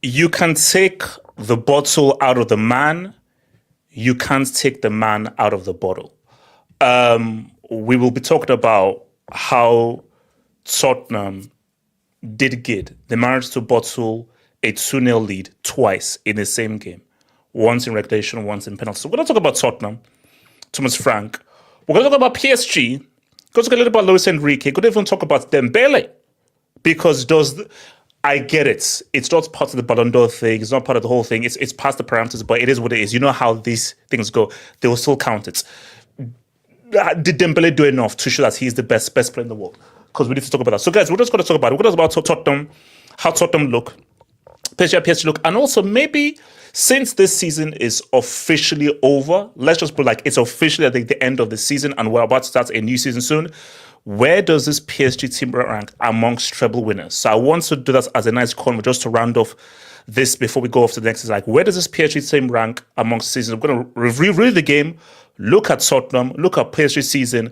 You can take the bottle out of the man. You can't take the man out of the bottle. We will be talking about how Tottenham did good. They managed to bottle a 2-0 lead twice in the same game. Once in regulation, once in penalty. So we're going to talk about Tottenham, Thomas Frank. We're going to talk about PSG. We're going to talk a little about Luis Enrique. We're going to even talk about Dembele. Because I get it. It's not part of the Ballon d'Or thing. It's not part of the whole thing. It's past the parameters, but it is what it is. You know how these things go. They will still count it. Did Dembele do enough to show that he's the best player in the world? Because we need to talk about that. So, guys, we're just going to talk about it. We're going to talk about Tottenham, how Tottenham look, PSG look, and also maybe since this season is officially over, let's just put like it's officially at the end of the season and we're about to start a new season soon. Where does this PSG team rank amongst treble winners? So I want to do that as a nice corner just to round off this before we go off to the next. Is like, where does this PSG team rank amongst seasons? We're going to review the game, look at Tottenham, look at PSG season,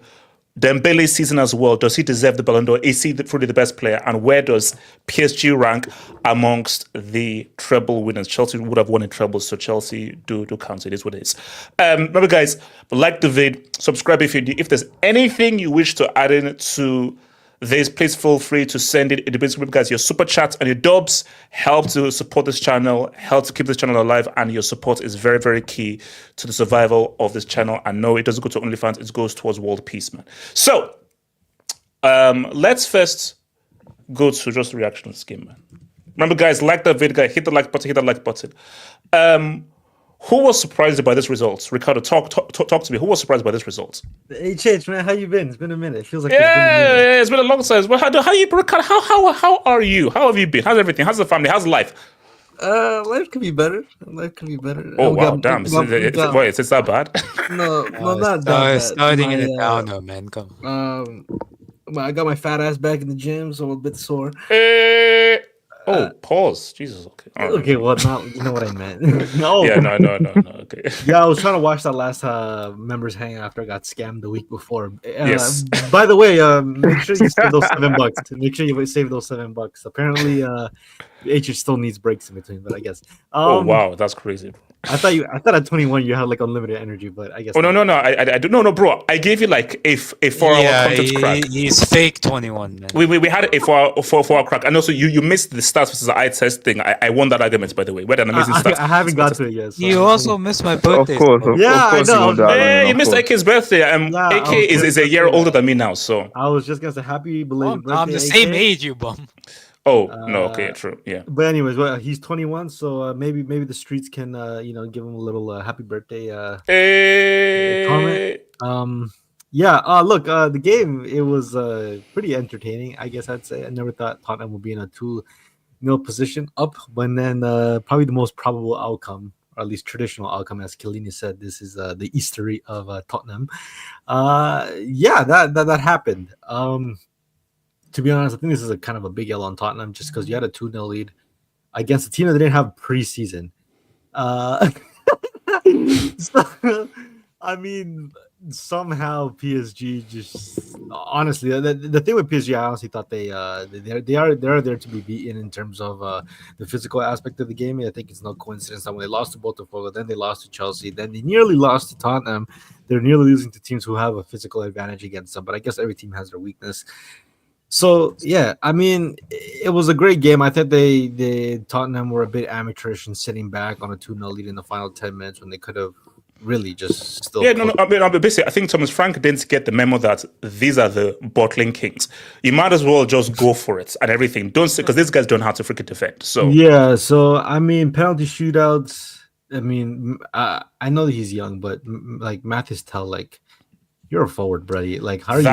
Dembele's season as well. Does he deserve the Ballon d'Or? Is he truly the best player? And where does PSG rank amongst the treble winners? Chelsea would have won a treble, so Chelsea do count. It is what it is. Remember, guys, like the vid, subscribe if there's anything you wish to add in to this, please feel free to send it in the business group, guys. Your super chats and your dubs help to support this channel, help to keep this channel alive, and your support is very, very key to the survival of this channel. And no, it doesn't go to OnlyFans, it goes towards world peace, man. So, let's first go to just the reaction of this game, man. Remember, guys, like the video, hit the like button. Who was surprised by this result? Ricardo, talk to me. Who was surprised by this result? Hey, Chich, man, how you been? It's been a minute. It feels like it's been a long time. Well, how you, Ricardo? How are you? How have you been? How's everything? How's the family? How's life? Life could be better. Oh wow, damn! Is it that bad? No, not that. Starting in it down, no, man. Come. I got my fat ass back in the gym, so I'm a bit sore. Pause. Jesus. Okay. Right. Okay. Well, not you know what I meant. No. Yeah. No. Okay. Yeah, I was trying to watch that last members hangout after I got scammed the week before. Yes. By the way, make sure you save those $7. Make sure you save those $7. Apparently, H still needs breaks in between, but I guess. Oh wow, that's crazy. I thought at 21 you had like unlimited energy, but I guess. Oh no, I do no, bro. I gave you like a 4-hour content crack. He's fake 21. Man. We had a 4-hour crack, and also you missed the stats versus the eye test thing. I won that argument, by the way. We had an amazing stats. I haven't got to it yet. So. You also missed my birthday. Of course, I know. Hey, you missed AK's birthday. AK is a year older than me now, so. I was just gonna say happy belated birthday. I'm the same age, you bum. Oh no! Okay, true. Yeah. But anyways, well, he's 21, so maybe the streets can give him a little happy birthday comment. Look, the game, it was pretty entertaining, I guess I'd say. I never thought Tottenham would be in a 2-0 position up, but then probably the most probable outcome, or at least traditional outcome, as Chiellini said, this is the history of Tottenham. That happened. To be honest, I think this is a kind of a big L on Tottenham just because you had a 2-0 lead against a team that didn't have preseason. So, I mean, somehow PSG just honestly the thing with PSG, I honestly thought they are there to be beaten in terms of the physical aspect of the game. I think it's no coincidence that when they lost to Botafogo, then they lost to Chelsea, then they nearly lost to Tottenham. They're nearly losing to teams who have a physical advantage against them, but I guess every team has their weakness. So yeah, I mean, it was a great game. I thought they Tottenham were a bit amateurish in sitting back on a 2-0 lead in the final 10 minutes when they could have really just still. Yeah, no. I mean, basically, I think Thomas Frank didn't get the memo that these are the bottling kings. You might as well just go for it and everything. Don't say, because these guys don't have to freaking defend. So yeah, so I mean, penalty shootouts. I mean, I know that he's young, but like Mathis Tell, like. You're a forward, buddy. Like, how are you?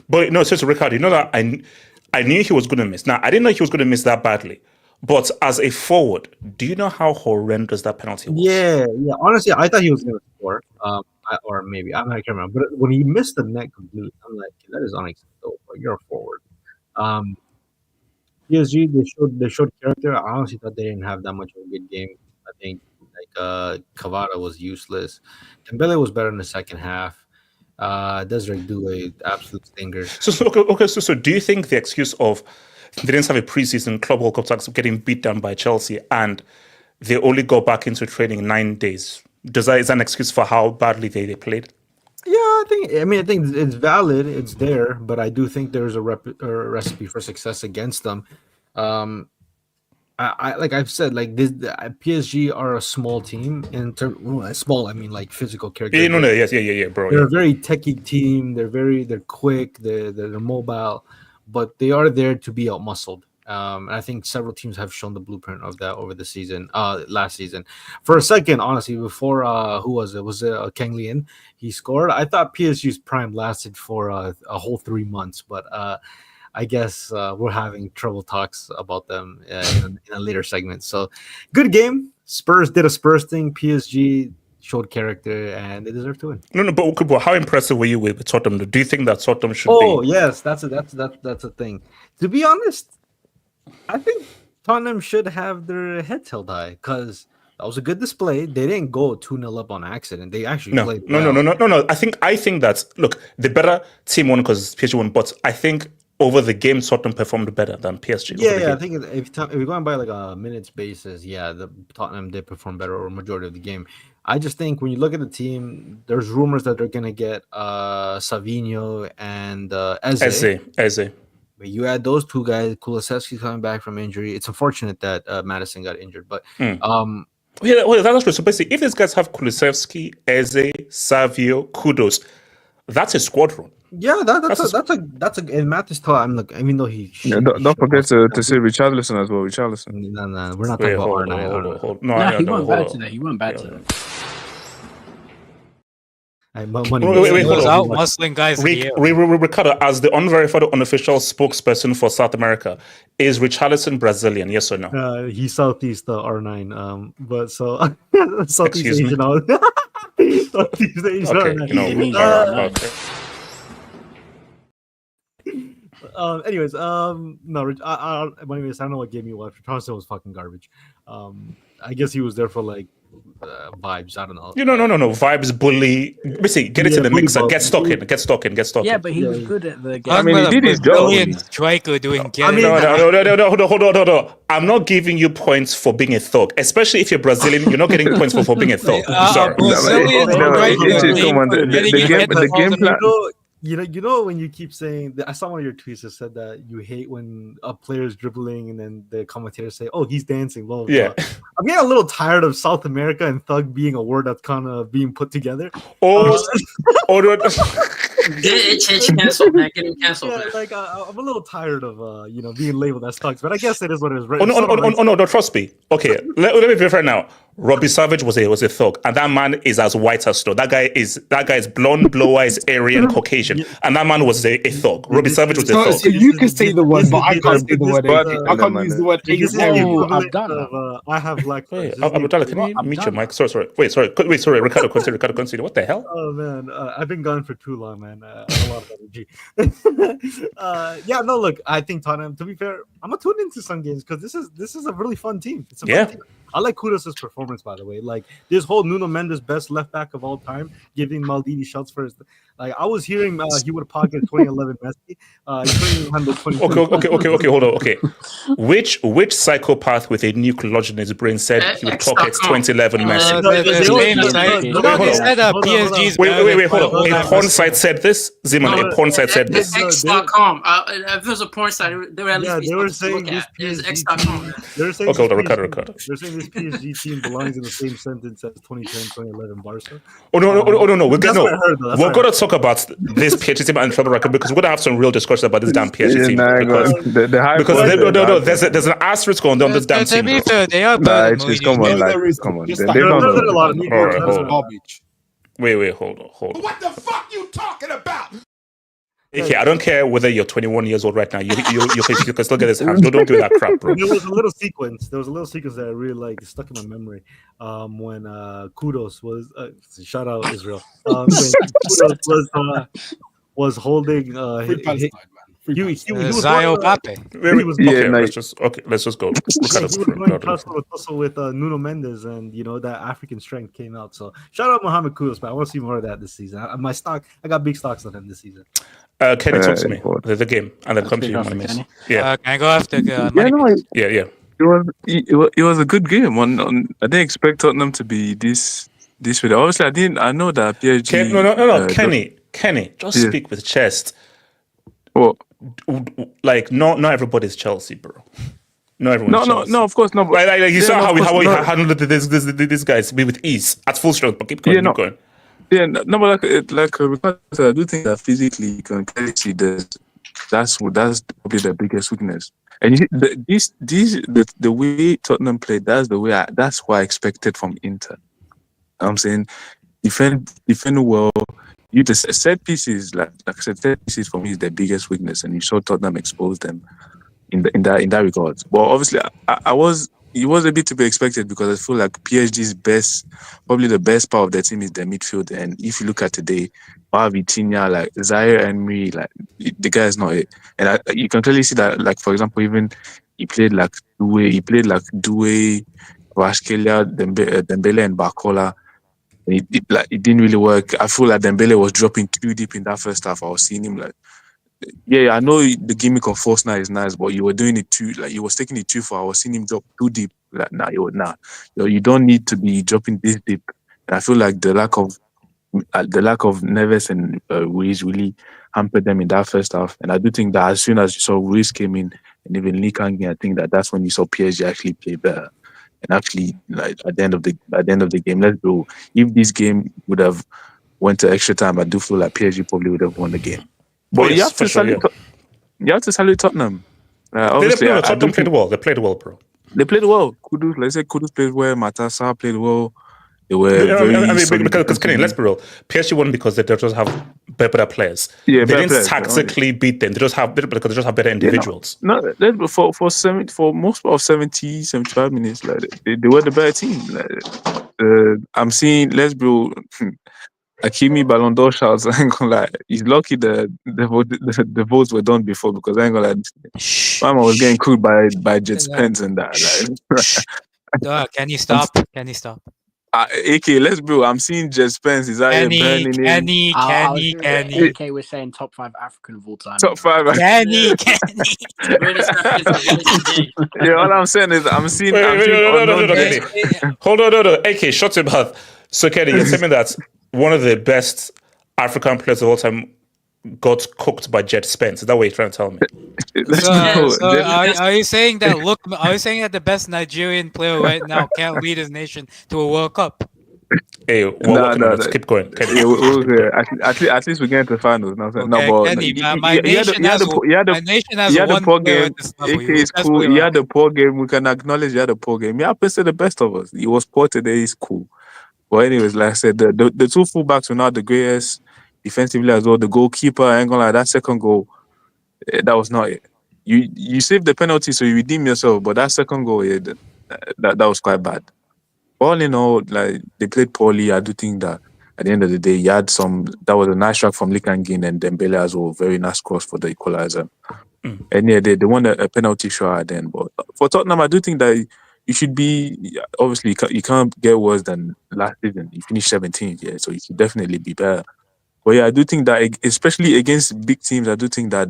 But no, seriously, Ricardo, you know that I knew he was going to miss. Now, I didn't know he was going to miss that badly. But as a forward, do you know how horrendous that penalty was? Yeah. Honestly, I thought he was going to score. Or maybe I can't remember. But when he missed the net completely, I'm like, that is unacceptable. You're a forward. Um, PSG, they showed character. I honestly thought they didn't have that much of a good game. I think Cavada was useless. Dembele was better in the second half. Desiree Doué, absolute stinger. So do you think the excuse of they didn't have a preseason Club World Cup tax of getting beat down by Chelsea and they only got back into training in 9 days, is that an excuse for how badly they played? Yeah, I think it's valid. It's there, but I do think there's a recipe for success against them. I like I've said, like this, PSG are a small team in terms. Small, I mean like physical character. Yeah, bro. They're a very techie team. They're quick. They're mobile, but they are there to be outmuscled. And I think several teams have shown the blueprint of that over the season. Last season, for a second, honestly, before who was it? Was it Kang Lian? He scored. I thought PSG's prime lasted for a whole 3 months, but I guess we're having trouble talks about them in a later segment. So, good game. Spurs did a Spurs thing. PSG showed character, and they deserve to win. No, but how impressive were you with Tottenham? Do you think that Tottenham should be? Oh yes, that's a thing. To be honest, I think Tottenham should have their heads held high because that was a good display. They didn't go 2-0 up on accident. They actually played well. No. I think that look, the better team won because PSG won, but I think over the game Tottenham performed better than PSG. Yeah, I think if you're going by like a minutes basis, the Tottenham did perform better over majority of the game. I just think when you look at the team, there's rumors that they're gonna get Savinho and Eze. But you add those two guys, Kulusevski's coming back from injury. It's unfortunate that Madison got injured, but that's true. So basically, if these guys have Kulusevski, Eze, Savio, Kudus, that's a squadron. Yeah, that's a. And Matt is taught. I'm like, even though he. Don't forget to say Richarlison as well. Richarlison. No, we're not talking about R9. Hold. No, he went bad today. He went bad today. Wait, hold out on. muscling guys. Ricardo, as the unverified unofficial spokesperson for South America, is Richarlison Brazilian? Yes or no? He's Southeast R9. But so Southeast Excuse me? Asian. Southeast Asian R9. Okay. Anyways, no, I don't know what game you watched. Richarlison was fucking garbage. I guess he was there for like vibes. I don't know. No. Vibes, bully. Basically, get it in the mixer. Get stuck in. Yeah, but he was good at the game. I mean, he did his job. Striker doing. No. Hold on. I'm not giving you points for being a thug, especially if you're Brazilian. You're not getting points for being a thug. Sorry. Come on, the game plan. You know when you keep saying that, I saw one of your tweets that said that you hate when a player is dribbling and then the commentators say, "Oh, he's dancing." Blah, blah, blah. Yeah, I'm getting a little tired of South America and thug being a word that's kind of being put together. It's canceled, man. Getting canceled. Yeah, like I'm a little tired of being labeled as thugs, but I guess it is what it is. No, trust me. Okay, let me be fair now. Robbie Savage was a thug, and that man is as white as snow. That guy is blonde, blue eyes, Aryan, Caucasian, and that man was a thug. Robbie Savage was a thug. So you can say the word, but I can't say the word. I can't use the word. I'm done. I have black friends. Abdallah, can you mute your mic? Sorry. Wait, sorry. Ricardo, continue. What the hell? Oh man, I've been gone for too long, man. I have a lot of energy. Look, I think Tottenham. To be fair, I'm gonna tune into some games because this is a really fun team. It's a fun team. I like Kudus' performance, by the way. Like this whole Nuno Mendes best left back of all time, giving Maldini shots for his. Like I was hearing he would pocket 2011 Messi. Okay, hold on. Okay, which psychopath with a nuclear in his brain said he would pocket 2011 Messi? Wait, hold on. A porn site said this. Ziman, a porn site said this. X.com. If it was a porn site, they were at least. They were saying this PSG. X.com. They're saying. Okay, hold on, Ricardo. They're saying this PSG team belongs in the same sentence as 2010, 2011 Barca. No. We're gonna talk about this PSG team and treble record because we're gonna have some real discussion about this damn PSG team. Because there's an asterisk on them. This damn team. They are better. Come on. Wait, hold on. What the fuck you talking about? Okay, I don't care whether you're 21 years old right now. You can still get his hands. Don't do that crap, bro. There was a little sequence. That I really liked. It's stuck in my memory. When Kudus was shout out Israel. When Kudus was holding Free Palestine, man. Free he was Zayo going, Pape. Let's just go. he was going tussle with Nuno Mendes, and that African strength came out. So shout out Mohamed Kudus, man. I want to see more of that this season. I got big stocks on him this season. Kenny, talk to me the game, and then come to you, Money. Yeah, Can I go after yeah. It was a good game. I didn't expect Tottenham to be this way. Obviously, I know that PSG. No. Kenny, just speak with chest. What? Like, not everybody's Chelsea, bro. No, of course not. Like you saw how we handled this guys with ease at full strength. But keep going. Yeah, no, but like I do think that physically you can clearly see that's probably the biggest weakness. And the way Tottenham played, that's what I expected from Inter. I'm saying defend well. You just set pieces, like I said, set pieces for me is the biggest weakness, and you saw Tottenham expose them in that regard. But obviously, it was a bit to be expected because I feel like PSG's probably the best part of their team is their midfield. And if you look at today, Vitinha, like Zaire Emery, like the guy is not it. And you can clearly see that, like for example, even he played like Doué, Kvaratskhelia, Dembele, and Barcola. And it didn't really work. I feel like Dembele was dropping too deep in that first half. I was seeing him like. Yeah, I know the gimmick of force now is nice, but you were doing it too, like you was taking it too far. I was seeing him drop too deep. Like, you don't need to be dropping this deep. And I feel like the lack of Neves and Ruiz really hampered them in that first half. And I do think that as soon as you saw Ruiz came in and even Lee Kang, I think that's when you saw PSG actually play better. And actually, like at the end of the game, let's go. If this game would have went to extra time, I do feel like PSG probably would have won the game. But you have to salute Tottenham. Tottenham played well. They played well, bro. They played well. Kudus played well. Matassa played well. They were because Kenny, let's be real. PSG won because they just have better players. Yeah, they didn't tactically beat them. They just have better individuals. For most of 70, 75 minutes, like they were the better team. Like, I'm seeing Lesbro. Hakimi Ballon d'Or shouts. I ain't gonna lie. He's lucky the votes were done before because I ain't gonna lie. Mama was getting cooked by Jet Spence and that. Like. Can you stop? Can you stop? AK, let's bro. I'm seeing Jet Spence. Is that burning Kenny. AK was saying top 5 African of all time. Top 5. Kenny. Yeah, all I'm saying is I'm seeing. Hold on. AK, shut your mouth. So Kenny, you're telling me that one of the best African players of all time got cooked by Jet Spence. Is that what you're trying to tell me? Are you saying that? Are you saying that the best Nigerian player right now can't lead his nation to a World Cup? Hey, let's keep going. At least we get into the finals. My nation has one poor game. at this level. AK is cool. He had a poor game. We can acknowledge he had a poor game. He happened to the best of us. He was poor today. He's cool. But anyways, like I said, the two fullbacks were not the greatest defensively as well. The goalkeeper, I ain't gonna lie, that second goal, that was not it. You saved the penalty, so you redeem yourself. But that second goal, that was quite bad. All in all, like they played poorly. I do think that at the end of the day, you had that was a nice shot from Likangin and Dembele as well. Very nice cross for the equalizer. And yeah, they won a penalty shot at the end. But for Tottenham, I do think that you should be, obviously, you can't get worse than last season. You finished 17th, yeah, so you should definitely be better. But yeah, I do think that, especially against big teams, I do think that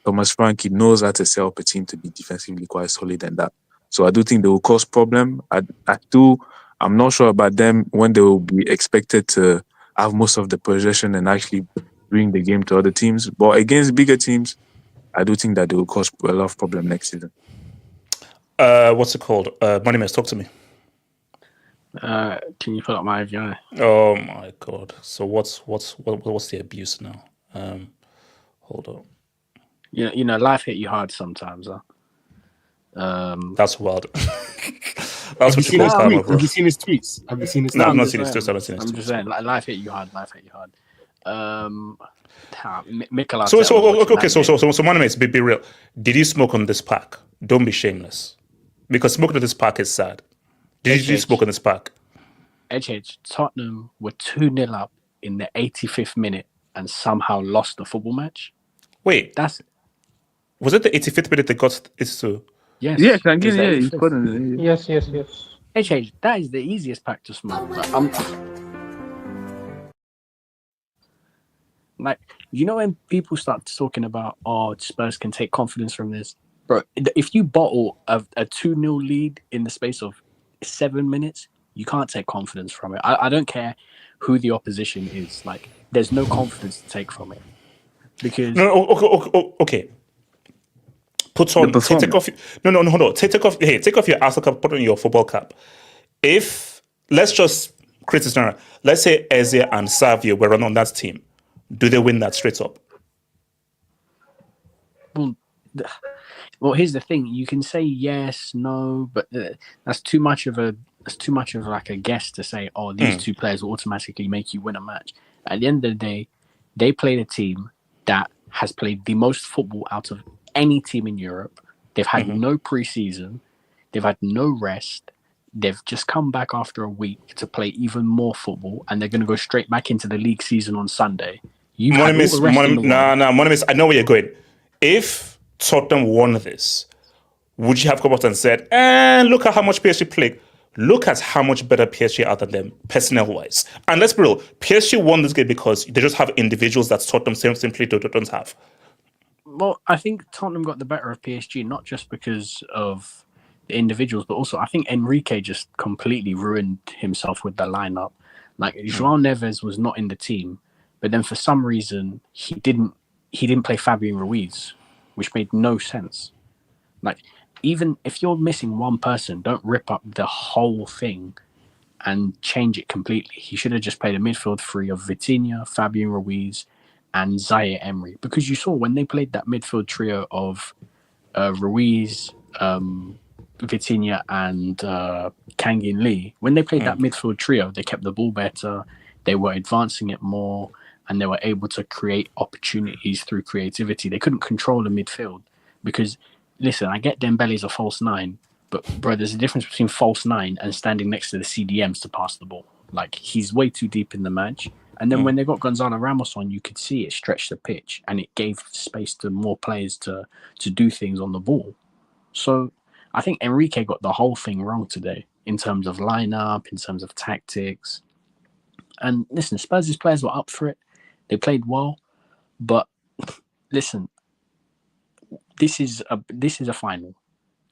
Thomas Frank knows how to set up a team to be defensively quite solid and that. So I do think they will cause problem. I'm not sure about them when they will be expected to have most of the possession and actually bring the game to other teams. But against bigger teams, I do think that they will cause a lot of problem next season. What's it called? Moneymates, talk to me. Can you pull up my AVI? Oh my god! So what's the abuse now? Hold on. You know, life hit you hard sometimes, huh? That's wild. That's what you call karma, bro. Have you seen his tweets? Have you seen his? No, I've not seen his tweets. I haven't seen his tweets. I'm just saying, life hit you hard. Mikel So Arteta was watching okay. that game. So my name is be real. Did you smoke on this park? Don't be shameless, because smoking on this park is sad. Did you smoke on this park? HH, Tottenham were 2-0 up in the 85th minute and somehow lost the football match. Wait, was it the 85th minute they got it to? Yes. Yeah, it was the you 85th. couldn't. Yes. HH, that is the easiest pack to smoke. Like, you know when people start talking about, Spurs can take confidence from this? Bro, if you bottle a 2-0 lead in the space of 7 minutes, you can't take confidence from it. I don't care who the opposition is. Like, there's no confidence to take from it. Because... Okay. Put on, take off. No. Hold on. Take off. Hey, take off your Arsenal cap. Put on your football cap. Let's just create a scenario. Let's say Eze and Savio were on that team. Do they win that straight up? Well, here's the thing. You can say yes, no, but that's too much of like a guess to say, these two players will automatically make you win a match. At the end of the day, they played a team that has played the most football out of any team in Europe. They've had no preseason. They've had no rest. They've just come back after a week to play even more football, and they're going to go straight back into the league season on Sunday. Monimus, I know where you're going. If Tottenham won this, would you have come out and said, look at how much PSG played? Look at how much better PSG are than them, personnel-wise. And let's be real, PSG won this game because they just have individuals that Tottenham simply don't have. Well, I think Tottenham got the better of PSG, not just because of the individuals, but also I think Enrique just completely ruined himself with the lineup. Like, João Neves was not in the team, but then for some reason he didn't play Fabian Ruiz, which made no sense. Like, even if you're missing one person, don't rip up the whole thing and change it completely. He should have just played a midfield three of Vitinha, Fabian Ruiz, and Zaire Emery, because you saw when they played that midfield trio of Ruiz, Vitinha, and Kangin Lee, when they played that midfield trio, they kept the ball better, they were advancing it more, and they were able to create opportunities through creativity. They couldn't control the midfield because, listen, I get Dembele's a false nine, but bro, there's a difference between false nine and standing next to the CDMs to pass the ball. Like, he's way too deep in the match. And then when they got Gonzalo Ramos on, you could see it stretched the pitch and it gave space to more players to do things on the ball. So I think Enrique got the whole thing wrong today in terms of lineup, in terms of tactics. And listen, Spurs' players were up for it. They played well. But listen, this is a final.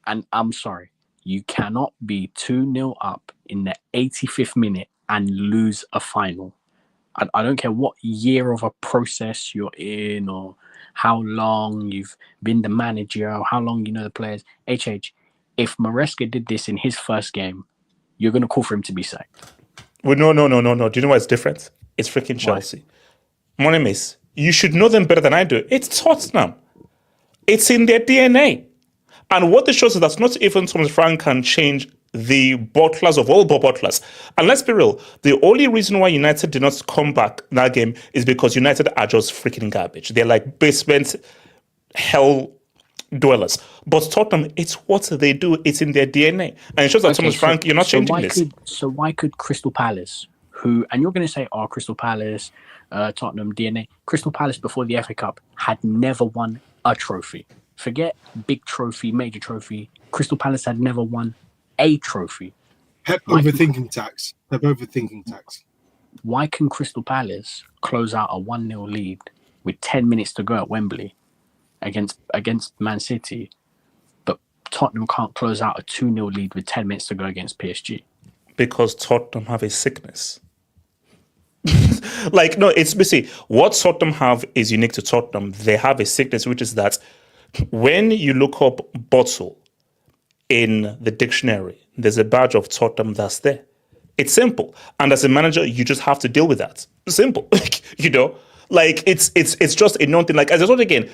And I'm sorry, you cannot be 2-0 up in the 85th minute and lose a final. I don't care what year of a process you're in or how long you've been the manager or how long you know the players. HH, if Maresca did this in his first game, you're going to call for him to be sacked. Well, no. Do you know why it's different? It's freaking Chelsea. My name is, you should know them better than I do. It's Tottenham. It's in their DNA. And what this shows is that not even Thomas Frank can change the butlers of all butlers. And let's be real, the only reason why United did not come back in that game is because United are just freaking garbage. They're like basement hell dwellers. But Tottenham, it's what they do. It's in their DNA. And it shows that Thomas Frank, you're not changing this. So why could Crystal Palace, and you're going to say, Crystal Palace, Tottenham, DNA. Crystal Palace before the FA Cup had never won a trophy. Forget big trophy, major trophy. Crystal Palace had never won a trophy. Pep overthinking tax. Why can Crystal Palace close out a 1-0 lead with 10 minutes to go at Wembley against Man City, but Tottenham can't close out a 2-0 lead with 10 minutes to go against PSG? Because Tottenham have a sickness. It's basically what Tottenham have is unique to Tottenham. They have a sickness, which is that when you look up bottle in the dictionary, there's a badge of Tottenham that's there. It's simple. And as a manager, you just have to deal with that. Simple. It's just a known thing. As I said again,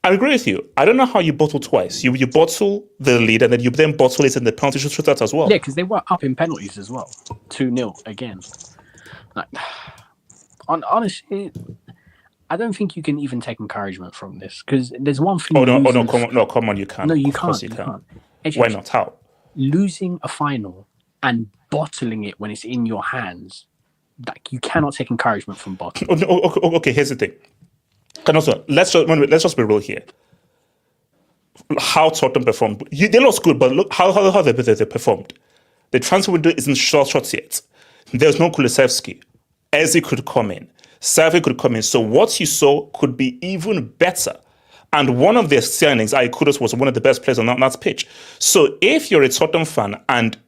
I agree with you. I don't know how you bottle twice. You bottle the lead and then you then bottle it in the penalty shootout as well. Yeah, because they were up in penalties as well. 2-0 again. Honestly, I don't think you can even take encouragement from this because there's one thing. Come on, you can't. No, you of can't. Course you can't. Edge, Why not? How? Losing a final and bottling it when it's in your hands, like you cannot take encouragement from bottling. Okay, here's the thing. And also, let's just be real here. How Tottenham performed. They lost good, but look how they performed. The transfer window isn't short yet. There's no Kulusevski. Eze could come in. Savi could come in. So what you saw could be even better. And one of their signings, Kudus, was one of the best players on that pitch. So if you're a Tottenham fan and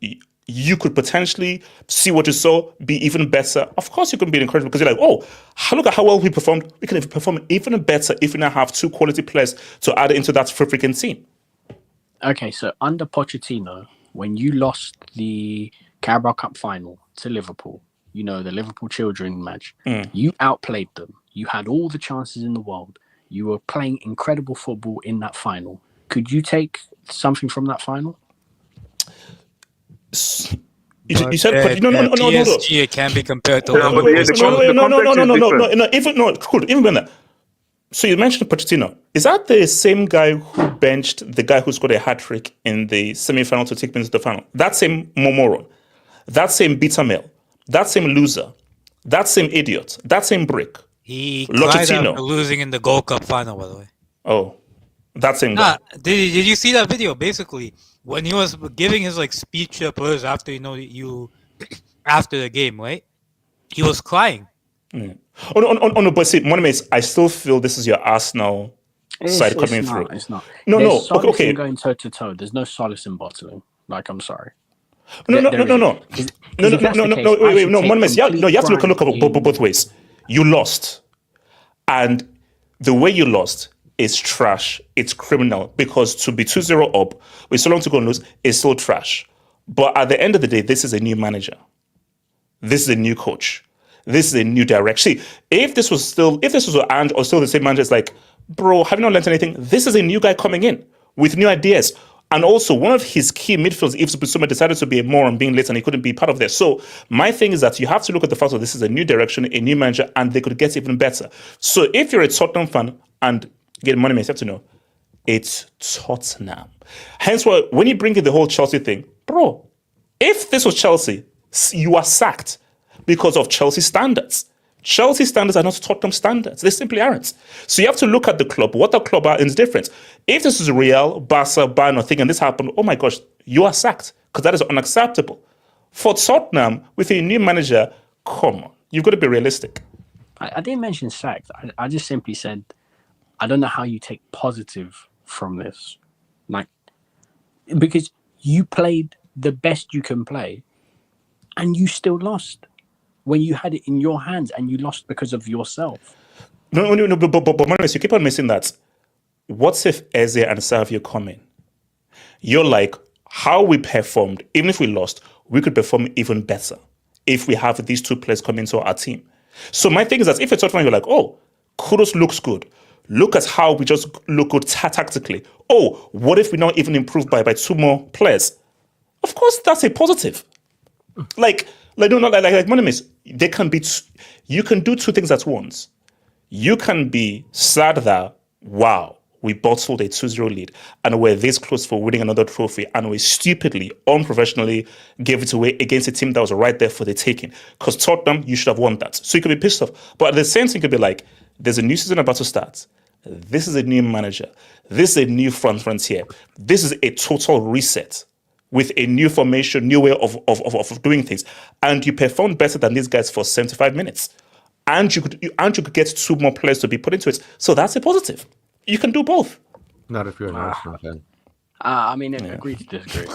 you could potentially see what you saw be even better, of course you can be encouraged because you're like, oh, look at how well we performed. We can perform even better if we now have 2 quality players to add into that freaking team. Okay, so under Pochettino, when you lost the Carabao Cup final to Liverpool, the Liverpool children match, you outplayed them. You had all the chances in the world. You were playing incredible football in that final. Could you take something from that final? You said, but no. PSG can be compared to Even when that. So you mentioned Pochettino. Is that the same guy who benched the guy who scored a hat-trick in the semi-final to take me to the final? That same moron, that same bitter male, that same loser, that same idiot, that same brick. He cried after losing in the Gold Cup final, by the way. Oh, that same guy. Did you see that video? Basically, when he was giving his speech to players after after the game, right? He was crying. Mm. No, but see, I still feel this is your Arsenal side coming through. It's not. No. Okay. Going toe to toe. There's no solace in bottling. I'm sorry. No. Wait. No, Monuments. You have to look at both ways. You lost, and the way you lost is trash. It's criminal because to be 2-0 up with so long to go and lose is still trash. But at the end of the day, this is a new manager. This is a new coach. This is a new direction. See, if this was Ange or still the same manager, it's like, bro, have you not learned anything? This is a new guy coming in with new ideas. And also, one of his key midfielders, if Bissouma decided to be a moron being late and he couldn't be part of this. So my thing is that you have to look at the fact that this is a new direction, a new manager, and they could get even better. So if you're a Tottenham fan and get money, you have to know it's Tottenham. Hence why when you bring in the whole Chelsea thing, bro, if this was Chelsea, you are sacked because of Chelsea standards. Chelsea standards are not Tottenham standards. They simply aren't. So you have to look at the club. What the club are is different. If this is Real, Barca, Bayern, or thing, and this happened, oh my gosh, you are sacked because that is unacceptable. For Tottenham, with a new manager, come on, you've got to be realistic. I didn't mention sacked. I just simply said, I don't know how you take positive from this, because you played the best you can play, and you still lost. When you had it in your hands and you lost because of yourself. No, but Manuel, you keep on missing that. What if Eze and Savio come in? You're like, how we performed, even if we lost, we could perform even better if we have these 2 players come into our team. So my thing is that if it's Tottenham, you're like, oh, Kudus looks good. Look at how we just look good tactically. Oh, what if we not even improve by 2 more players? Of course, that's a positive. Like Monuments, they can be. You can do 2 things at once. You can be sad that, wow, we bottled a 2-0 lead and we're this close for winning another trophy, and we stupidly, unprofessionally gave it away against a team that was right there for the taking. Because Tottenham, you should have won that. So you could be pissed off. But at the same time, you could be like, there's a new season about to start. This is a new manager. This is a new frontier. This is a total reset with a new formation, new way of doing things. And you performed better than these guys for 75 minutes. And you could get 2 more players to be put into it. So that's a positive. You can do both. Not if you're an Arsenal fan. Agree to disagree.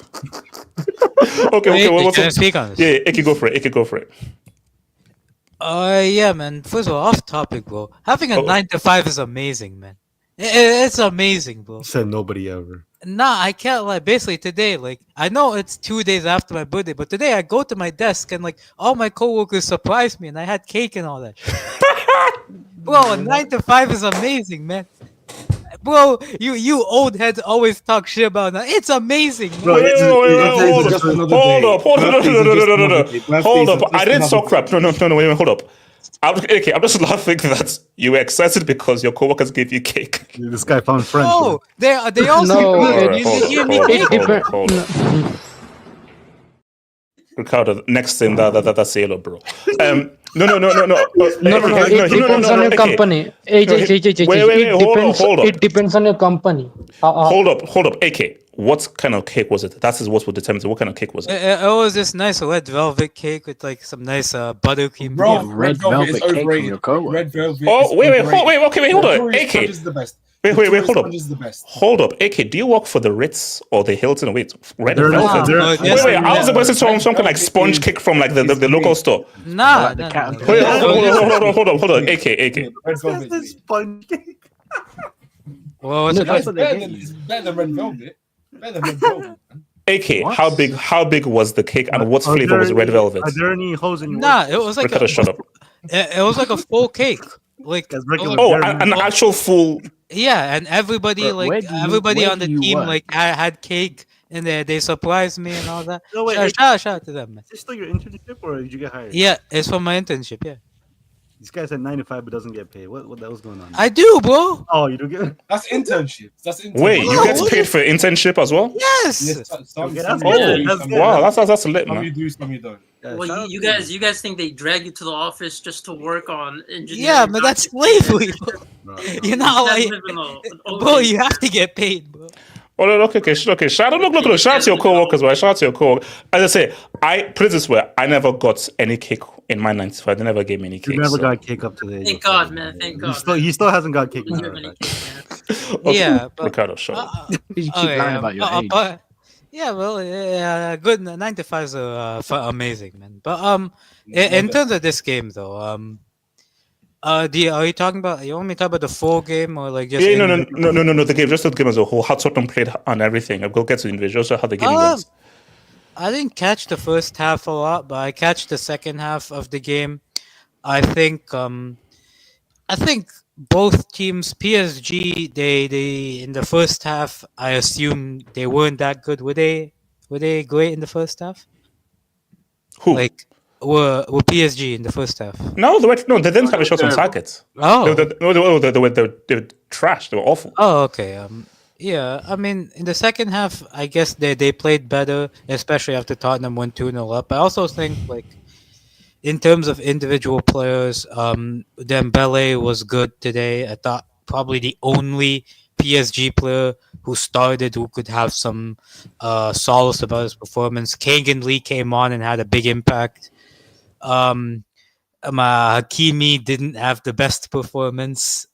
Okay. Can I speak on this? Yeah, Ike, go for it. Yeah, man. First of all, off topic, bro. Having a 9 to 5 is amazing, man. It's amazing, bro. Said nobody ever. Nah, I can't lie. Basically, today, I know it's 2 days after my birthday, but today I go to my desk and all my coworkers surprised me, and I had cake and all that. Bro, a 9 to 5 is amazing, man. Bro, you old heads always talk shit about that. It's amazing. Hold up. I didn't talk crap. No, wait, hold up. I'm just laughing that you were excited because your coworkers gave you cake. This guy found friends. Oh, they also No, they gave me cake. Hold on. Ricardo, next thing that's yellow, bro. No. No. It depends on your company. Wait, hold up. It depends on your company. Hold up. AK, what kind of cake was it? That is what will determine what kind of cake was it. It was this nice red velvet cake with like some nice buttercream. Bro, red velvet cake from your coworker. Red velvet. Oh, wait, hold on. AK. Is the best. Wait, hold up. Is the best. Hold up. AK, do you work for the Ritz or the Hilton? Wait, red They're velvet? not- they're- Wait, I was supposed to some kind of like sponge cake from like the local store. Nah, the nah, cat nah. and Wait, hold on. AK. Red velvet. This sponge cake. Well, what's it It's like? better than red velvet. Better than red velvet. Man. AK, What? how big was the cake and what Are flavor there was red any- velvet? Are there any holes in your Nah, it was like Ricardo, shut up. it was like a full cake. Like That's regular. Oh, an actual full. yeah, and everybody Where like do you- everybody where on the do you team work? like had cake and they surprised me and all that. No, wait, Shout out to them, man. Is this still your internship or did you get hired? Yeah, it's for my internship. Yeah, This guy said 9 to 5 but doesn't get paid. What that was going on? I do, bro. Oh, you don't get. That's internships. That's internships. Wait, you get paid for internship as well? Yes. Yes, some Okay, that's Oh, good. That's good. wow, that's lit, Some you man. do, some you don't. Yeah, shout Well, out you to guys think they drag you to the office just to work on engineering? Yeah, but that's slavery. Bro. You know, like, bro, you have to get paid, bro. Oh, no, okay. Shout out to your coworkers, right? Shout out to your coworkers. As I say, I put it this way: I never got any cake in my 95. They never gave me any cake. You never so- got cake up to the. Thank God, man. Thank God. He still hasn't got cake. You in don't have his any life. cake, man. Okay, Yeah, but Ricardo, shut up. You keep okay, lying about your age. but yeah, well, yeah, good 9 to 5s are amazing, man. But in terms of this game though, are you talking about? You want me to talk about the full game or like just? Yeah, no, the game, just the game as a whole, how Tottenham played and everything. I'll go get to the individuals, how the game went. I didn't catch the first half a lot, but I catch the second half of the game. I think both teams, PSG, they in the first half, I assume they weren't that good. Were they great in the first half? Who? Like were PSG in the first half? No, they didn't have a shot on target. Oh, They were trash. They were awful. oh, okay. Yeah, I mean, in the second half, I guess they played better, especially after Tottenham went 2-0 up. I also think, like, in terms of individual players, Dembele was good today. I thought probably the only PSG player who started who could have some solace about his performance. Kagan Lee came on and had a big impact. Hakimi didn't have the best performance.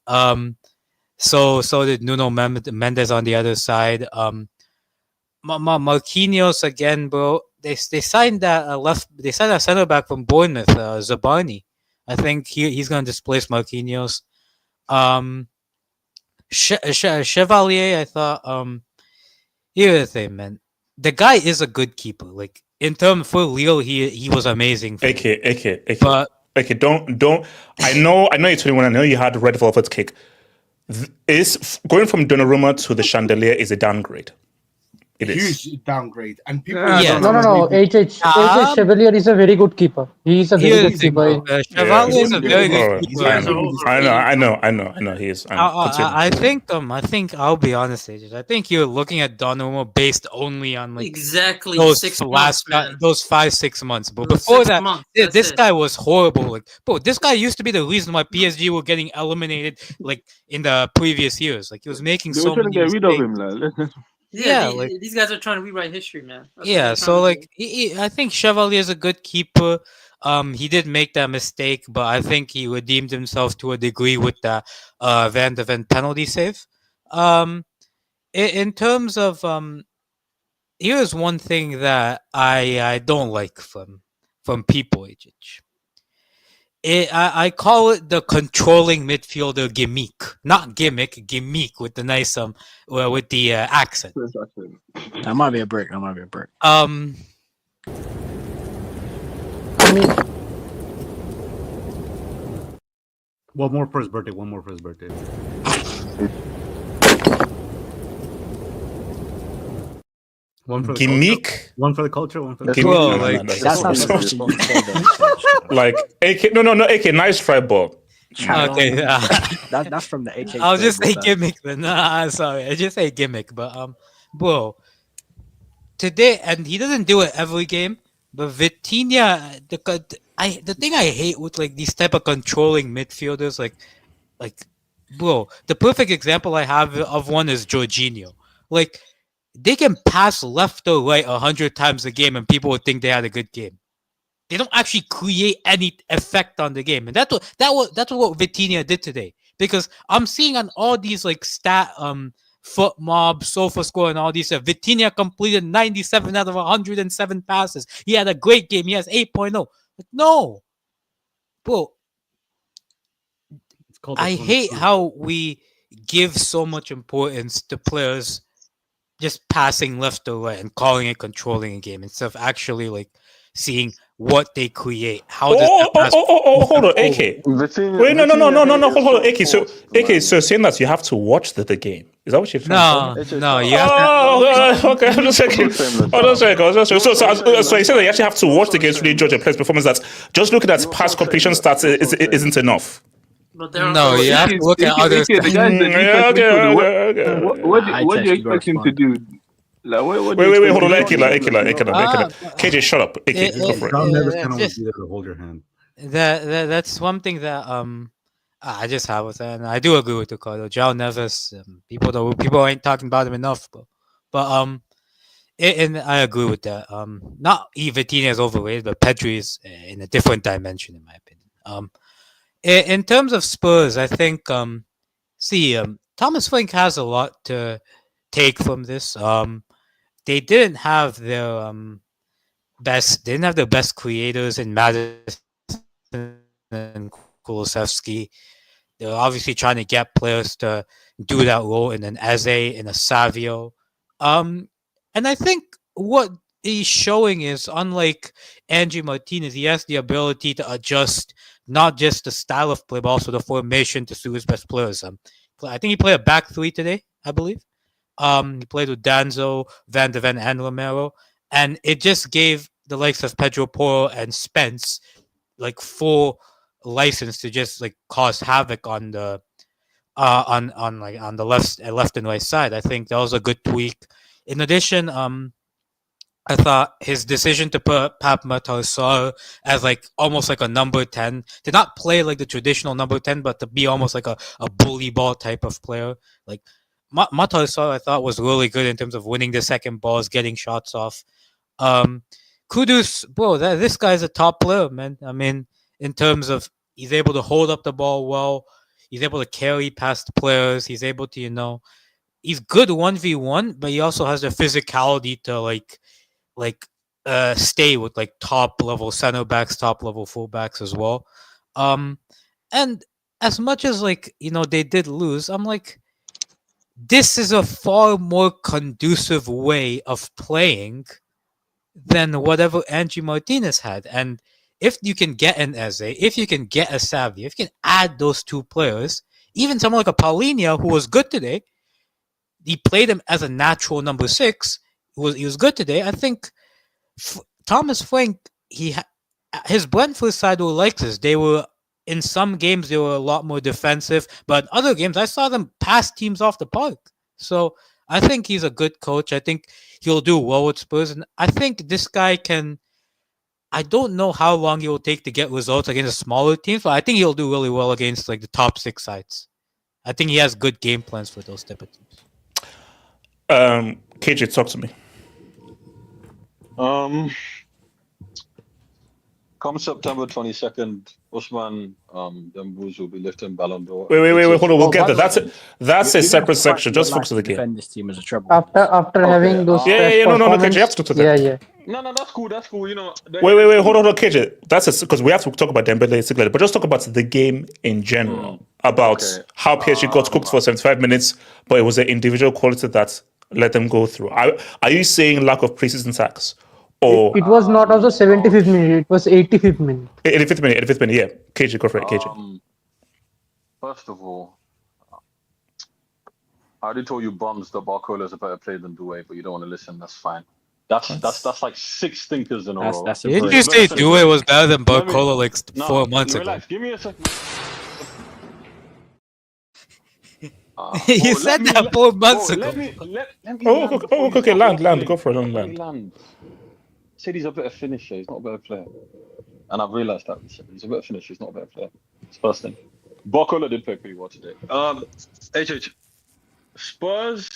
So did Nuno Mendes on the other side. Marquinhos again, bro. They signed that they signed a center back from Bournemouth, Zabani. I think he's gonna displace Marquinhos. Chevalier, I thought. Here's the thing, man. The guy is a good keeper. Like in terms for Lille, he was amazing. AK. But Don't. I know you're 21. I know you had red velvet cake. Is going from Donnarumma to the chandelier is a downgrade. It is. Huge downgrade. And people. Yeah. No. HH Chevalier is a very good keeper. He is a very here's good the thing, keeper. Chevalier is a very good Alright. keeper. I know. He is. I think I'll be honest, AJ. I think you're looking at Donnarumma based only on like Exactly those 6 last months, man. those 5-6 months. But Those before 6 that, months, yeah, that's this it. guy was horrible. Like, bro, this guy used to be the reason why PSG were getting eliminated like in the previous years. Like he was making They so were trying to many get rid of mistakes. him. Like. Yeah, these guys are trying to rewrite history, man. That's what Yeah, they're so trying to like do. I think Chevalier is a good keeper. He did make that mistake, but I think he redeemed himself to a degree with the Van de Ven penalty save. In terms of here's one thing that I don't like from people, HH. I call it the controlling midfielder gimmick, not gimmick with the nice with the accent. That might be a brick. I mean, One more for his birthday. One for the gimmick. culture, one for the culture, one for the That's Gimmick. Bro, No, like, no, That's not so- the so- you said, though. like AK. No, AK. Nice try, but okay, That's from the AK. I'll just say playbook, gimmick then. Nah, sorry, I just say gimmick. But bro, today, and he doesn't do it every game. But Vitinha, the thing I hate with like these type of controlling midfielders, like, bro, the perfect example I have of one is Jorginho. Like, they can pass left or right 100 times a game, and people would think they had a good game. They don't actually create any effect on the game, and that's what Vitinha did today. Because I'm seeing on all these like foot mob, sofa score, and all these stuff. Vitinha completed 97 out of 107 passes. He had a great game. He has 8.0. Like, no, bro. It's called I the hate Tony how we give so much importance to players just passing left or right and calling it controlling a game instead of actually like seeing what they create. How does that pass? hold on, AK. Vitinha, Wait, no, Vitinha hate hold on, is AK. so So, forced, AK, man. so saying that you have to watch the game. Is that what you're trying to tell me? No, you have to. Oh, okay. I'm just checking. shameless, Oh, just checking. So you said that you actually have to watch the game to really shameless. judge a player's performance. That just looking at You're pass so completion shameless. stats You're so isn't enough. But there No, are you have to look at other. The guy's the Yeah, defense midfielder. okay. What do you Test, you gotta expect him to respond. do? Like, what do you Wait, expect hold on, him AK, to do? KJ, shut up. AK, go for it. John Neves uh, can always just- be there to hold your hand. That's one thing that I just have with that, and I do agree with Ricardo. João Neves, people ain't talking about him enough, but and I agree with that. Not Vitinha is overrated, but Pedri is in a different dimension, in my opinion. In terms of Spurs, I think Thomas Frank has a lot to take from this. They didn't have their best creators in Madison and Kulusevski. They're obviously trying to get players to do that role in an Eze, in a Savio. And I think what he's showing is, unlike Angie Martinez, he has the ability to adjust not just the style of play, but also the formation to suit his best players. I think he played a back three today, I believe. He played with Danzo, Van de Ven, and Romero, and it just gave the likes of Pedro Porro and Spence like full license to just like cause havoc on the on the left and right side. I think that was a good tweak. In addition, I thought his decision to put Pap Matar as like almost like a number 10, to not play like the traditional number 10, but to be almost like a bully ball type of player. Like Matar I thought was really good in terms of winning the second balls, getting shots off. Kudus, bro, this guy's a top player, man. I mean, in terms of he's able to hold up the ball well, he's able to carry past players, he's able to, he's good 1v1, but he also has the physicality to stay with like top level center backs, top level fullbacks as well. And as much as they did lose, I'm like, this is a far more conducive way of playing than whatever Angie Martinez had. And if you can get an Eze, if you can get a Savio, if you can add those two players, even someone like a Paulinho who was good today, he played him as a natural number 6. He was good today. I think Thomas Frank, his Brentford side were like this. They were, in some games, they were a lot more defensive, but in other games, I saw them pass teams off the park. So I think he's a good coach. I think he'll do well with Spurs, and I think this guy can. I don't know how long he will take to get results against smaller teams, but I think he'll do really well against like the top 6 sides. I think he has good game plans for those type of teams. KJ, talk to me. Come September 22nd, Ousmane Dembele will be lifting Ballon d'Or. Wait, hold on. We'll get there. That's a You're separate gonna section. Just like focus on the to game. defend this team as a treble. After having those No, KJ, you have to talk to that. yeah. No, that's cool. That's cool. Wait, hold on, KJ. That's because we have to talk about Dembele, but just talk about the game in general. About how PSG got cooked for 75 minutes, but it was an individual quality that let them go through. Are you saying lack of precision tax? Or It was not also 75th minute, it was 85th minute. 85th minute, yeah. KJ, go for it, KJ. First of all, I already told you bums that Barcola is a better player than Doué, but you don't want to listen. That's fine. That's like 6 thinkers in a row. That's a Didn't brilliant. you say Doué was better than Barcola like 4 months relax. ago? Give me a second. You said that 4 months ago. Let me Okay, land. Go for it, Let me land. land. Said he's a better finisher. He's not a better player. And I've realised that recently. He's a better finisher. He's not a better player. It's first thing. Barcola did play pretty well today. HH. Spurs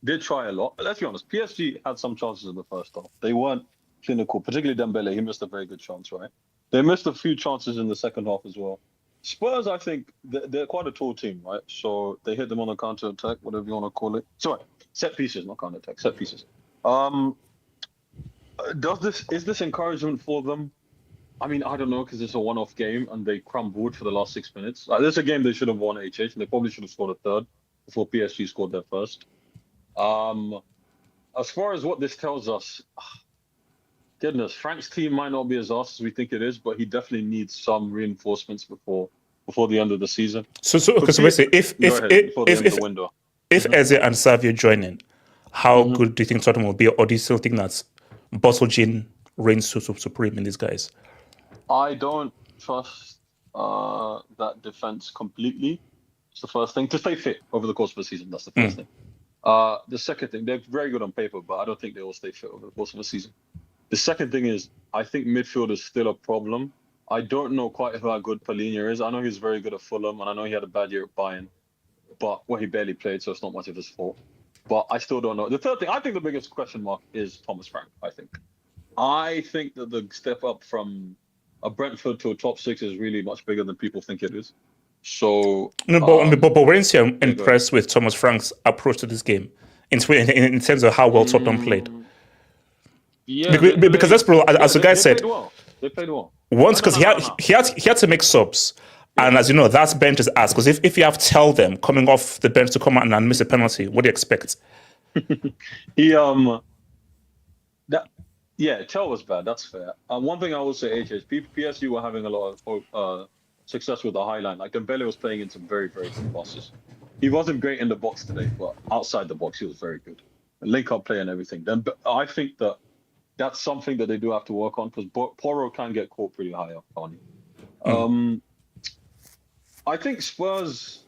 did try a lot. Let's be honest. PSG had some chances in the first half. They weren't clinical, particularly Dembele. He missed a very good chance, right? They missed a few chances in the second half as well. Spurs, I think, they're quite a tall team, right? So they hit them on a counter-attack, whatever you want to call it. Sorry, set pieces, not counter-attack, set pieces. Is this encouragement for them? I mean, I don't know, because it's a one-off game and they crumbled for the last 6 minutes. This is a game they should have won, HH, and they probably should have scored a third before PSG scored their first. As far as what this tells us, goodness, Frank's team might not be as asked as we think it is, but he definitely needs some reinforcements before the end of the season. So basically, if Eze and Savio join in, how good do you think Tottenham will be, or do you still think that Bottle Gin reigns supreme in these guys? I don't trust that defense completely. It's the first thing. To stay fit over the course of the season, that's the first thing. The second thing, they're very good on paper, but I don't think they will stay fit over the course of the season. The second thing is, I think midfield is still a problem. I don't know quite how good Palhinha is. I know he's very good at Fulham, and I know he had a bad year at Bayern, but he barely played, so it's not much of his fault. But I still don't know. The third thing, I think the biggest question mark is Thomas Frank, I think that the step up from a Brentford to a top 6 is really much bigger than people think it is. So but weren't you impressed with Thomas Frank's approach to this game in terms of how well Tottenham played? Yeah, because that's as the guy said. They played well. Once, because he had to make subs, and as you know, that's bench's ass. Because if you have Tell them coming off the bench to come out and miss a penalty, what do you expect? Tell was bad. That's fair. One thing I will say, PSG were having a lot of success with the high line. Like Dembele was playing in some very, very good passes. He wasn't great in the box today, but outside the box, he was very good. Link-up play and everything. Then I think that's something that they do have to work on, because Porro can get caught pretty high up, can't he? I think Spurs,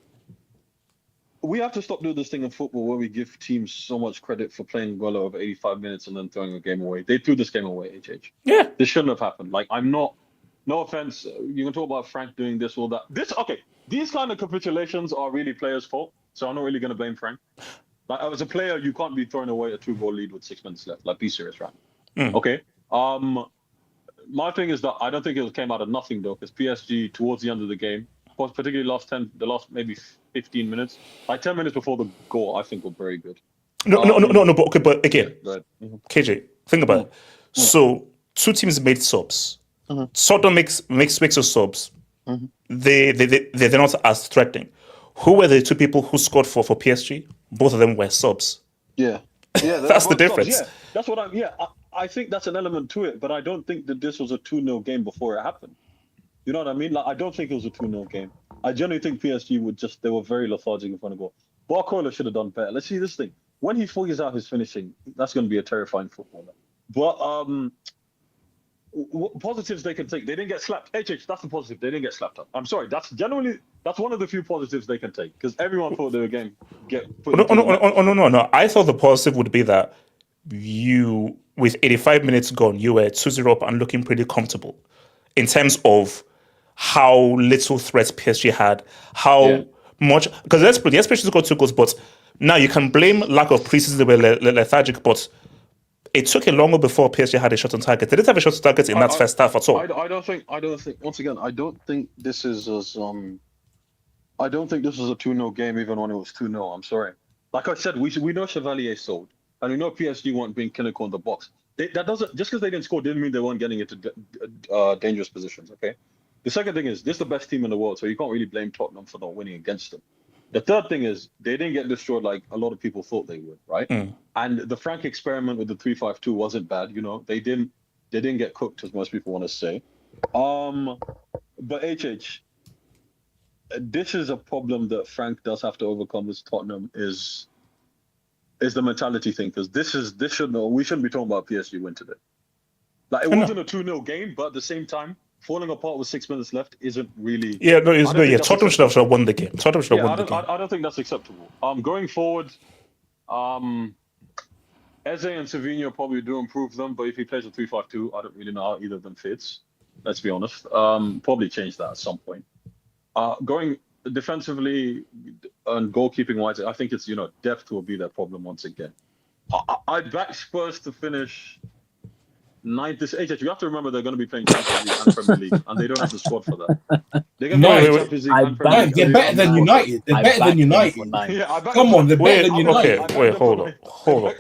we have to stop doing this thing in football where we give teams so much credit for playing well over 85 minutes and then throwing a game away. They threw this game away, HH. Yeah. This shouldn't have happened. Like, no offense, you can talk about Frank doing this or that. These kind of capitulations are really players' fault, so I'm not really going to blame Frank. Like, as a player, you can't be throwing away a 2-goal lead with 6 minutes left. Like, be serious, Frank. Okay. My thing is that I don't think it came out of nothing, though, because PSG, towards the end of the game, particularly the last maybe 15 minutes, like 10 minutes before the goal, I think were very good. But again, KJ, think about it. So 2 teams made subs. Tottenham makes a subs. They're not as threatening. Who were the 2 people who scored for PSG? Both of them were subs. Yeah, that's the difference. Yeah, that's what I think that's an element to it, but I don't think that this was a 2-0 game before it happened. You know what I mean? Like, I don't think it was a 2-0 game. I generally think PSG they were very lethargic in front of goal. Barcola should have done better. Let's see this thing. When he figures out his finishing, that's going to be a terrifying footballer. But positives they can take. They didn't get slapped. HH, that's the positive. They didn't get slapped up. I'm sorry. That's one of the few positives they can take, because everyone thought they were going to get put No. I thought the positive would be that you, with 85 minutes gone, you were 2-0 up and looking pretty comfortable in terms of how little threats PSG had, how much, because especially got 2 goals, but now you can blame lack of preseason. They were lethargic, but it took a longer before PSG had a shot on target. They didn't have a shot on target in that first half at all. I don't think. Once again, I don't think this is as. I don't think this was a 2-0 game, even when it was 2-0. I'm sorry. Like I said, we know Chevalier sold, and we know PSG weren't being clinical in the box. That doesn't, just because they didn't score didn't mean they weren't getting into dangerous positions. Okay. The second thing is, this is the best team in the world, so you can't really blame Tottenham for not winning against them. The third thing is, they didn't get destroyed like a lot of people thought they would, right? And the Frank experiment with the 3-5-2 wasn't bad. You know, they didn't get cooked, as most people want to say. But HH, this is a problem that Frank does have to overcome with Tottenham is the mentality thing, because we shouldn't be talking about PSG win today. Like, it wasn't a 2-0 game, but at the same time, falling apart with 6 minutes left isn't really. Yeah, Tottenham should have won the game. Tottenham should have won the game. I don't think that's acceptable. Going forward, Eze and Savinho probably do improve them, but if he plays a 3-5-2, I don't really know how either of them fits. Let's be honest. Probably change that at some point. Going defensively and goalkeeping wise, I think it's depth will be their problem once again. I'd back Spurs to finish 9th. This you have to remember they're going to be playing Champions League and Premier League, and they don't have the squad for that. They're going to play Champions League and Premier League. They're better than United. They're better than United. Yeah, Come on, they're better than United. Okay, wait, hold on.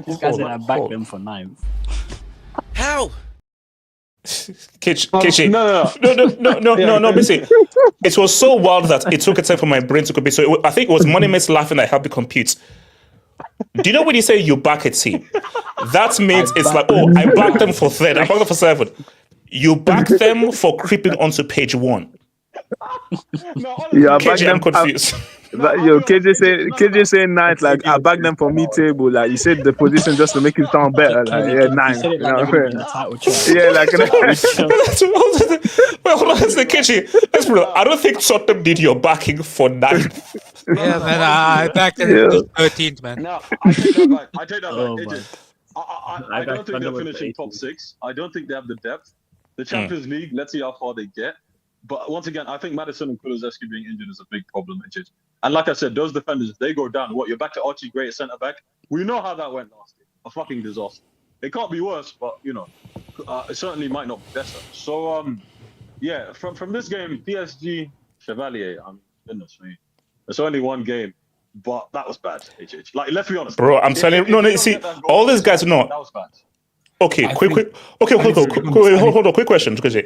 This guy's gonna back them for 9th. How? Kichi. No. Basically, it was so wild that it took a time for my brain to compute. So I think it was Moneymates laughing that helped me compute. Do you know when you say you back a team? That means it's like, oh, I backed them for 3rd, I backed them for 7th. You back them for creeping onto page 1. Yeah, KJ, I'm confused. KJ saying 9th, like I back them for mid-table. Like you said the position just to make it sound better. Like, yeah, 9th. Said it like they were in the title chart. Yeah, like Wait, hold on, KJ. Let's be real. I don't think Tottenham did your backing for 9th. Yeah, man, I backed it in 13th, man. No, I take that back. I take that Oh, back. man. I don't think they're finishing top 6. I don't think they have the depth. The Champions League, let's see how far they get. But once again, I think Maddison and Kudus being injured is a big problem. And like I said, those defenders, if they go down, you're back to Archie Gray at centre back. We know how that went last year. A fucking disaster. It can't be worse, but it certainly might not be better. So yeah, from this game, PSG Chevalier. Goodness me, it's only one game, but that was bad. Like, let's be honest, bro. I'm telling you, you see, all these guys know. That was bad. Okay, quick. Hold on. Quick question, because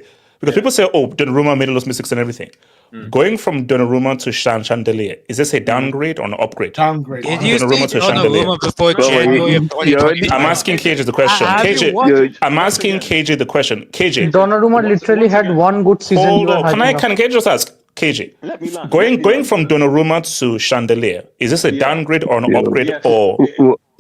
people say, "Oh, Donnarumma made those mistakes and everything." Going from Donnarumma to Chandelier, is this a downgrade or an upgrade? Downgrade. It used to Donnarumma be Donnarumma before January of 2020. I'm asking KJ the question. I'm asking KJ the question. KJ, Donnarumma literally had one good season. hold on. Can KJ just ask KJ? Let me land. Going from Donnarumma to Chandelier, is this a downgrade or an upgrade Yes. or?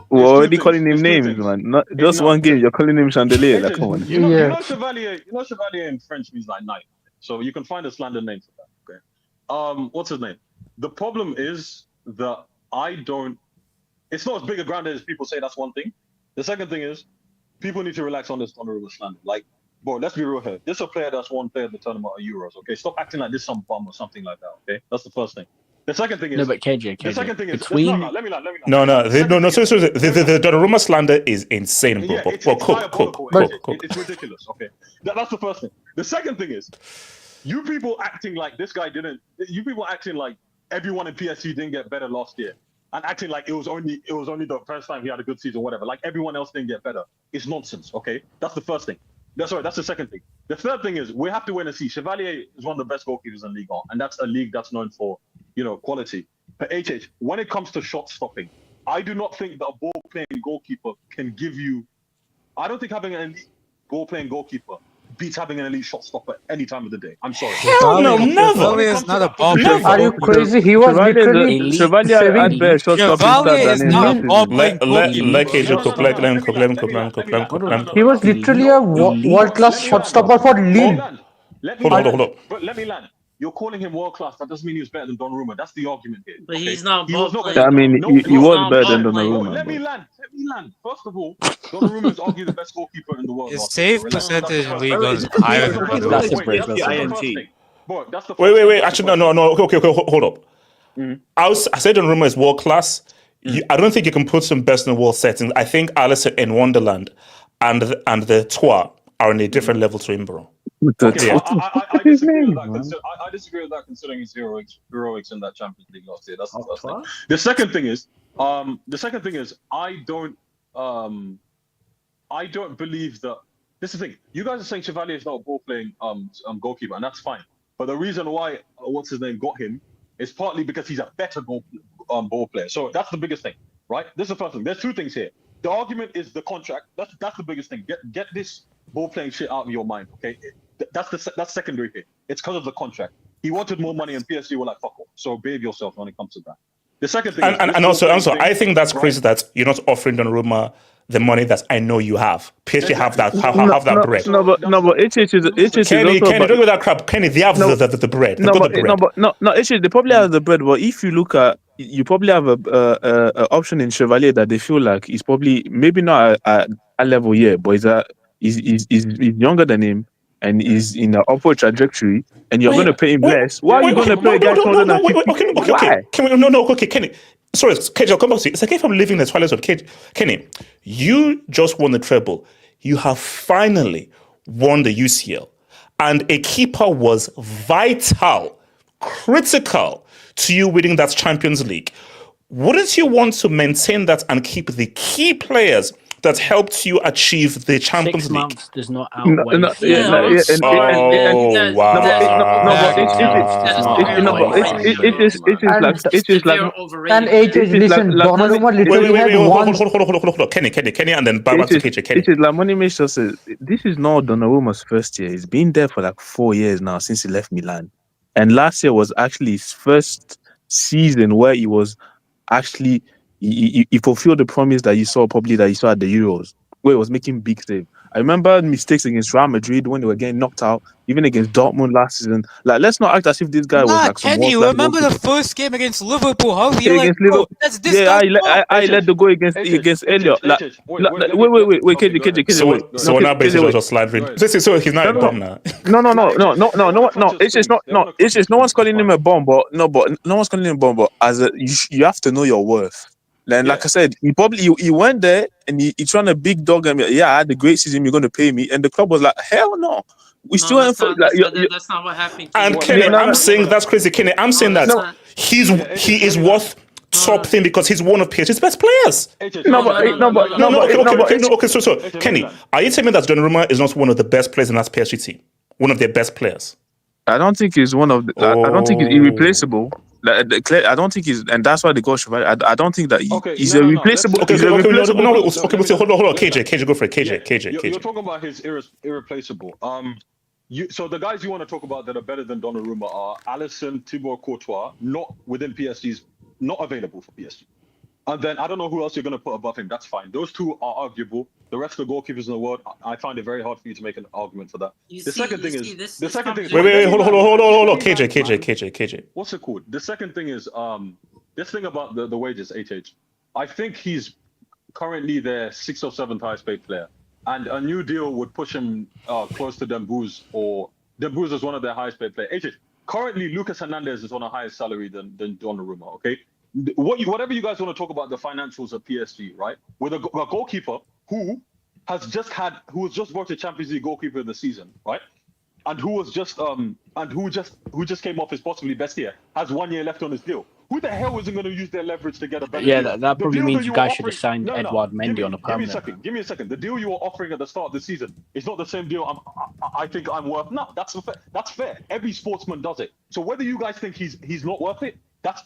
We're already calling him It's two names, things. man. Not just one game. You're calling him Chandelier. Like, come on. You know Yeah. Chevalier. Chevalier in French means like knight. So you can find a slander name for that. Okay. What's his name? The problem is that it's not as big a ground as people say. That's one thing. The second thing is people need to relax on this Donnarumma slander. Like, bro, let's be real here. This is a player that's won player of the tournament of Euros. Okay, stop acting like this some bum or something like that. Okay, that's the first thing. The second thing is No, but KJ. the second thing is between let me land. No. Seriously, the Donnarumma slander is insane, bro. Yeah, But it's cool. diabolical. Cool. It's ridiculous. Okay, that's the first thing. The second thing is, you people acting like this guy didn't. You people acting like everyone in PSG didn't get better last year, and acting like it was only the first time he had a good season, whatever. Like everyone else didn't get better. It's nonsense. Okay, that's the first thing. That's the second thing. The third thing is we have to wait and see. Chevalier is one of the best goalkeepers in Liga, and that's a league that's known for quality. But when it comes to shot stopping, I do not think that a ball playing goalkeeper can give you. I don't think having an elite ball playing goalkeeper beats having an elite shot stopper any time of the day. I'm sorry. Hell no, never. Chevalier is not a ball Never. player. Are you crazy? He was literally Chevalier had better shot stopping Chevalier stats is than not a him. ball playing Let goalkeeper. KJ cook. Let him cook. he was literally a world-class shot stopper for Lille. Hold on. But let me land. You're calling him world class. That doesn't mean he was better than Donnarumma. That's the argument here. But okay? he's not He was ball not playing. I mean, No, he was better than not playing. Donnarumma. Let me land. First of all, Donnarumma is arguably the best goalkeeper in the world. His last save year. percentage in That's Liga the is first thing. higher than That's the Donnarumma. first thing. That's That's the INT. first thing. Bro, that's the first Wait. thing. Actually, no. Okay. Hold up. I said Donnarumma is world class. I don't think you can put some best in the world settings. I think Alisson in Wonderland and the Trois are on a different level to him, bro. Okay, Yeah. I disagree with that. I disagree with that considering his heroics in that Champions League last year. That's the first thing. The second thing is, I don't believe that. This is the thing. You guys are saying Chevalier is not a ball playing goalkeeper, and that's fine. But the reason why what's his name got him is partly because he's a better ball player. So that's the biggest thing, right? This is the first thing. There's two things here. The argument is the contract. That's the biggest thing. Get this ball playing shit out of your mind, okay? That's secondary here. It's because of the contract. He wanted more money, and PSG were like, "Fuck off." So behave yourself when it comes to that. The second thing, and also, I think that's crazy that you're not offering Donnarumma the money that I know you have. PSG have that bread. No, but HH is Kenny, also don't do that crap. Kenny, they have the bread. They've got the bread. HH, they probably have the bread. But if you look at, you probably have a option in Chevalier that they feel like he's probably maybe not at a level yet, but he's younger than him and is in an upward trajectory. And you're going to pay him less. Why are you going to pay a guy more than 50? Okay, Kenny. Sorry, KJ, I'll come back to you. It's like if I'm living the twilight of Kenny, you just won the treble. You have finally won the UCL. And a keeper was vital, critical to you winning that Champions League. Wouldn't you want to maintain that and keep the key players that helped you achieve the Champions 6 League? months does not outweigh. And listen, Donnarumma literally had one. Hold on. Kenny, and then back to KJ. Kenny. It is like Money Mitch just said, this is not Donnarumma's first year. He's been there for like 4 years now since he left Milan. And last year was actually his first season where he was actually he fulfilled the promise that you saw at the Euros, where he was making big saves. I remember mistakes against Real Madrid when they were getting knocked out, even against Dortmund last season. Like, let's not act as if this guy was like some Kenny, remember the first game against Liverpool? How he that's this guy. I led the goal against Elliot. Like, wait, KJ. So now basically just slandering. So he's not a bomb now. No. It's just not. No, it's just no one's calling him a bomb, but no one's calling him a bomb. But you have to know your worth. Then, like I said, he went there and he trying to big dog him. Yeah, I had a great season. You're going to pay me, and the club was like, hell no. That's not what happened. And Kenny, I'm saying that's crazy. Kenny, I'm saying that he is worth top thing because he's one of PSG's best players. Okay. So Kenny, are you telling me that Donnarumma is not one of the best players in that PSG team? One of their best players? I don't think he's one of the. I don't think he's irreplaceable. I don't think he's, and that's why they go Chevalier. I don't think that he's a replaceable. Okay, hold on. KJ, go for it. KJ. You're talking about his irreplaceable. So the guys you want to talk about that are better than Donnarumma are Alisson, Thibaut Courtois, not within PSG's, not available for PSG. And then I don't know who else you're going to put above him. That's fine. Those two are arguable. The rest of the goalkeepers in the world, I find it very hard for you to make an argument for that. The second thing is. Wait, hold on. KJ. What's it called? The second thing is this thing about the wages, HH. I think he's currently their 6th or 7th highest paid player. And a new deal would push him close to Dembouz, or Dembouz is one of their highest paid players. HH, currently Lucas Hernandez is on a higher salary than Donnarumma, okay? Whatever you guys want to talk about the financials of PSG, right? With a goalkeeper who was just voted Champions League goalkeeper of the season, right? And who just came off his possibly best year, has 1 year left on his deal. Who the hell isn't going to use their leverage to get a better deal? Yeah, that probably means you guys should have signed Edouard Mendy on a permanent. Give me a second. The deal you were offering at the start of the season is not the same deal I think I'm worth. No, that's fair. Every sportsman does it. So whether you guys think he's not worth it,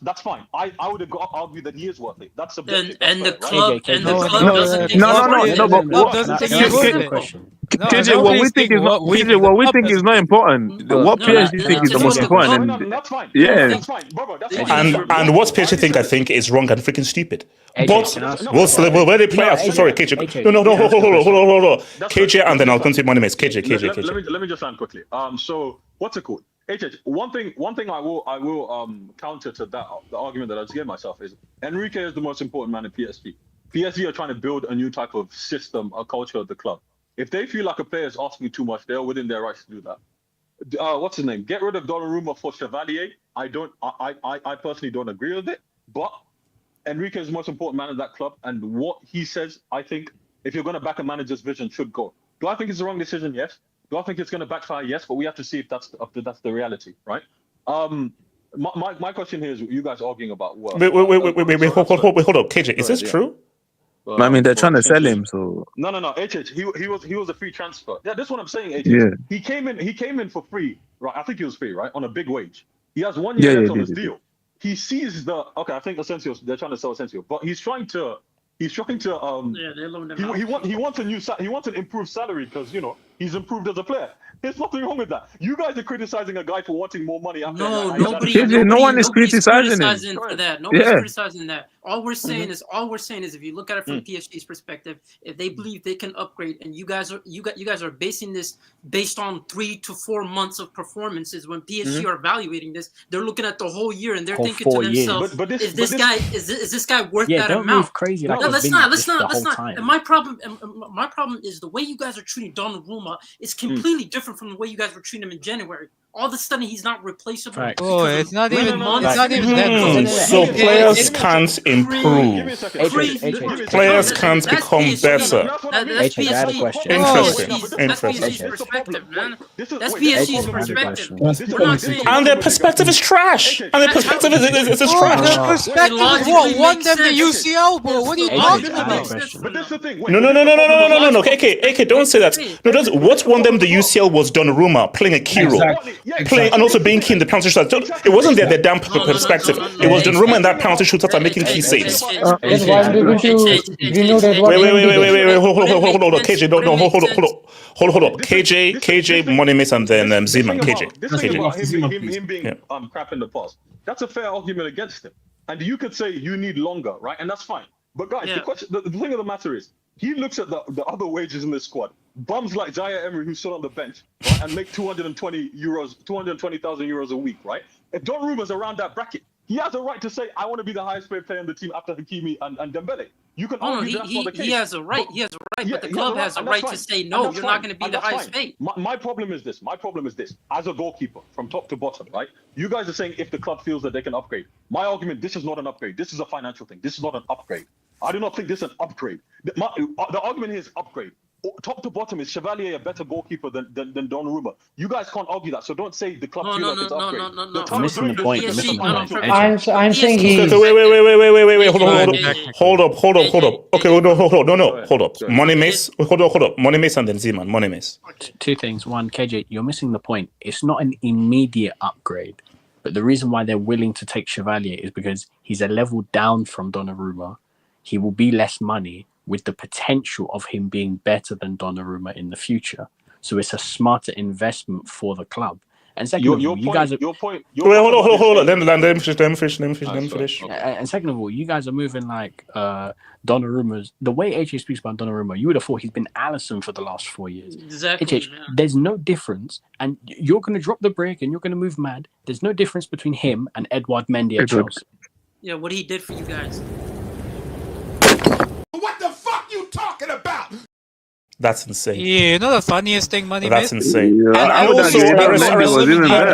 that's fine. I would have argue that he is worth it. That's subjective. And the club doesn't think KJ, what we think is not important. What PSG think is the most important. That's fine. Yeah. That's fine, brother. That's fine. And what PSG think I think is wrong and freaking stupid. But where they play out. Sorry, KJ. No, hold on. KJ, and then I'll continue Money Mates. KJ. Let me just land quickly. So what's it called? HH, one thing I will counter to that, the argument that I just gave myself is Enrique is the most important man in PSG. PSG are trying to build a new type of system, a culture of the club. If they feel like a player is asking too much, they're within their rights to do that. What's his name? Get rid of Donnarumma for Chevalier. I personally don't agree with it, but Enrique is the most important man in that club, and what he says, I think, if you're going to back a manager's vision, should go. Do I think it's the wrong decision? Yes. Do I think it's going to backfire? Yes, but we have to see if that's the reality, right? My question here is, you guys arguing about what? Wait, hold up, KJ, is this true? I mean, they're trying to sell him, so no. HH, he was a free transfer. Yeah, that's what I'm saying. HH. Yeah. He came in for free, right? I think he was free, right? On a big wage. He has 1 year left on his deal. He sees I think Asensio, they're trying to sell Asensio, but he's trying to they loaned him out. He wants an improved salary because he's improved as a player. There's nothing wrong with that. You guys are criticizing a guy for wanting more money. After No, nobody's no one is criticizing him. for that. Nobody's criticizing that. All we're saying is, if you look at it from PSG's perspective, if they believe they can upgrade, and you guys are basing this based on 3 to 4 months of performances. When PSG are evaluating this, they're looking at the whole year and they're thinking to themselves, is this guy worth that don't amount? Move crazy No, like let's not. And my problem is the way you guys are treating Donnarumma is completely different from the way you guys were treating him in January. All of a sudden, he's not replaceable. Right. Oh, it's not even. It's not even Hmm, that. so players can't improve. Players can't become better. That's I had a question. That's PSG's perspective, man. That's PSG's perspective. We're not saying. And their perspective is trash. And their perspective is trash. The perspective is what won them the UCL, bro. What are you talking about? But that's the thing. No. AK, don't say that. No, what won them the UCL was Donnarumma playing a key role. Playing and also being key in the penalty shootout. It wasn't their damn perspective. It was Donnarumma and that penalty shootout are making key saves. Then why didn't you denote Edward Wait, hold on, KJ, no, hold up. KJ, Monimis, and then Zeman, This thing about him being crap in the past, that's a fair argument against him. And you could say you need longer, right? And that's fine. But guys, the thing of the matter is, he looks at the other wages in this squad. Bums like Zaire Emery who sit on the bench, right, and make 220,000 euros a week, right? If Donnarumma's around that bracket, he has a right to say, I want to be the highest paid player in the team after Hakimi and Dembele. You can argue that's not the case. He has a right. But the club has a right to say, no, you're not going to be the highest paid. My problem is this. As a goalkeeper, from top to bottom, right? You guys are saying if the club feels that they can upgrade. My argument, this is not an upgrade. This is a financial thing. This is not an upgrade. I do not think this is an upgrade. The argument here is upgrade. Top to bottom, is Chevalier a better goalkeeper than Donnarumma? You guys can't argue that, so don't say the club feels like it's upgrade. No. I'm missing the point. I'm saying he. Wait. Hold up. Okay, hold up. Money Miss, hold up. Money Miss and then Zeman. Money Miss. Two things. One, KJ, you're missing the point. It's not an immediate upgrade, but the reason why they're willing to take Chevalier is because he's a level down from Donnarumma. He will be less money, with the potential of him being better than Donnarumma in the future. So it's a smarter investment for the club. And second of all, you guys are... Wait, hold on. Let me finish. And second of all, you guys are moving like Donnarumma's... The way HH speaks about Donnarumma, you would have thought he's been Alisson for the last 4 years. Exactly. There's no difference. And you're going to drop the break and you're going to move mad. There's no difference between him and Edouard Mendy at Chelsea. Yeah, what he did for you guys. What the fuck you talking about? That's insane. Yeah, you know the funniest thing, Money That's Miss? insane. Yeah, And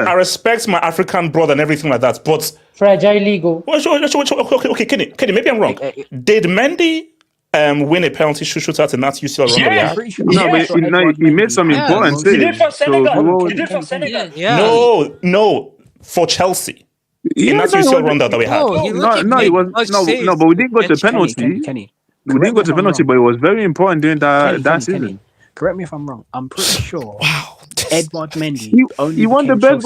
I respect my African brother and everything like that, but Fragile ego. okay, Kenny, maybe I'm wrong. Did Mendy win a penalty shootout in that UCL run? Yeah, but he made some important saves. He did for Senegal. No, for Chelsea. In that UCL run that we had. But we didn't go to penalty. Kenny. We didn't go to penalty, but it was very important during that season. Correct me if I'm wrong. I'm pretty sure Edouard Mendy he won the best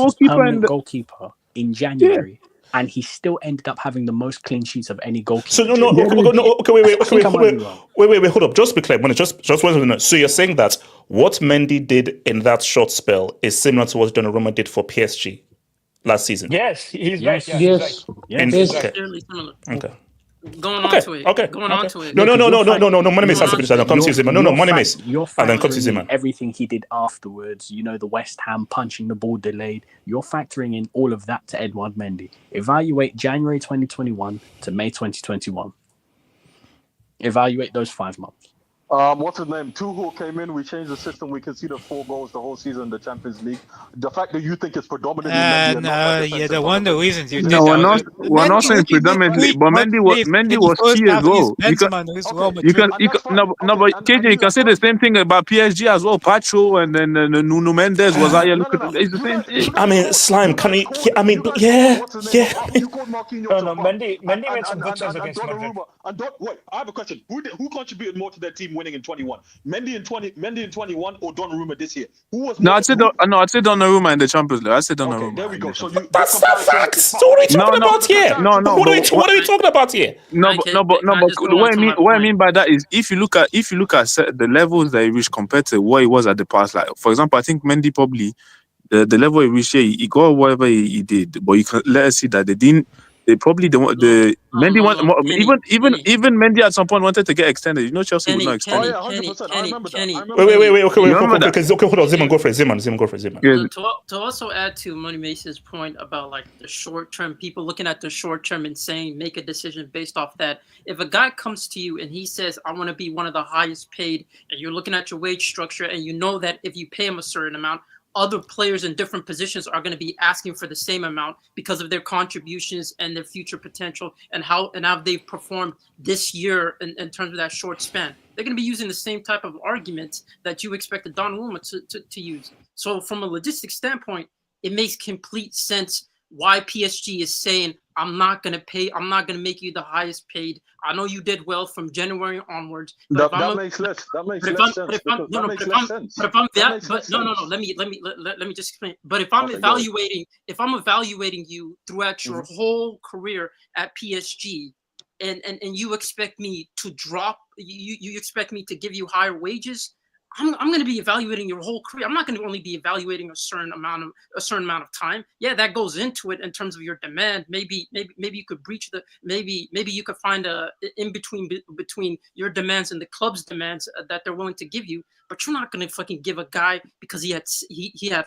goalkeeper in January, and he still ended up having the most clean sheets of any goalkeeper. So wait, hold up. Just be clear. Just wanted to know. So you're saying that what Mendy did in that short spell is similar to what Donnarumma did for PSG last season? Yes, he's Yes. Okay. Going on to it. No. Money Miss has to finish that. Come to Zeman. No, Money Miss. You're And then come to factoring in Zeman. everything he did afterwards. You know, the West Ham punching the ball delayed. You're factoring in all of that to Edouard Mendy. Evaluate January 2021 to May 2021. Evaluate those 5 months. What's his name? Tuchel came in. We changed the system. We conceded 4 goals the whole season in the Champions League. The fact that you think it's predominantly one of the reasons you did we're not saying predominantly, but Mendy was key as well. But KJ, you can say the same thing about PSG as well. Pacho and then Nuno Mendes was out here looking. It's the same thing. I mean, Slime. Can we? I mean, yeah. No, Mendy made some good saves against Madrid. Wait, I have a question. Who contributed more to their team winning in 21? Mendy in 21 or Donnarumma this year? Who was No, more? I'd say Donnarumma in the Champions League. I said Donnarumma. Okay, there we go. So That's the facts. What are we talking about here? What are we talking about here? No, but what I mean by that is if you look at the levels that he reached compared to what he was at the past, like for example, I think Mendy probably the level he reached here, he got whatever he did, but you can let us see that they probably don't want Mendy even Mendy at some point wanted to get extended. You know, Chelsea would not extend. Oh yeah, 100%. I remember that. Wait. Okay, hold on. Ziman, go for it. Ziman, go for it. Ziman. Yeah. To also add to Money Mason's point about like the short term, people looking at the short term and saying make a decision based off that. If a guy comes to you and he says, I want to be one of the highest paid, and you're looking at your wage structure and you know that if you pay him a certain amount, other players in different positions are going to be asking for the same amount because of their contributions and their future potential and how they've performed this year in terms of that short span. They're going to be using the same type of arguments that you expect the Donnarumma to use. So from a logistics standpoint, it makes complete sense why PSG is saying, I'm not going to make you the highest paid. I know you did well from January onwards. That makes less sense. Let me just explain. But if I'm evaluating you throughout your whole career at PSG, and you expect me to drop, you expect me to give you higher wages, I'm going to be evaluating your whole career. I'm not going to only be evaluating a certain amount of time. Yeah, that goes into it in terms of your demand. Maybe you could breach maybe you could find a in between your demands and the club's demands that they're willing to give you. But you're not going to fucking give a guy because he had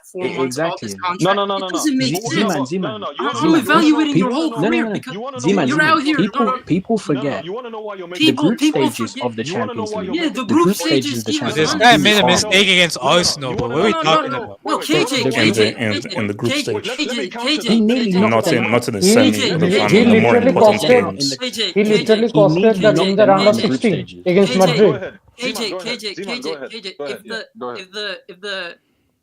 4 months off his contract. No. It doesn't make sense. Zeman. I'm evaluating your whole career because you're out here. People forget. You want to know why you're making the group stages of the Champions League. Yeah, the group stages of the Champions League. This guy made a mistake against Arsenal, but what are we talking about? No, KJ, in the group stage. KJ, Not in the semi, the more important games. He literally costed them in the round of 16 against Madrid. KJ,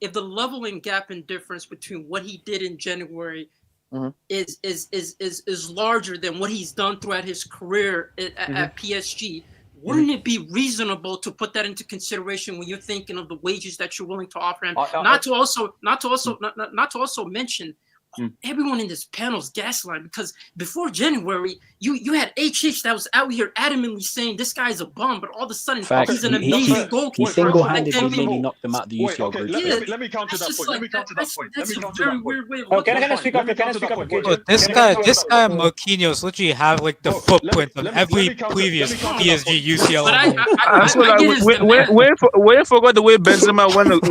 if the leveling gap in difference between what he did in January is larger than what he's done throughout his career at PSG, wouldn't it be reasonable to put that into consideration when you're thinking of the wages that you're willing to offer him? Not to also mention everyone in this panel's gaslighting, because before January, you had HH that was out here adamantly saying this guy's a bum, but all of a sudden he's an amazing goalkeeper. He single-handedly knocked them out the UCL group. Let me counter that point. That's a very weird way of looking Can I speak up? This guy Marquinhos literally have like the footprint of every previous PSG UCL. Where forgot the way Benzema went and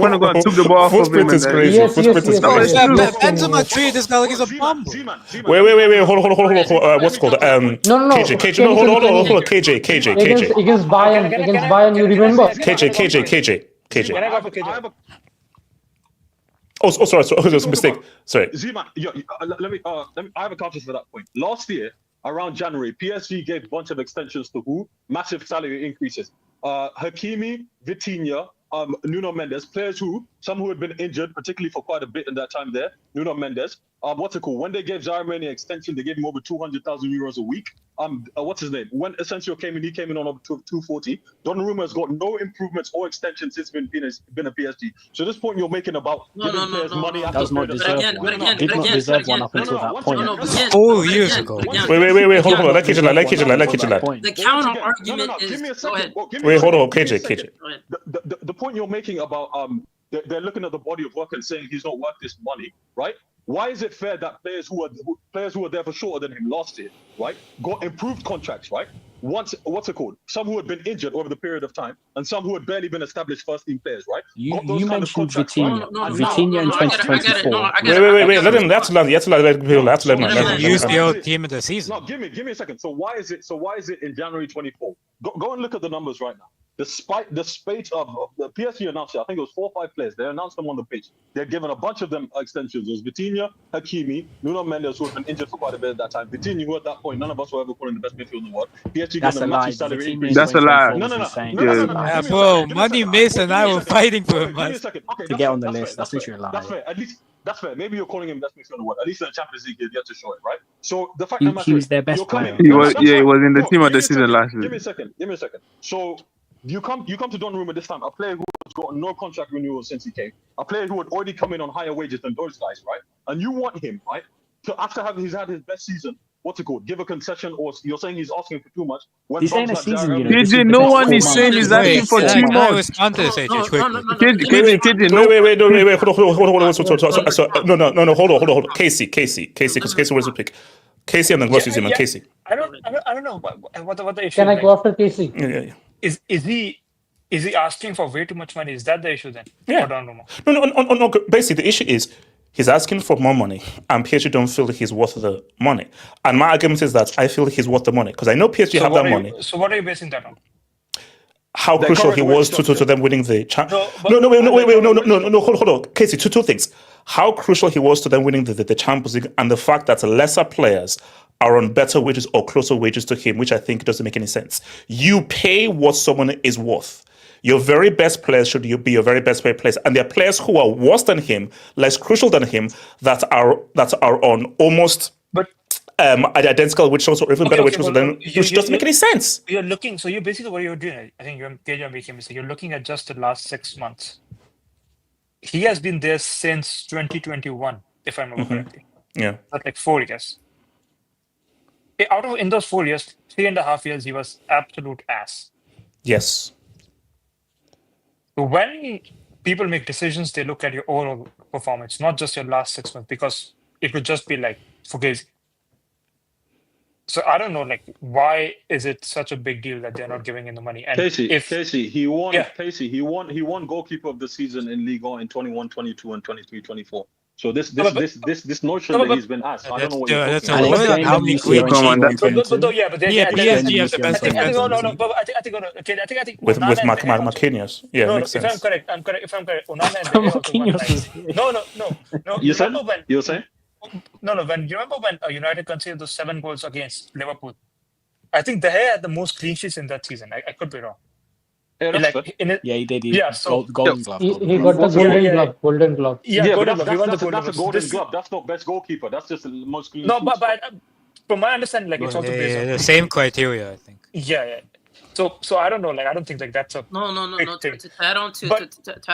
took the ball off of him. Footprint is crazy. Benzema treated this guy like he's a bum. Wait, hold on. What's it called? No. KJ. No, hold on. KJ. Against Bayern, you remember? KJ. Can I go for KJ? Oh, sorry. It was a mistake. Sorry. Zima, let me. I have a counter for that point. Last year, around January, PSG gave a bunch of extensions to who? Massive salary increases. Hakimi, Vitinha, Nuno Mendes, players some who had been injured, particularly for quite a bit in that time there. Nuno Mendes. What's it called? When they gave Zaire an extension, they gave him over 200,000 euros a week. What's his name? When Asensio came in, he came in on over 240. Donnarumma has got no improvements or extensions since been a PSG. So this point you're making about giving players money after does not deserve one. Did not deserve one up until that point. 4 years ago. Wait, hold on. Let KJ. The counter argument is. Give me a second. Wait, hold on, KJ. The point you're making about they're looking at the body of work and saying he's not worth this money, right? Why is it fair that players who are there for shorter than him last year, right, got improved contracts, right? What's it called? Some who had been injured over the period of time, and some who had barely been established first-team players, right? You mentioned Vitinha. Vitinha in 2024. Wait. Let him. That's allowed. Use the old team of the season. No, give me a second. So why is it in January 24? Go and look at the numbers right now. Despite the spate of the PSG announced it, I think it was 4 or 5 players. They announced them on the pitch. They're given a bunch of them extensions. It was Vitinha, Hakimi, Nuno Mendes, who had been injured for quite a bit at that time. Vitinha, who at that point, none of us were ever calling the best midfield in the world. PSG That's gave them a massive salary increase. That's a lie. No. Bro, Money Mason and I were fighting for him. To get on the list, that's literally a lie. That's fair. At least that's fair. Maybe you're calling him best midfield in the world. At least in the Champions League, you have to show it, right? So the fact that he was their best player. He was in the team of the season last year. Give me a second. So You come to Donnarumma this time, a player who has got no contract renewal since he came, a player who had already come in on higher wages than those guys, right? And you want him, right? So after he's had his best season, what's it called? Give a concession, or you're saying he's asking for too much? When He's saying bumps a like season, Jared you know. Evans- this is the No best one 4 is months. saying he's Wait, asking for can 2 I months. respond to this, AJ, quickly? Wait, hold on. Hold on. Casey, because Casey was to pick. Casey and then Ross and Casey. I don't know what the issue Can is. I go after Casey? Yeah. Is he asking for way too much money? Is that the issue then? Yeah. For Donnarumma? No. Basically, the issue is he's asking for more money, and PSG don't feel he's worth the money. And my argument is that I feel he's worth the money because I know PSG have that money. So what are you basing that on? How crucial he was to them winning the hold on, Casey. Two things. How crucial he was to them winning the Champions League, and the fact that lesser players are on better wages or closer wages to him, which I think doesn't make any sense. You pay what someone is worth. Your very best players should be your very best players, and there are players who are worse than him, less crucial than him, that are on almost identical wages or even better wages than, which doesn't make any sense. You're looking. So you basically what you're doing. I think you're making a mistake. You're looking at just the last 6 months. He has been there since 2021, if I remember correctly. Yeah, that's like 4 years. In those 4 years, 3.5 years, he was absolute ass. Yes. When people make decisions, they look at your overall performance, not just your last 6 months, because it would just be like fugazi. So I don't know, like, why is it such a big deal that they're not giving him the money? And Casey, he won. Yeah. Casey, he won goalkeeper of the season in Liga in 21, 22, and 23, 24. So this notion that he's been asked, I don't know what you're talking about. How many PSG has the best defense. But I think with Marquinhos. Yeah, makes sense. If I'm correct, Onana and Dembele also won. No. You're saying? No. When you remember when United conceded those 7 goals against Liverpool, I think De Gea had the most clean sheets in that season. I could be wrong. Yeah, he did. Golden glove. He got the golden glove. Yeah, but that's a golden glove. That's not best goalkeeper. That's just the most clean. No, but from my understanding, like, it's also based on the same criteria, I think. Yeah. So I don't know. Like, I don't think like that's a no. To add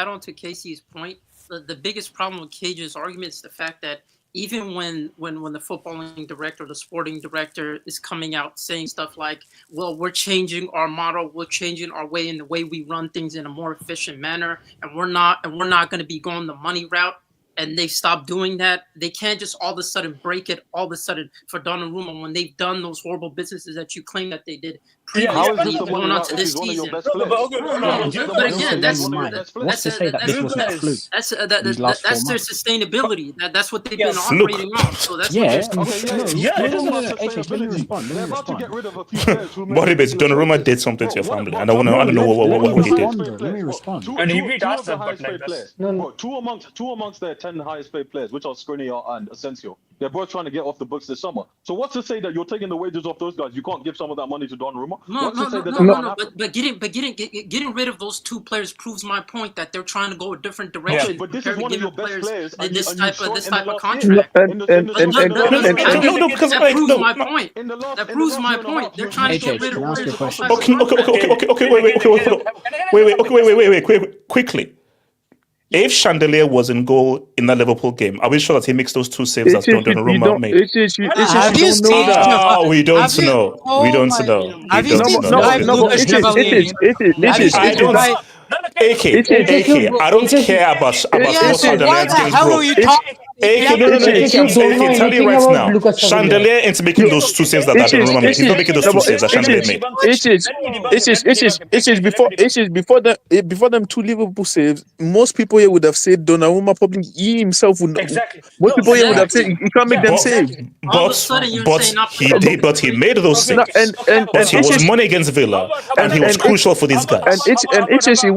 on to Casey's point, the biggest problem with Cage's argument is the fact that even when the footballing director, the sporting director is coming out saying stuff like, well, we're changing our model, we're changing our way in the way we run things in a more efficient manner, and we're not going to be going the money route, and they stop doing that, they can't just all of a sudden break it all of a sudden for Donnarumma when they've done those horrible businesses that you claim that they did previously going on to this season. But again, that's to say that this wasn't a fluke. That's their sustainability. That's what they've been operating on. So that's Donnarumma did something to your family, and I don't know what he did. Let me respond. And he beat us, but like two amongst their 10 highest paid players, which are Skriniar and Asensio. They're both trying to get off the books this summer. So what's to say that you're taking the wages off those guys? You can't give some of that money to Donnarumma? No. But getting rid of those 2 players proves my point that they're trying to go a different direction. Yeah, but this is one of your best players. This type of contract. That proves my point. That proves my point. They're trying to get rid of players. Wait, quickly. If Chandelier was in goal in that Liverpool game, are we sure that he makes those 2 saves that Donnarumma made? We don't know. We don't know. AK, I don't care about what Chandelier thinks, bro. Tell me right now, Chandelier ain't making those 2 saves that Donnarumma made. He's not making those 2 saves that Chandelier made. Before them 2 Liverpool saves, most people here would have said Donnarumma probably he himself would not. Exactly. Most people here would have said he can't make them saves. But he made those saves. But he was money against Villa, and he was crucial for these guys. And HSE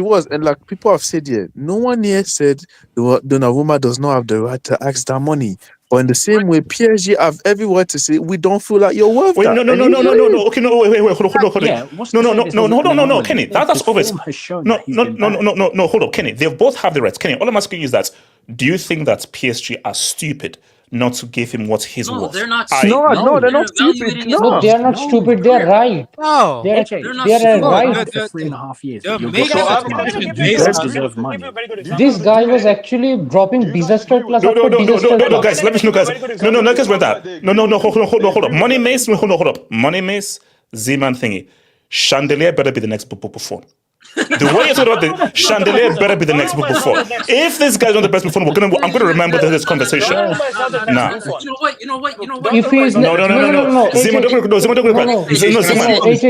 was, and like people have said here, no one here said Donnarumma does not have the right to ask that money. But in the same way, PSG have every word to say we don't feel like you're worth that. No. Okay, no, wait, hold on. No, Kenny, that's obvious. No, hold on, Kenny. They both have the rights. Kenny, all I'm asking you is that, do you think that PSG are stupid not to give him what he's No, worth. they're not. No, they're not stupid. evaluating his No. No, they are not stupid. They are right. No. They are, They're not they are stupid. right. The- For 3.5 years. the You're making getting of to decision you based guys on- deserve money. This guy was actually dropping disaster plus No, after disaster plus. guys, let me know, guys. No, guys, went that. No, hold up. Money Mace, hold up. Money Mace, Z-Man thingy. Chandelier better be the next Buffon. The way you talk about the Chandelier better be the next Buffon. If this guy's not the best Buffon, I'm gonna remember this conversation. Nah. You know what? If he is No. Zima,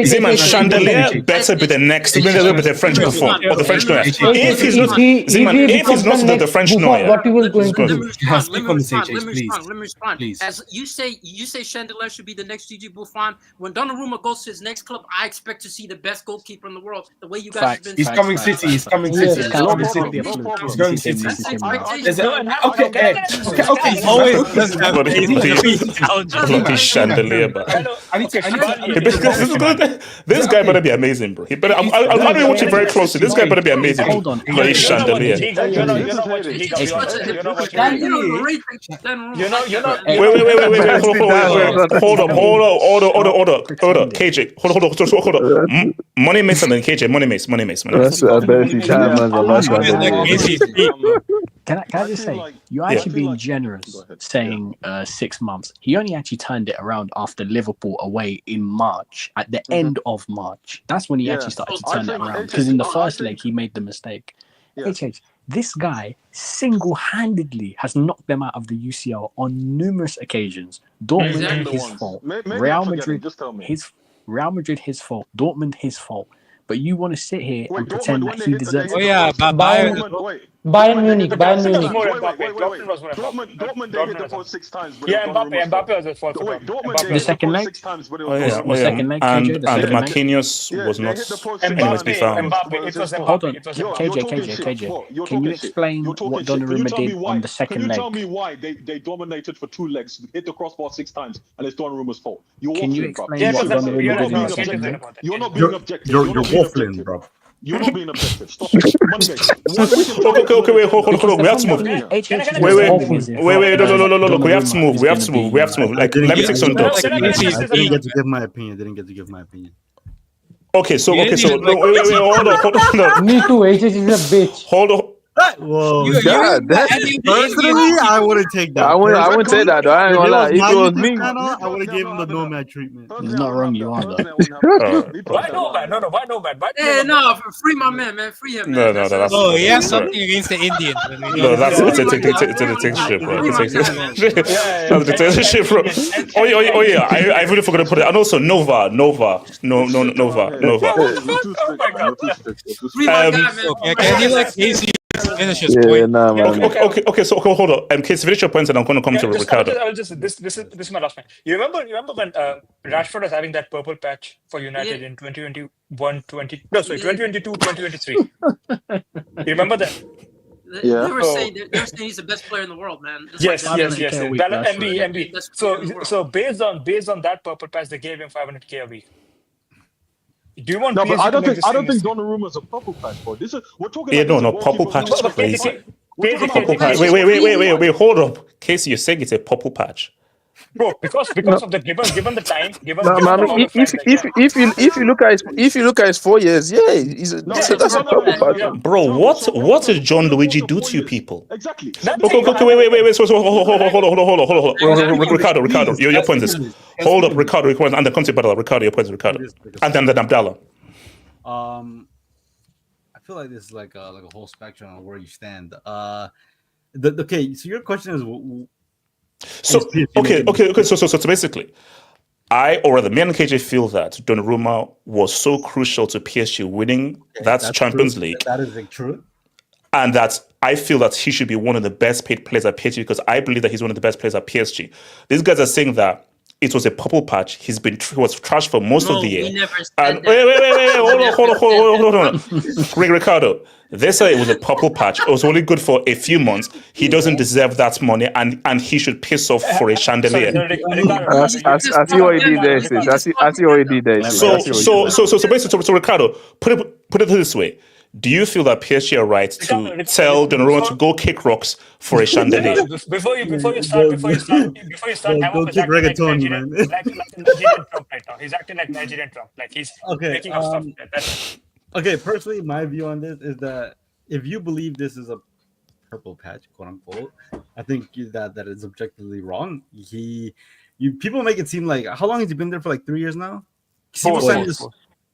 Zima, Chandelier better be the next, better be the French Buffon or the French Noir. If he's not, Zima, if he's not the French Noir, what he was going to do? Let me respond. As you say Chandelier should be the next Gigi Buffon. When Donnarumma goes to his next club, I expect to see the best goalkeeper in the world. The way you guys have been. He's coming City. He's coming Yes. City. He's coming City. He's going City. Okay. Always doesn't have bloody Chandelier, but this guy better be amazing, bro. He better. I'm watching very closely. This guy better be amazing. Hold on. Bloody Chandelier. You know what? Wait. Hold up. KJ, hold up. Money Mace and then KJ. Money Mace. That's I bet if you can, man, the last one. Can I just say, you're actually being generous saying 6 months. He only actually turned it around after Liverpool away in March, at the end of March. That's when he actually started to turn it around. Because in the first leg, he made the mistake. HH, this guy single-handedly has knocked them out of the UCL on numerous occasions. Dortmund, his fault. Real Madrid, his fault. Dortmund, his fault. But you want to sit here and pretend that he deserves it. Oh yeah, Bayern Munich. Dortmund they hit the post 6 times. Yeah, Mbappe was at fault for that. The second leg? Second leg, and KJ, the second leg. Marquinhos was not anyways be found. Hold on, KJ. Can you explain what Donnarumma did on the second leg? Can you tell me why they dominated for 2 legs, hit the crossbar 6 times, and it's Donnarumma's fault? Can you explain what Donnarumma did on the second leg? You're not being objective. You're waffling, bro. You're not being objective. Stop it. Okay, wait, hold on. We have to move. Wait, no. We have to move. Like, let me take some dots. I didn't get to give my opinion. Okay, so wait, hold on. Me too. HH is a bitch. Hold on. Whoa. Personally, I wouldn't take that. I wouldn't say that, though. I ain't gonna lie. If it was me, I would have given him the nomad treatment. He's not wrong, you are, though. Why no, man? Why no, man? Hey, no, free my man. Free him, man. No, that's oh, he has something against the Indians. No, that's it's a dictatorship, bro. That's a dictatorship, bro. Oh yeah, I really forgot to put it. And also Nova. Free my guy, man. Can you like Casey finish his yeah, point? nah, man. Okay. So hold on. Case finish your points, and I'm going to come to Ricardo. This is my last point. You remember when Rashford was having that purple patch for United in 2022, 2023. You remember that? They were saying he's the best player in the world, man. Yes. MB. So based on that purple patch, they gave him 500k a week. Do you want? No, but I don't think Donnarumma Donnarumma is a purple patch, bro. We're talking. Yeah, no, purple patch is crazy. Wait, hold up. Casey, you're saying it's a purple patch. Bro, because of the given the time, if you look at his 4 years, that's a purple patch. Bro, what did John Luigi do to you people? Exactly. Okay, wait. So hold on. Ricardo, your point is. Hold up, Ricardo, and then come to Badala. Ricardo, your point is Ricardo. And then Abdallah. I feel like this is like a whole spectrum of where you stand. Okay, so your question is So basically, me and KJ feel that Donnarumma was so crucial to PSG winning that Champions League. That is true. And that I feel that he should be one of the best paid players at PSG because I believe that he's one of the best players at PSG. These guys are saying that it was a purple patch. He was trashed for most of the year. We never said Wait, hold on. Ricardo, they say it was a purple patch. It was only good for a few months. He doesn't deserve that money, and he should piss off for a chandelier. I see what he did there, sis. I see what he did there. So basically, Ricardo, put it this way: Do you feel that PSG are right to Ricardo, tell Donnarumma to before- go kick rocks for a chandelier? Before you start, Go Ahmad is kick acting like reggaeton, Nigerian, man. like Nigerian Trump right now. He's acting like Nigerian Trump, like he's Okay, making up stuff. That's it. Okay, personally, my view on this is that if you believe this is a purple patch, quote unquote, I think that is objectively wrong. People make it seem like, how long has he been there for? Like 3 years now? He was signed this-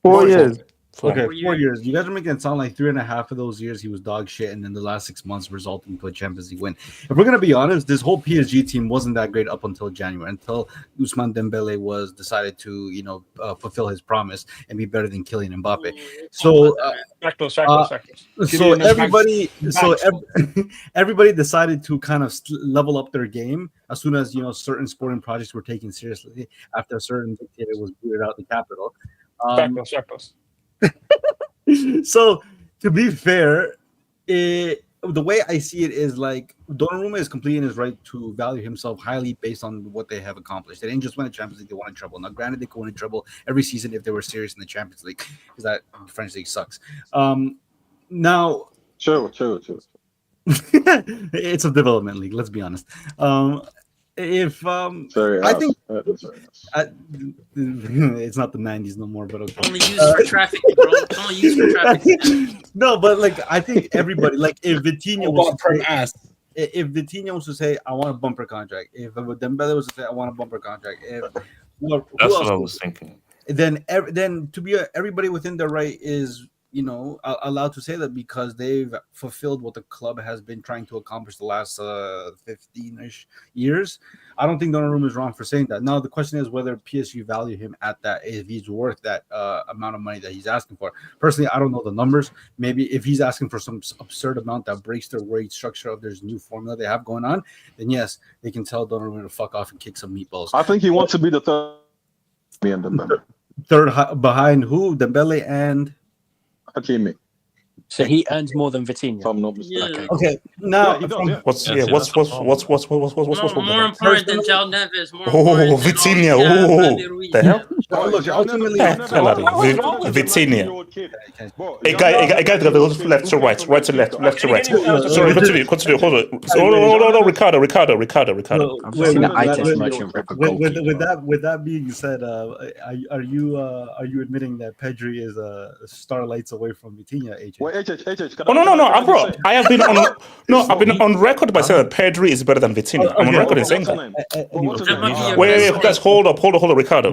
4 years. Okay, 4 4 years. You guys are making it sound like 3.5 of those years he was dog shit, and then the last 6 months resulted into a Champions League win. If we're gonna be honest, this whole PSG team wasn't that great up until January, until Ousmane Dembele was decided to, fulfill his promise and be better than Kylian Mbappe. So, Factors. so everybody decided to kind of level up their game as soon as certain sporting projects were taken seriously after a certain dictator was booted out the capital. Factors. So, to be fair, the way I see it is like Donnarumma is completely in his right to value himself highly based on what they have accomplished. They didn't just win the Champions League; they won a treble. Now, granted, they could win a treble every season if they were serious in the Champions League, because that French league sucks. Now, True. it's a development league. Let's be honest. Sorry, I think sorry. it's not the 90s no more, but okay. Only used for traffic, bro. It's only used for traffic. No, but like I think everybody, like if Vitinha was per ass. if Vitinha was to say I want a bumper contract, if Dembele was to say I want a bumper contract, if who That's else what I was thinking. then to be everybody within their right is allowed to say that because they've fulfilled what the club has been trying to accomplish the last 15-ish years. I don't think Donnarumma is wrong for saying that. Now the question is whether PSG value him at that, if he's worth that amount of money that he's asking for. Personally, I don't know the numbers. Maybe if he's asking for some absurd amount that breaks their wage structure of this new formula they have going on, then yes, they can tell Donnarumma to fuck off and kick some meatballs. I think he wants to be the third behind who? Dembele and Hakimi. So he earns more than Vitinha. If I'm not mistaken. Okay, now he does, yeah. What's Yes, what's More important than João Neves. More Oh, important than Vitinha. David Oh, Ruiz. the hell? look, ultimately, Vitinha. A guy that goes left to right to left to right. Sorry, continue. Hold on. No, Ricardo. With that being said, are you admitting that Pedri is starlights away from Vitinha, AJ? Wait, HH, Oh no, bro. I have been on. No, I've been on record by saying that Pedri is better than Vitinha. I'm on record in saying that. Wait, guys, hold up, Ricardo.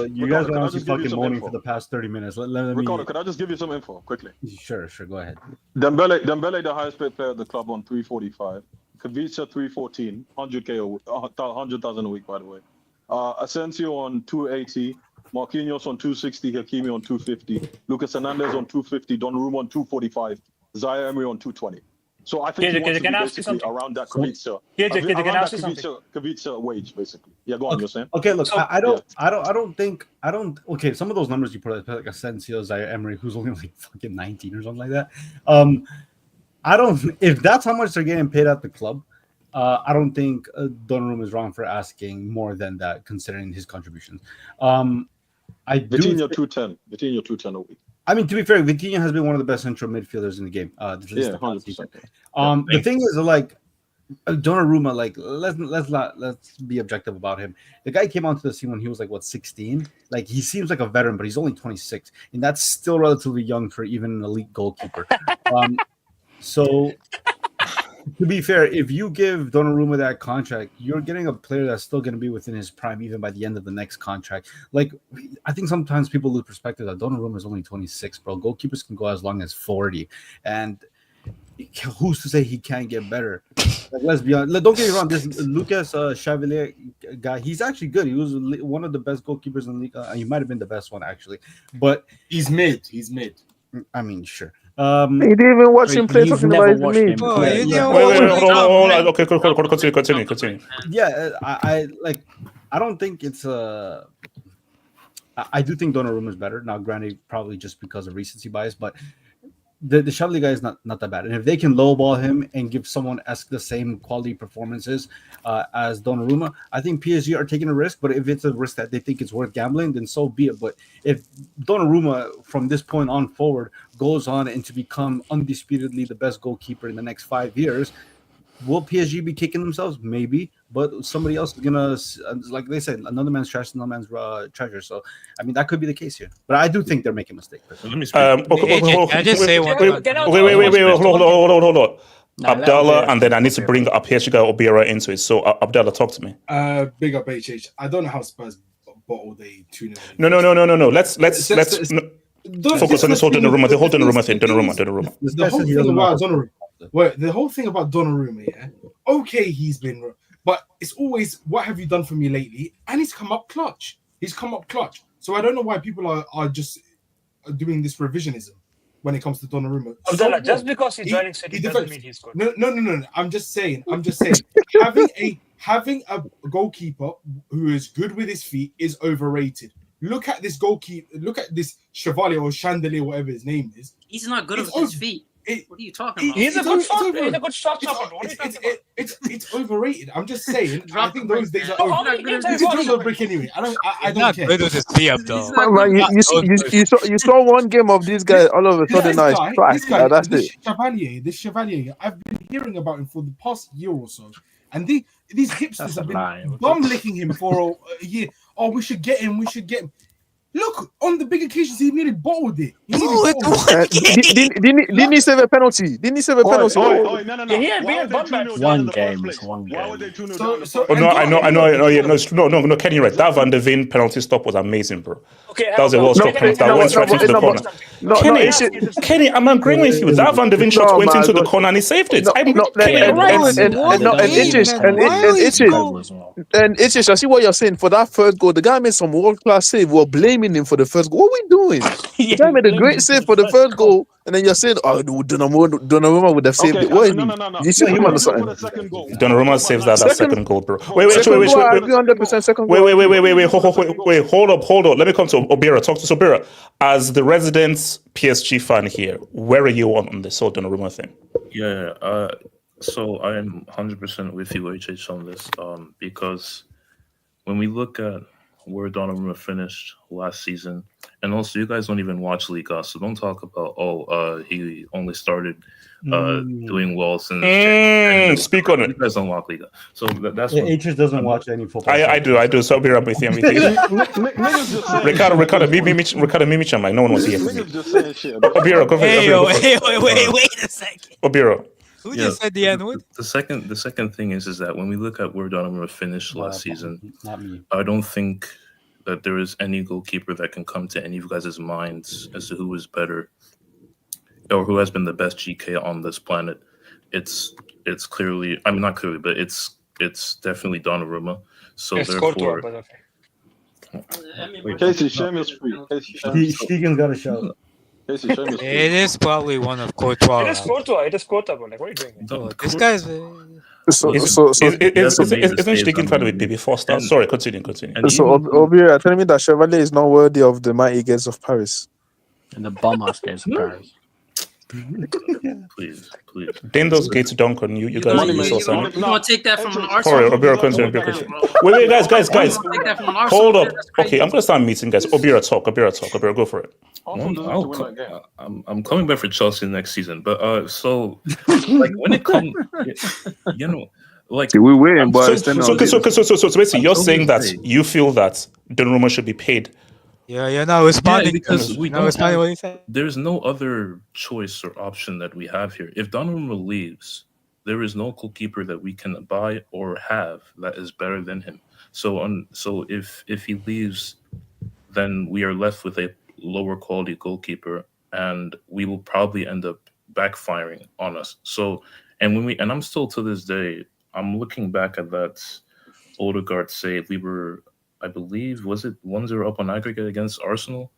You guys are honestly fucking moaning for the past 30 minutes. Let me. Ricardo, could I just give you some info quickly? Sure, go ahead. Dembele, the highest paid player at the club on 345. Kavica 314, 100,000 a week, by the way. Asensio on 280. Marquinhos on 260, Hakimi on 250, Lucas Hernandez on 250, Donnarumma on 245, Zaire Emery on 220. So I think he wants to be basically around that Kavica. Kavica wage, basically. Yeah, go on, you're saying? Okay, look, I don't think. Okay, some of those numbers you put like Asensio, Zaire Emery, who's only like fucking 19 or something like that. I don't. If that's how much they're getting paid at the club, I don't think Donnarumma is wrong for asking more than that, considering his contributions. Vitinha 210 a week. I mean, to be fair, Vitinha has been one of the best central midfielders in the game. 100%. The thing is, like Donnarumma, like let's be objective about him. The guy came onto the scene when he was like 16. Like he seems like a veteran, but he's only 26, and that's still relatively young for even an elite goalkeeper. So. To be fair, if you give Donnarumma that contract, you're getting a player that's still going to be within his prime even by the end of the next contract. Like, I think sometimes people lose perspective that Donnarumma is only 26, bro. Goalkeepers can go as long as 40. And who's to say he can't get better? Like, let's be honest. Don't get me wrong. This Lucas Chevalier guy, he's actually good. He was one of the best goalkeepers in the Liga. He might have been the best one, actually. But he's mid. I mean, sure. He didn't even watch him play. Talking about his mid. Hold on. Okay, continue. Yeah, I don't think it's I do think Donnarumma is better now. Granted, probably just because of recency bias, but the Chablis guy is not that bad, and if they can lowball him and give someone the same quality performances as Donnarumma, I think PSG are taking a risk. But if it's a risk that they think it's worth gambling, then so be it. But if Donnarumma from this point on forward goes on and to become undisputedly the best goalkeeper in the next 5 years, will PSG be kicking themselves? Maybe, but somebody else is gonna, like they said, another man's trash, another man's treasure. So, I mean, that could be the case here. But I do think they're making a mistake. Let me speak. Can I just say one? Wait, hold on. Abdallah, and then I need to bring up PSG guy Obiera into it. So, Abdallah, talk to me. Big up HH. I don't know how Spurs bottled a 2-0. No. Let's focus on this whole Donnarumma. The whole Donnarumma thing. Donnarumma. The whole thing about Donnarumma. Wait, the whole thing about Donnarumma, yeah. Okay, he's been, but it's always, what have you done for me lately? And he's come up clutch. So I don't know why people are just doing this revisionism when it comes to Donnarumma. Abdallah, just because he's joining City doesn't mean he's good. No. I'm just saying. having a goalkeeper who is good with his feet is overrated. Look at this goalkeeper. Look at this Chevalier or Chandelier, whatever his name is. He's not good with his feet. What are you talking about? He's a good shot. He's a good shot stopper. It's overrated. I'm just saying. I think those days are over. He's a brick anyway. I don't care. Good with his feet, though. You saw one game of this guy. All of a sudden, now it's trash. That's it. This Chevalier. I've been hearing about him for the past year or so, and these hipsters have been bum licking him for a year. Oh, we should get him. Look, on the big occasions, he nearly bottled it. Didn't he save a penalty? No. He had one game. Why would they tune him No, Kenny, right? That Van de Ven penalty stop was amazing, bro. Okay, that was a well-struck penalty that went straight into the corner. Kenny, I'm agreeing with you. That Van de Ven shot went into the corner and he saved it. And it's just, I see what you're saying. For that first goal, the guy made some world-class save. We're blaming him for the first goal. What are we doing? The guy made a great save for the first goal, and then you're saying, "Oh, Donnarumma would have saved it." What? No. You see him on the side. Donnarumma saves that second goal, bro. Wait. 100% second goal. Wait. Hold up. Let me come to Obiera. Talk to Obiera. As the resident PSG fan here, where are you on this whole Donnarumma thing? Yeah. So I am 100% with you, HH, on this. Because when we look at where Donnarumma finished last season, and also you guys don't even watch Liga, so don't talk about he only started doing well since speak on it. You guys don't watch Liga, so that's H doesn't watch any football. I do. So I'll be with you. Ricardo, Mimi, like no one was here. Obiera, go for it. Hey, wait a second. Obiera. Who just said the N-word? The second thing is that when we look at where Donnarumma finished last season, not me. I don't think that there is any goalkeeper that can come to any of you guys' minds as to who is better or who has been the best GK on this planet. It's clearly, I mean not clearly, but it's definitely Donnarumma. So therefore, Casey, Seamus free. Stegan's got a shout. It is probably one of Courtois. It is Courtois, bro. Like, what are you doing? Oh, this guy's. Isn't Stiggin trying to be before start? Sorry, continue. So Obiera telling me that Chevalier is not worthy of the mighty gates of Paris. And the bum-ass gates of Paris. Please. Then those gates dunk on you. You guys You want to take that from an Arsenal? Sorry, Obiera, continue. Wait, guys. Hold up. Okay, I'm gonna start meeting guys. Obiera, talk. Obiera, go for it. I'm coming back for Chelsea next season, but so like when it comes, like we win, but so basically, you're saying that you feel that Donnarumma should be paid. Yeah, you're not responding. Because we not responding what you said. There's no other choice or option that we have here. If Donnarumma leaves, there is no goalkeeper that we can buy or have that is better than him. So if he leaves, then we are left with a lower quality goalkeeper, and we will probably end up backfiring on us. So, and I'm still to this day, I'm looking back at that Odegaard save. We were, I believe, was it 1-0 up on aggregate against Arsenal,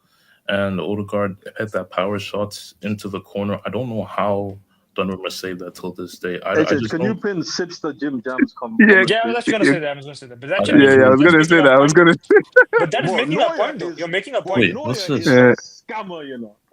and Odegaard had that power shot into the corner. I don't know how Donnarumma saved that till this day. Can you pin Sipster Jim Jam's comment? Yeah, I was gonna say that. But that I was gonna say that. But that is making a point, though. You're making a point. Wait, what's this? Scammer,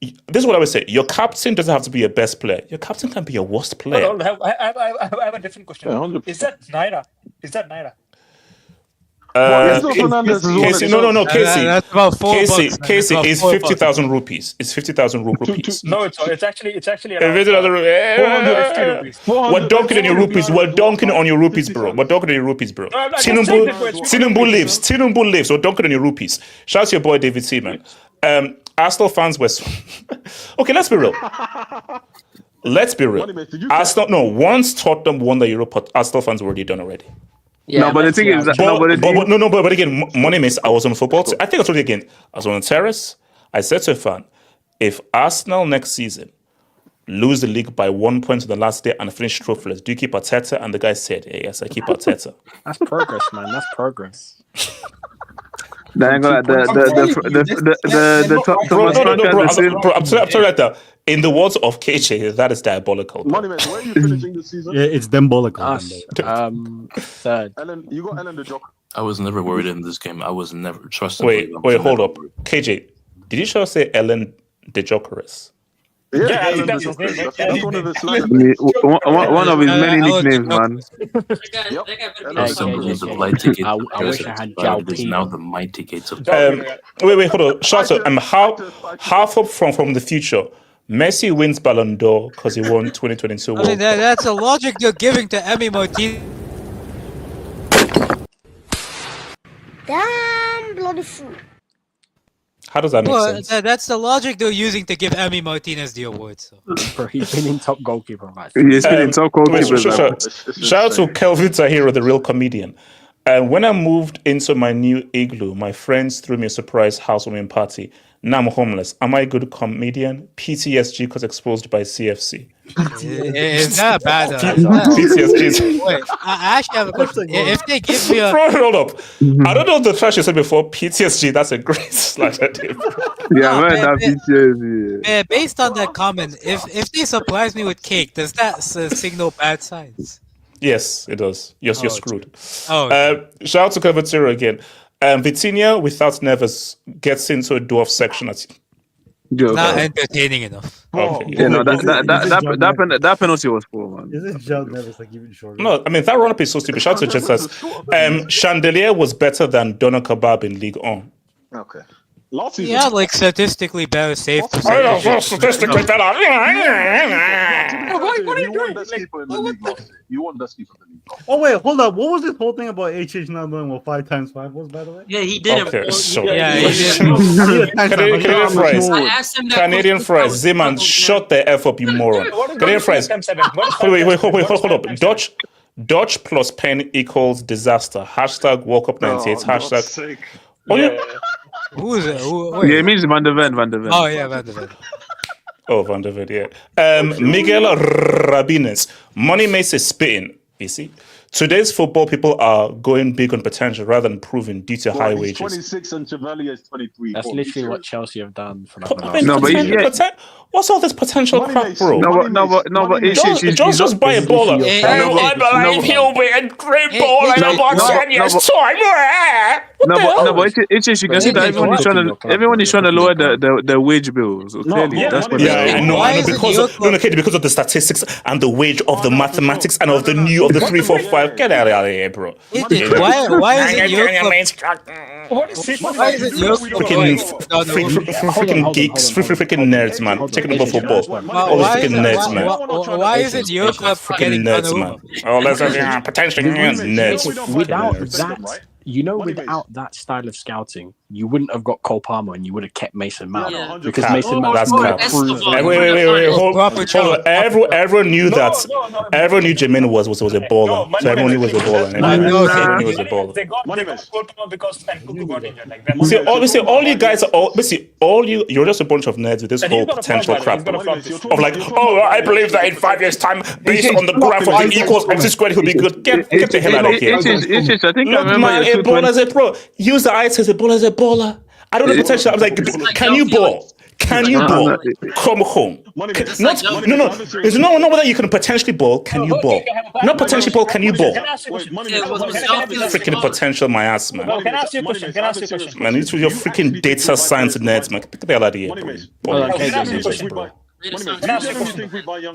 this is what I would say. Your captain doesn't have to be your best player. Your captain can be your worst player. No, I have a different question. Yeah, Is that Naira? Casey, no, Casey. That's about $4. Man. Casey That's is about $4. 50,000 rupees. It's 50,000 rupees. No, it's actually We're around 450 rupees. dunking on your rupees. We're dunking on your rupees, bro. We're dunking on your rupees, bro. No, I'm not just saying that, bro. It's Tinubu lives. Tinubu lives. We're dunking on your rupees. Shout out to your boy David C, man. Arsenal fans were okay. Let's be real. Arsenal. No, once Tottenham won the Europa, Arsenal fans were already done already. Yeah, no, but the thing is, that, but again, money makes. I was on football. I think I told you again. I was on the terrace. I said to a fan, if Arsenal next season lose the league by 1 point on the last day and finish trophyless, do you keep Arteta? And the guy said, hey, yes, I keep Arteta. That's progress, man. That's progress. Bro, I'm telling you like that. In the words of KJ, that is diabolical. Money man, where are you finishing this season? Yeah, it's diabolical. Third. Ellen, you got Ellen the Joker. I was never worried in this game. I was never trusted. Wait, hold up. KJ, did you just say Ellen DeJokeres? Yeah, Ellen that's one of his slides. one of his many nicknames, man. The mighty gates of I wish I had it is now the mighty gates of Wait, hold on. Shout out. Half up from the future. Messi wins Ballon d'Or because he won 2022 World Cup. That's a logic you're giving to Emi Martinez. Damn bloody fool. How does that make sense? That's the logic they're using to give Emi Martinez the award. So. Bro, he's been in top goalkeeper match. He's been in top goalkeeper. Shout out to Kelvin Tahiro, the real comedian. When I moved into my new igloo, my friends threw me a surprise housewarming party. Now I'm homeless. Am I a good comedian? PTSD because exposed by CFC. It's not bad. PTSD. Wait, I actually have a question. If they give me a... Hold up. I don't know the trash you said before. PTSD, that's a great slash idea. Yeah, man, that PTSD. Based on that comment, if they surprise me with cake, does that signal bad signs? Yes, it does. Yes, you're screwed. Okay. Shout out to Clevatero again. Vitinha, without Neves, gets into a dwarf section. Not entertaining enough. Okay. Yeah, no, that penalty was poor, man. Isn't Joe Neves like even shorter? No, I mean, that run-up is so stupid. Shout out to Jesus. Chandelier was better than Doner Kebab in League 1. Okay. Last season. Yeah, like statistically better save percentage. Statistically better. What are you doing? Best keeper in the league last year. You won best keeper in the league. Oh wait, hold up. What was this whole thing about HH not doing what 5 times 5 was, by the way? Yeah, he did Okay, it. so Canadian fries. I asked him that Canadian question. fries. Ziman, shut the F up, you moron. Canadian fries. Wait, hold up. Dutch plus pen equals disaster. Hashtag World Cup 98. Hashtag. Oh, yeah. Who is it? Yeah, it means Van de Ven. Oh, yeah, Van de Ven. Oh, Van de Ven, yeah. Miguel Rabines. Money makes a spitting, you see. Today's football people are going big on potential rather than proving due to high wages. 26 and Chevalier is 23. That's literally what Chelsea have done for What's all this potential crap, bro? But just buy a baller. I believe he'll be a great baller in about 10 years' time. But it's just you can see that everyone is trying to lower the wage bills. Clearly, that's what. Yeah, I know. Because of the statistics and the wage of the mathematics and of the 3, 4, 5. Get out of here, bro. Why is it your club? What is it? Freaking geeks, freaking nerds, man. Taking over football. All these freaking nerds, man. Why is it your club freaking nerds, man? Oh, let's potentially nerds. Without that, without that style of scouting, you wouldn't have got Cole Palmer and you would have kept Mason Mount because Mason Mount. That's crap. Wait. Hold on. Everyone knew that. Everyone knew Jermaine was a baller. So everyone knew he was a baller. Everyone knew he was a baller. They got Cole Palmer because Kudu got injured. Like all you guys are you're just a bunch of nerds with this whole potential crap of like, I believe that in 5 years' time, based on the graph of the equals x squared, he'll be good. Get the hell out of here. I think I remember. A baller as a pro. Use the eye as a baller as a baller. I don't know potential. I was like, can you ball? Can you ball? Come home. Not It's not whether you can potentially ball. Can you ball? Not potentially ball. Can you ball? Freaking potential, my ass, man. Can I ask you a question? Man, it's with your freaking data science nerds, man. Get the hell out of here, bro.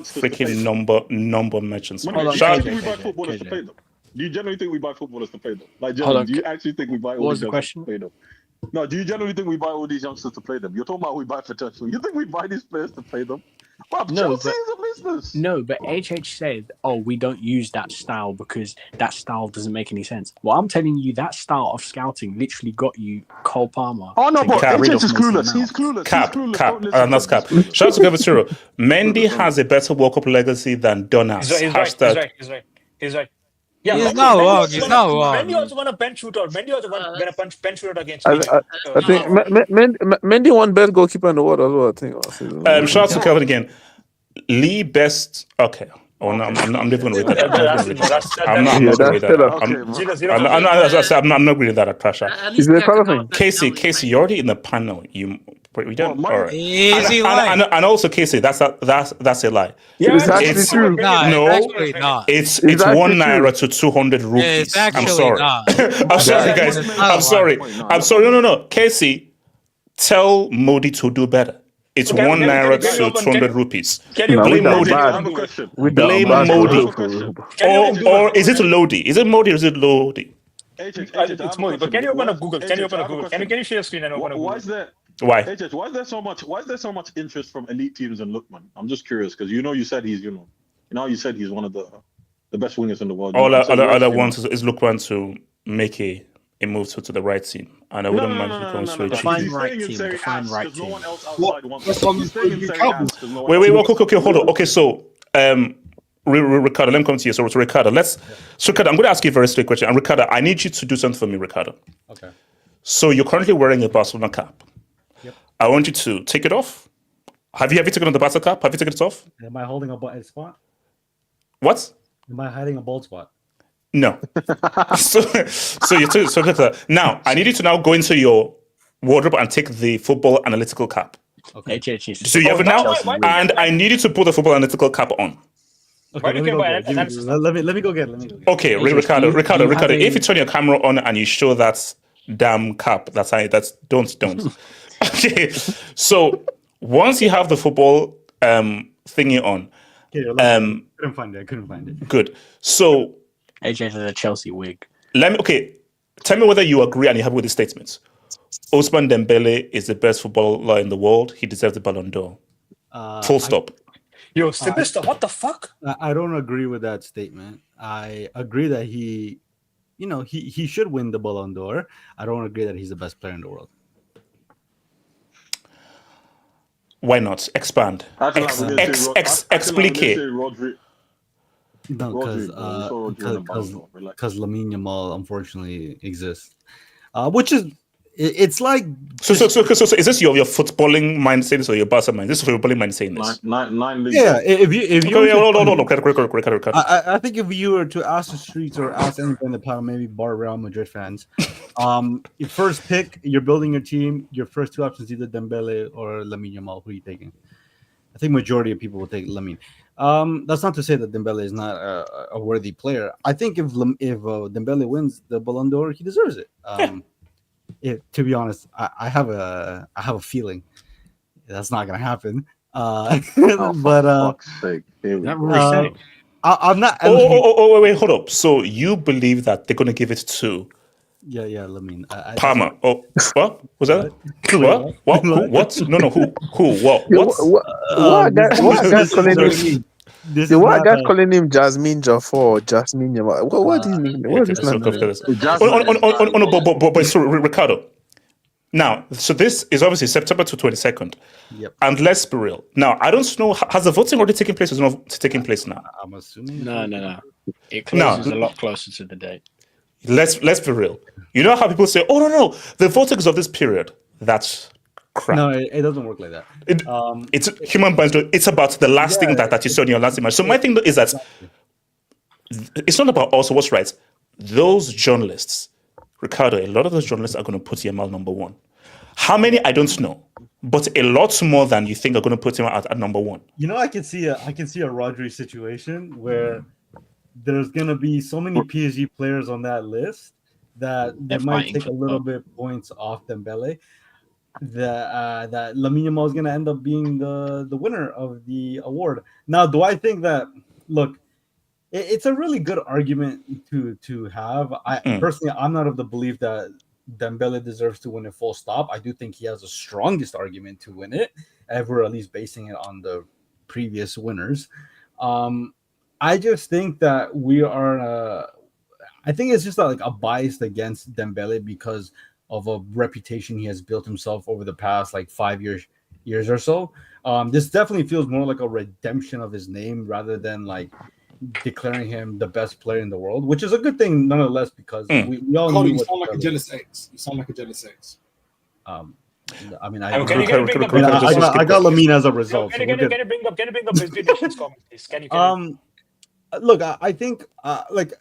Freaking number merchants. Do you genuinely think we buy footballers to play them? Do you genuinely think we buy footballers to play them? Like, genuinely, do you actually think we buy all these youngsters to play them? No, do you genuinely think we buy all these youngsters to play them? You're talking about we buy potential. You think we buy these players to play them? No, Chelsea is a business. No, but HH said, "Oh, we don't use that style because that style doesn't make any sense." Well, I'm telling you, that style of scouting literally got you Cole Palmer. Oh no, but Cap. HH is clueless. He's clueless. Cap. That's cap. Clueless. Shout out to Gavatiro. Mendy has a better World Cup legacy than Donas. He's right. Yeah, He's not wrong. He's not wrong. Mendy also won a bench shootout. Mendy also won a bench shootout against I me. think Mendy won best goalkeeper in the world as well. I think. Shout out to Kelvin again. Lee best. Okay. Oh no, I'm never going to read that. I'm not going to read that. I'm not reading that at Prasha. Is there a color thing? Casey, you're already in the panel. We don't. All right. Easy line. And also, Casey, that's a lie. Yeah, it's actually true. No, actually not. it's 1 naira to 200 rupees. It's actually I'm sorry. not. I'm sorry, guys. I'm sorry. No. Casey, tell Modi to do better. It's 1 naira to 200 rupees. Blame Modi. Blame Modi. Or is it Lodi? Is it Modi or is it Lodi? It's Modi. But can you open up Google? Can you share your screen and open up Google? Why? HH, why is there so much interest from elite teams in Lookman? I'm just curious because you said he's you said he's one of the best wingers in the world. All I want is Lookman to make a move to the right team, and I wouldn't mind if he comes to a Define right team. Define right team. Wait, okay, hold on. Okay, so Ricardo, let me come to you. So Ricardo, Ricardo, I'm going to ask you a very straight question. And Ricardo, I need you to do something for me, Ricardo. Okay. So you're currently wearing a Barcelona cap. Yep. I want you to take it off. Have you taken on the Barca cap? Have you taken it off? Am I holding a bald spot? What? Am I hiding a bald spot? No. so now I need you to now go into your wardrobe and take the football analytical cap. Okay. So you have it now, and I need you to put the football analytical cap on. Okay, let me go get it. Okay, Ricardo, if you turn your camera on and you show that damn cap, don't. Okay, so once you have the football thingy on, couldn't find it. Good. So AJ has a Chelsea wig. Tell me whether you agree and you're happy with the statements. Ousmane Dembele is the best footballer in the world. He deserves the Ballon d'Or. Full stop. Yo, Sinister, what the fuck? I don't agree with that statement. I agree that he should win the Ballon d'Or. I don't agree that he's the best player in the world. Why not? Expand. Explique. No, because Lamine Yamal unfortunately exists, which is it's like. So is this your footballing mind saying this or your Barca mind? This is your footballing mind saying this. Yeah, if you I think if you were to ask the streets or ask anyone in the panel, maybe bar Real Madrid fans, your first pick, you're building your team. Your first two options either Dembele or Lamine Yamal. Who are you taking? I think majority of people will take Lamine. That's not to say that Dembele is not a worthy player. I think if Dembele wins the Ballon d'Or, he deserves it. To be honest, I have a feeling that's not going to happen. I'm not. Wait, hold up. So you believe that they're going to give it to? Yeah, Lamine. Palmer. Oh, what was that? What? What? Who? What? No. Who? What? What guys calling him? Why guys calling him Jasmine Jaffa or Jasmine Yamal? What is his name? What is his name? So Ricardo. Now, so this is obviously September to 22nd. Yep. And let's be real. Now, I don't know. Has the voting already taken place? Or is it not taking place now? I'm assuming. No. It closes a lot closer to the date. Let's be real. You know how people say, "Oh no, the voting is of this period." That's crap. No, it doesn't work like that. It's human beings. It's about the last thing that you saw in your last image. So my thing is that it's not about also what's right. Those journalists, Ricardo, a lot of those journalists are going to put Yamal number one. How many? I don't know. but a lot more than you think are going to put him at number one. You know, I can see a Rodri situation where there's gonna be so many PSG players on that list that they might take a little bit points off Dembele. That Lamine Yamal is gonna end up being the winner of the award. Now, do I think that? Look, it's a really good argument to have. Personally, I'm not of the belief that Dembele deserves to win it full stop. I do think he has the strongest argument to win it, if we're at least basing it on the previous winners. I just think that we are. I think it's just like a bias against Dembele because of a reputation he has built himself over the past like 5 years or so. This definitely feels more like a redemption of his name rather than like declaring him the best player in the world, which is a good thing nonetheless because we all Cody, knew you sound like a jealous ex. You sound like a jealous ex. I mean, I got Lamine as a result. Can you bring up Bisbee Nation's comment, please? Can you? Look, I think like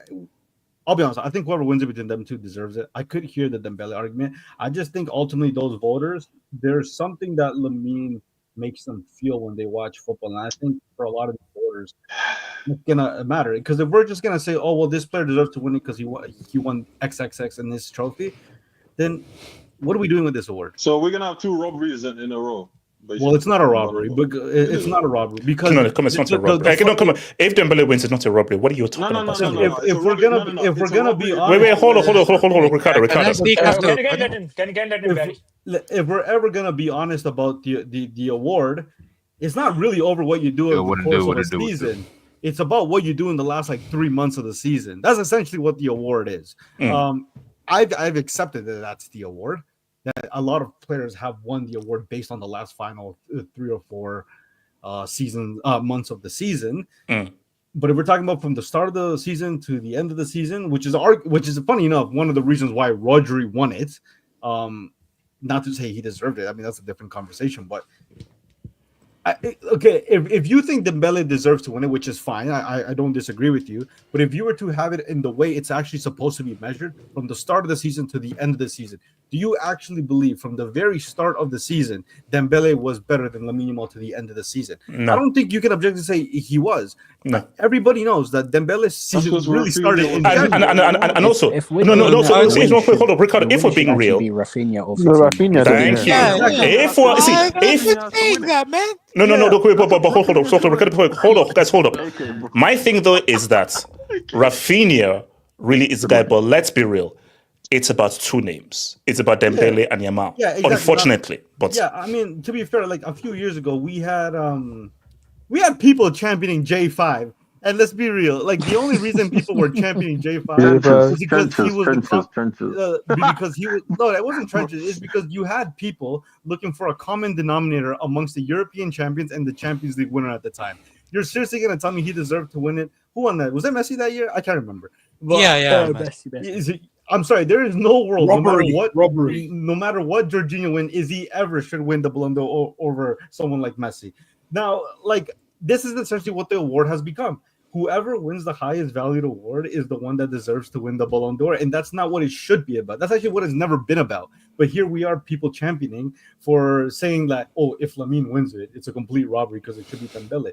I'll be honest. I think whoever wins it between them two deserves it. I could hear the Dembele argument. I just think ultimately those voters, there's something that Lamine makes them feel when they watch football, and I think for a lot of the voters, it's gonna matter because if we're just gonna say, "Oh, well, this player deserves to win it because he won XXX in this trophy," then what are we doing with this award? So we're gonna have two robberies in a row. Basically. Well, it's not a robbery, but it's not a robbery because it's not a robbery. Come on. If Dembele wins, it's not a robbery. What are you talking about? If we're gonna be honest, wait, hold on, Ricardo. If we're ever gonna be honest about the award, it's not really over what you do over the course of the season. It's about what you do in the last like 3 months of the season. That's essentially what the award is. I've accepted that that's the award. That a lot of players have won the award based on the last final 3 or 4 months of the season. But if we're talking about from the start of the season to the end of the season, which is funny enough, one of the reasons why Rodri won it, not to say he deserved it. I mean, that's a different conversation. But if you think Dembele deserves to win it, which is fine, I don't disagree with you. But if you were to have it in the way it's actually supposed to be measured from the start of the season to the end of the season, do you actually believe from the very start of the season Dembele was better than Lamine Yamal to the end of the season? No. I don't think you can objectively say he was. No. Everybody knows that Dembele's season really started in and also hold up, Ricardo. If we're being real, Rafinha thank you. If we're saying that, man. No, hold up. My thing though is that Rafinha really is the guy, but let's be real. It's about two names. It's about Dembele and Yamal. Yeah, exactly. Unfortunately, but I mean, to be fair, like a few years ago, we had people championing J5, and let's be real, like the only reason people were championing J5 was because he was because he was it wasn't trenches. It's because you had people looking for a common denominator amongst the European champions and the Champions League winner at the time. You're seriously gonna tell me he deserved to win it? Who won that? Was that Messi that year? I can't remember. But, Messi. I'm sorry, there is no world, no matter what Jorginho win, is he ever should win the Ballon d'Or over someone like Messi. Now, like, this is essentially what the award has become. Whoever wins the highest valued award is the one that deserves to win the Ballon d'Or, and that's not what it should be about. That's actually what it's never been about. But here we are, people championing for saying that, oh, if Lamine wins it, it's a complete robbery because it should be Dembele.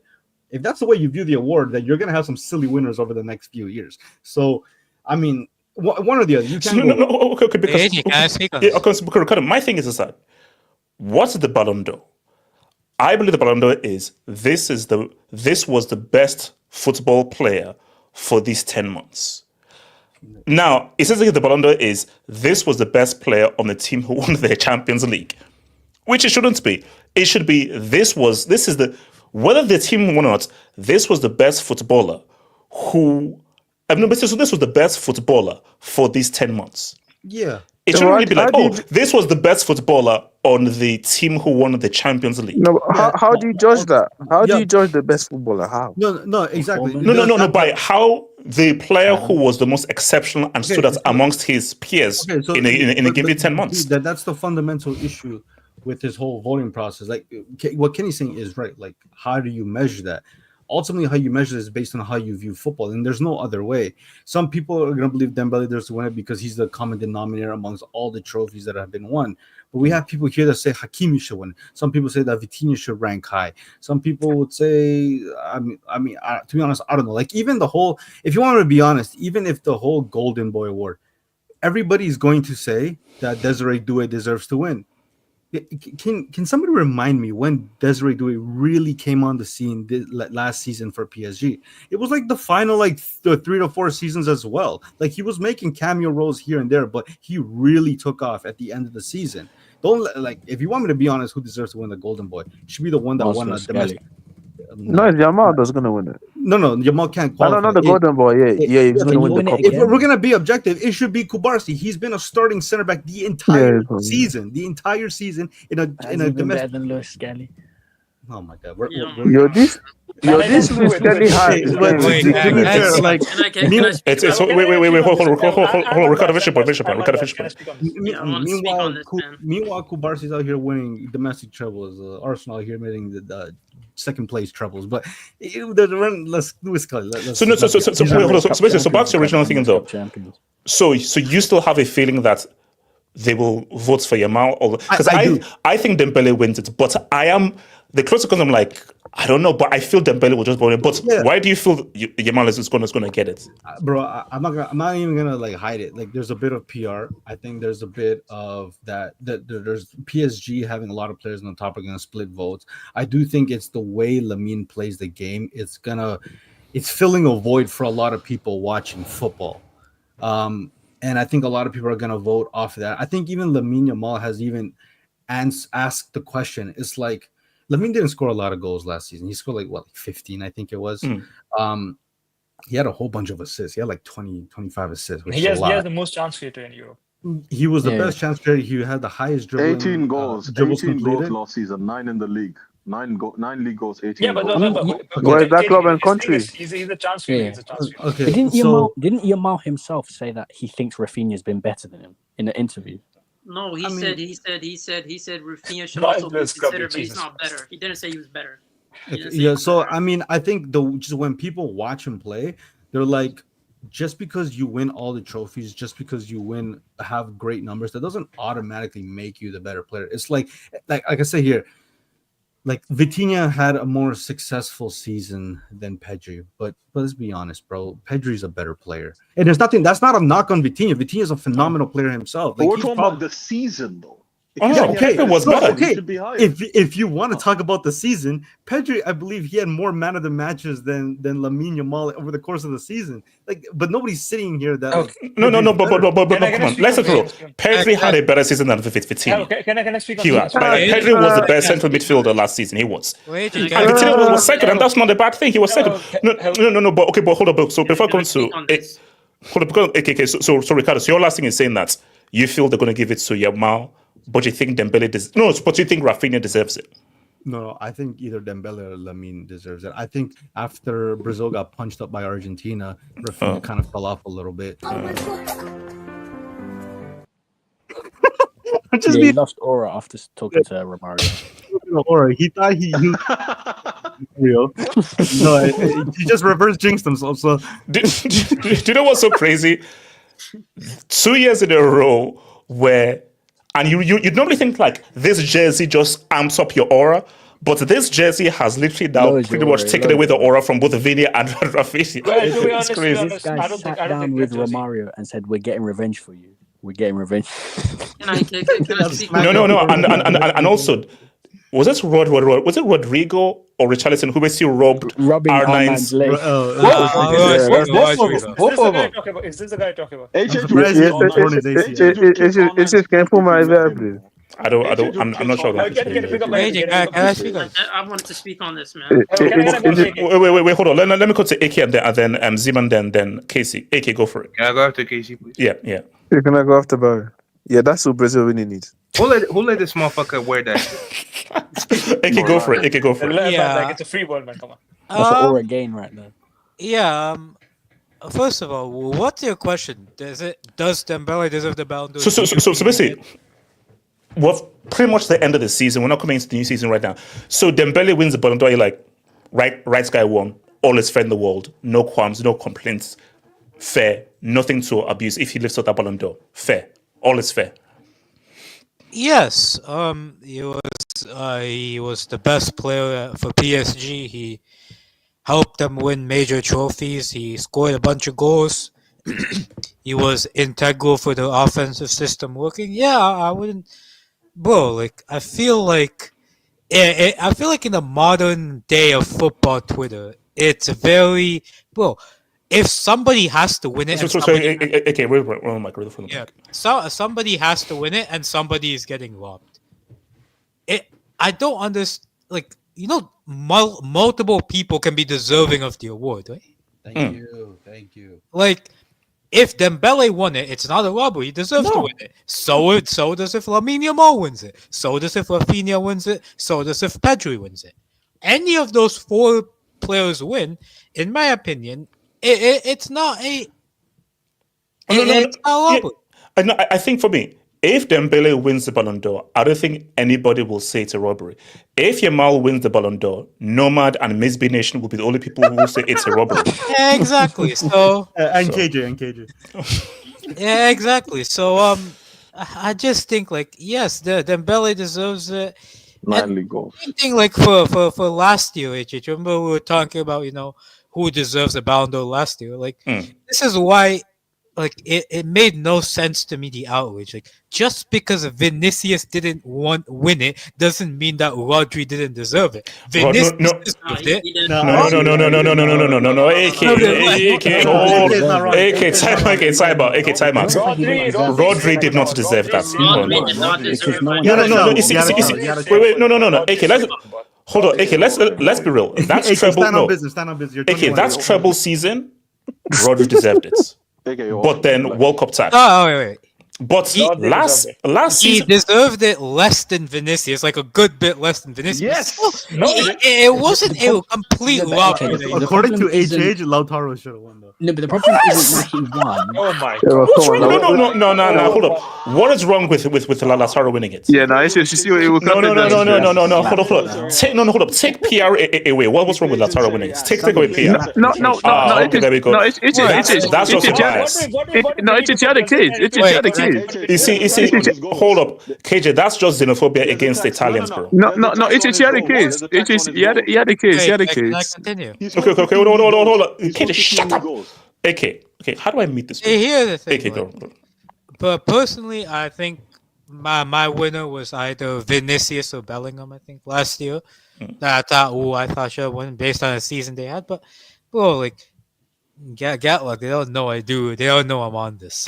If that's the way you view the award, then you're going to have some silly winners over the next few years. So, I mean, one or the other. You can't okay, because my thing is that what's the Ballon d'Or? I believe the Ballon d'Or is this was the best football player for these 10 months. Now, essentially the Ballon d'Or is this was the best player on the team who won the Champions League, which it shouldn't be. It should be whether the team won or not, this was the best footballer who. So this was the best footballer for these 10 months. Yeah. It shouldn't really be like, this was the best footballer on the team who won the Champions League. No, how do you judge that? How do you judge the best footballer? How? No, exactly. No, by how the player who was the most exceptional and stood out amongst his peers in a given 10 months. That's the fundamental issue with this whole voting process. Like, what Kenny's saying is right. Like, how do you measure that? ultimately how you measure this is based on how you view football, and there's no other way. Some people are going to believe Dembele deserves to win it because he's the common denominator amongst all the trophies that have been won. But we have people here that say Hakimi should win. Some people say that Vitinha should rank high. Some people would say, to be honest, I don't know. Like even the whole, if you want to be honest, even if the whole Golden Boy award, everybody's going to say that Desiree Doué deserves to win. Can somebody remind me when Desiree Doué really came on the scene last season for PSG? It was like the final the 3 to 4 seasons as well. Like he was making cameo roles here and there, but he really took off at the end of the season. If you want me to be honest, who deserves to win the Golden Boy? It should be the one that won a domestic. No, it's Yamal that's gonna win it. No, Yamal can't I qualify. don't know the Golden Boy. Yeah, he's gonna win the cup. If we're gonna be objective, it should be Kubarsi. He's been a starting center back the entire season. The entire season in a domestic. Better than Lewis Skelly. Oh my God! This Lewis Skelly high. Hold on, Ricardo, finish your point. Meanwhile, Kubarsi's out here winning domestic trebles. Arsenal here winning the second place trebles. But let's Lewis Skelly. So back to your original thing though. So you still have a feeling that they will vote for Yamal, because I think Dembele wins it, but the closer because I'm like, I don't know, but I feel Dembele will just vote it. But why do you feel Yamal is going to get it? Bro, I'm not even gonna hide it. Like there's a bit of PR. I think there's a bit of that there's PSG having a lot of players on the top are gonna split votes. I do think it's the way Lamine plays the game. It's filling a void for a lot of people watching football. And I think a lot of people are going to vote off of that. I think even Lamine Yamal has even asked the question. It's like Lamine didn't score a lot of goals last season. He scored like 15, I think it was. He had a whole bunch of assists. He had like 20, 25 assists. He has the most chance creator in Europe. He was the best chance creator. He had the highest dribbling. 18 goals. 18 goals last season. 9 in the league. 9 league goals, 18 goals. Where is that club and country? He's a chance creator. He's a chance creator. Okay. Didn't Yamal himself say that he thinks Rafinha's been better than him in an interview? No, he said Rafinha should also be considered, but he's not better. He didn't say he was better. I think just when people watch him play, they're like, just because you win all the trophies, just because you have great numbers, that doesn't automatically make you the better player. It's like I say here, like Vitinha had a more successful season than Pedri, but let's be honest, bro. Pedri's a better player, and there's nothing. That's not a knock on Vitinha. Vitinha is a phenomenal player himself. Like, we're talking about the season, though. It was better. Okay, if you want to talk about the season, Pedri, I believe he had more man of the matches than Lamine Yamal over the course of the season. But nobody's sitting here that. No, but come on, let's go. Pedri had a better season than Vitinha. Can I speak on this? Pedri was the best central midfielder last season. He was. And Vitinha was second, and that's not a bad thing. He was second. No. But hold up. So before I come to so Ricardo, so your last thing is saying that you feel they're going to give it to Yamal. But you think Dembele but you think Rafinha deserves it? No, I think either Dembele or Lamine deserves it. I think after Brazil got punched up by Argentina, Rafinha kind of fell off a little bit. He lost aura after talking to Romario. Aura. He thought he real. No, he just reverse jinxed himself. So, do you know what's so crazy? 2 years in a row where. And you'd normally think like this jersey just amps up your aura, but this jersey has literally now pretty much taken away the aura from both Vinny and Rafinha. It's crazy. This guy sat down with Romario and said, "We're getting revenge for you. We're getting revenge." Can I speak? No, and also, was it Rodrigo or Richarlison who basically robbed R9's leg? Both of them. Is this the guy talking about? It's just can put my please. I'm not sure. I wanted to speak on this, man. Wait, hold on. Let me go to AK and then Zeman, then Casey. AK, go for it. Can I go after Casey, please? Yeah. Can I go after Barry? Yeah, that's what Brazil really needs. Who let this motherfucker wear that? AK, go for it. Yeah, it's a free ball, man. Come on. That's an aura gain right now. Yeah. First of all, what's your question? Does Dembele deserve the Ballon d'Or? So basically, pretty much the end of the season. We're not coming into the new season right now. So Dembele wins the Ballon d'Or. You're like, Right guy won. All is fair in the world. No qualms, no complaints. Fair. Nothing to abuse if he lifts up that Ballon d'Or. Fair. All is fair. Yes, he was the best player for PSG. He helped them win major trophies. He scored a bunch of goals. He was integral for the offensive system working. Yeah, I wouldn't, bro. Like I feel like in the modern day of football Twitter, it's very, bro. If somebody has to win it, and somebody, Okay, wait, Mike, read the phone. yeah, somebody has to win it, and somebody is getting robbed. I don't understand. Like multiple people can be deserving of the award, right? Thank you. Like, if Dembele won it, it's not a robbery. He deserves to win it. So does if Lamine Yamal wins it. So does if Rafinha wins it. So does if Pedri wins it. Any of those 4 players win, in my opinion, it's not a. It's not a robbery. I think for me, if Dembele wins the Ballon d'Or, I don't think anybody will say it's a robbery. If Yamal wins the Ballon d'Or, Nomad and Misby Nation will be the only people who will say it's a robbery. Yeah, exactly. So And KJ. yeah, exactly. So I just think like yes, Dembele deserves it. 9 league goals. Same thing like for last year, HH. Remember we were talking about who deserves a Ballon d'Or last year. Like this is why. Like it made no sense to me, the outrage. Like just because Vinicius didn't win it doesn't mean that Rodri didn't deserve it. Vinicius deserved it. No. Time out. Rodri did not deserve that. No. AK, let's hold on. AK, let's be real. That's treble. Stand on business. AK, that's treble season. Rodri deserved it. But then World Cup time. Oh, wait. But last he season, deserved it less than Vinicius, like a good bit less than Vinicius. Yes. It wasn't a complete robbery. According to HH, Lautaro should have won though. No, but the problem isn't that he won. Oh my what's wrong? No. Hold up. What is wrong with Lautaro winning it? Yeah, no, it's just you see what it will come. No. Hold up. Take PR away. What's wrong with Lautaro winning it? Take away PR. No. There we go. No, it's That's just bias. No, it's the other case. It's the other case. You see, hold up, KJ. That's just xenophobia against the Italians, bro. No. It's the other case. He had a case. Continue. Okay. Hold on. KJ, shut up. Okay. How do I meet this? Here's the thing. Okay, go. But personally, I think my winner was either Vinicius or Bellingham. I think last year, I thought should have won based on the season they had. But bro, like, Gatlock, they don't know I do. They don't know I'm on this.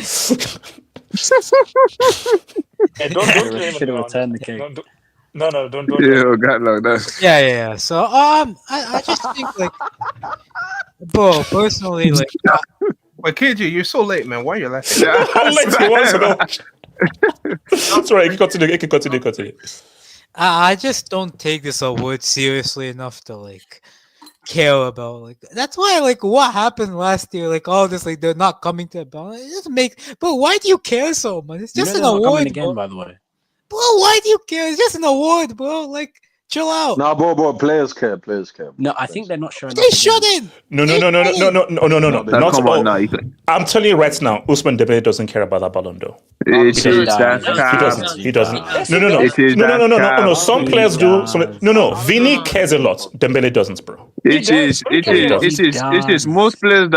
So. Should have returned the cake. No, don't. Yeah, Gatlock, that's. Yeah. So I just think like, bro, personally, like. Wait, KJ, you're so late, man. Why are you laughing? I'm late. Sorry, you can continue. I just don't take this award seriously enough to like care about like that's why like what happened last year, like all this like they're not coming to a balance. It doesn't make. But why do you care so much? It's just an award again, by the way. Bro, why do you care? It's just an award, bro. Like, chill out. Nah, bro, players care. No, I think they're not showing. They shouldn't. No. Not come on, now. I'm telling you right now, Ousmane Dembele doesn't care about that Ballon d'Or. He doesn't. No. Some players do. No. Vinny cares a lot. Dembele doesn't, bro. It is most players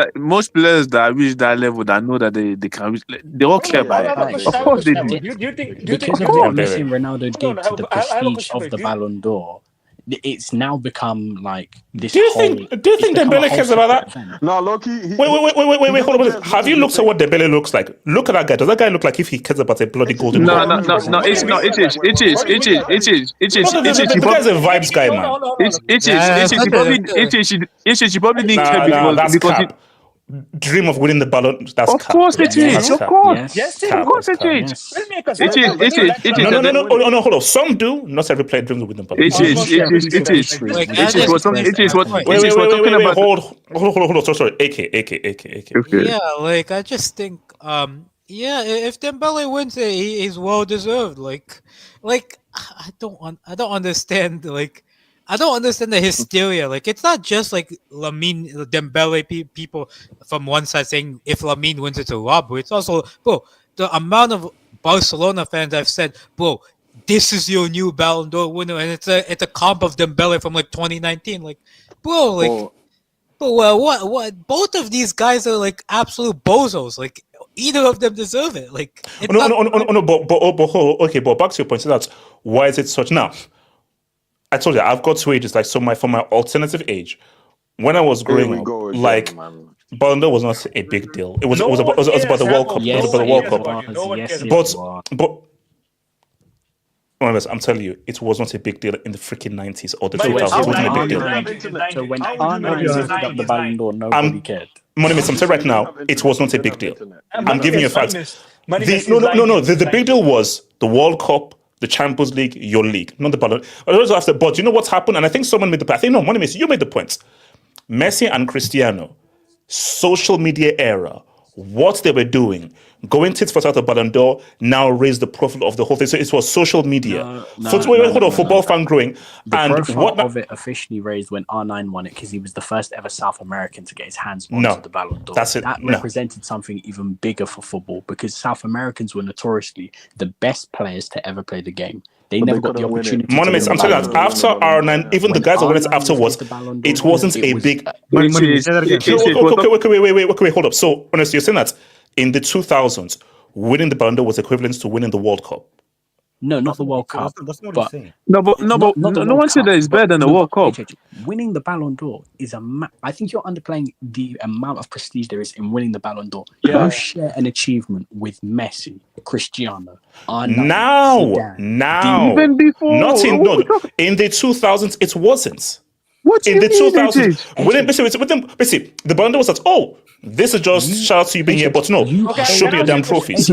that reach that level that know that they can reach. They all care about it. Of course they do. Do you think because of what Messi and Ronaldo did to the prestige of the Ballon d'Or, it's now become like this. Do you think Dembele cares about that? No, Loki. Wait, hold on. Have you looked at what Dembele looks like? Look at that guy. Does that guy look like if he cares about a bloody golden ball? No. It's not. It is. The guy's a vibes guy, man. She probably didn't care because dream of winning the Ballon. That's of course it is. Of course. Yes, of course it is. It is. No, hold on. Some do. Not every player dreams of winning the Ballon. Hold on. Sorry. AK. Yeah, like I just think, if Dembele wins it, he's well deserved. Like I don't understand. Like I don't understand the hysteria. Like, it's not just like Lamine Dembele people from one side saying if Lamine wins, it's a robbery. It's also, bro, the amount of Barcelona fans I've said, bro, this is your new Ballon d'Or winner, and it's a comp of Dembele from like 2019. Like, bro, like, bro, what? Both of these guys are like absolute bozos. Like, either of them deserve it. Like, it's but back to your point, so that's why is it such now? I told you I've got two ages. Like, so for my alternative age, when I was growing up, like Ballon d'Or was not a big deal. It was about the World Cup. It was about the World Cup. But I'm telling you, it was not a big deal in the freaking 90s or the 2000s. It wasn't a big deal. So when R9 got the Ballon d'Or, nobody cared. Moneymates, I'm saying right now, it was not a big deal. I'm giving you facts. The big deal was the World Cup, the Champions League, your league, not the Ballon. But you know what's happened? And I think someone made the point. I think, no, Moneymates, you made the point. Messi and Cristiano, social media era, what they were doing, going tits for tat the Ballon d'Or, now raised the profile of the whole thing. So it was social media. Football fan growing. The profile of it officially raised when R9 won it because he was the first ever South American to get his hands on the Ballon d'Or. That's it. That represented something even bigger for football because South Americans were notoriously the best players to ever play the game. They never got the opportunity. Moneymates, I'm telling you, after R9, even the guys that won it afterwards, it wasn't a big. Wait, hold up. So, honestly, you're saying that in the 2000s, winning the Ballon d'Or was equivalent to winning the World Cup. No, not the World Cup. That's not what he's saying. No one said that it's better than the World Cup. Winning the Ballon d'Or is I think you're underplaying the amount of prestige there is in winning the Ballon d'Or. You share an achievement with Messi, Cristiano, Now, even before, in the 2000s, it wasn't. What in the 2000s, basically, the Ballon d'Or was that, this is just shout out to you being here, but no, show me your damn trophies.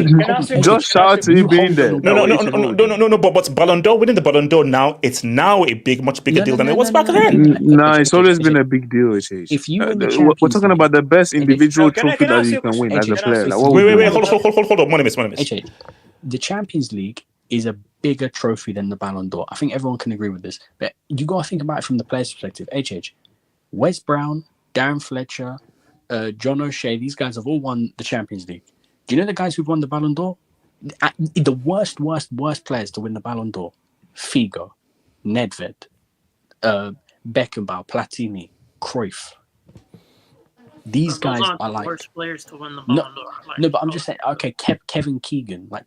Just shout out to you being there. No, but Ballon d'Or, winning the Ballon d'Or now, it's now a much bigger deal than it was back then. It's always been a big deal. If you we're talking about the best individual trophy that you can win as a player. Wait, hold on, Money Miss. The Champions League is a bigger trophy than the Ballon d'Or. I think everyone can agree with this. But you got to think about it from the player's perspective. Wes Brown, Darren Fletcher, John O'Shea, these guys have all won the Champions League. Do you know the guys who've won the Ballon d'Or? The worst players to win the Ballon d'Or. Figo, Nedved, Beckenbauer, Platini, Cruyff. These guys are like worst players to win the Ballon d'Or. No, but I'm just saying. Okay, Kevin Keegan, like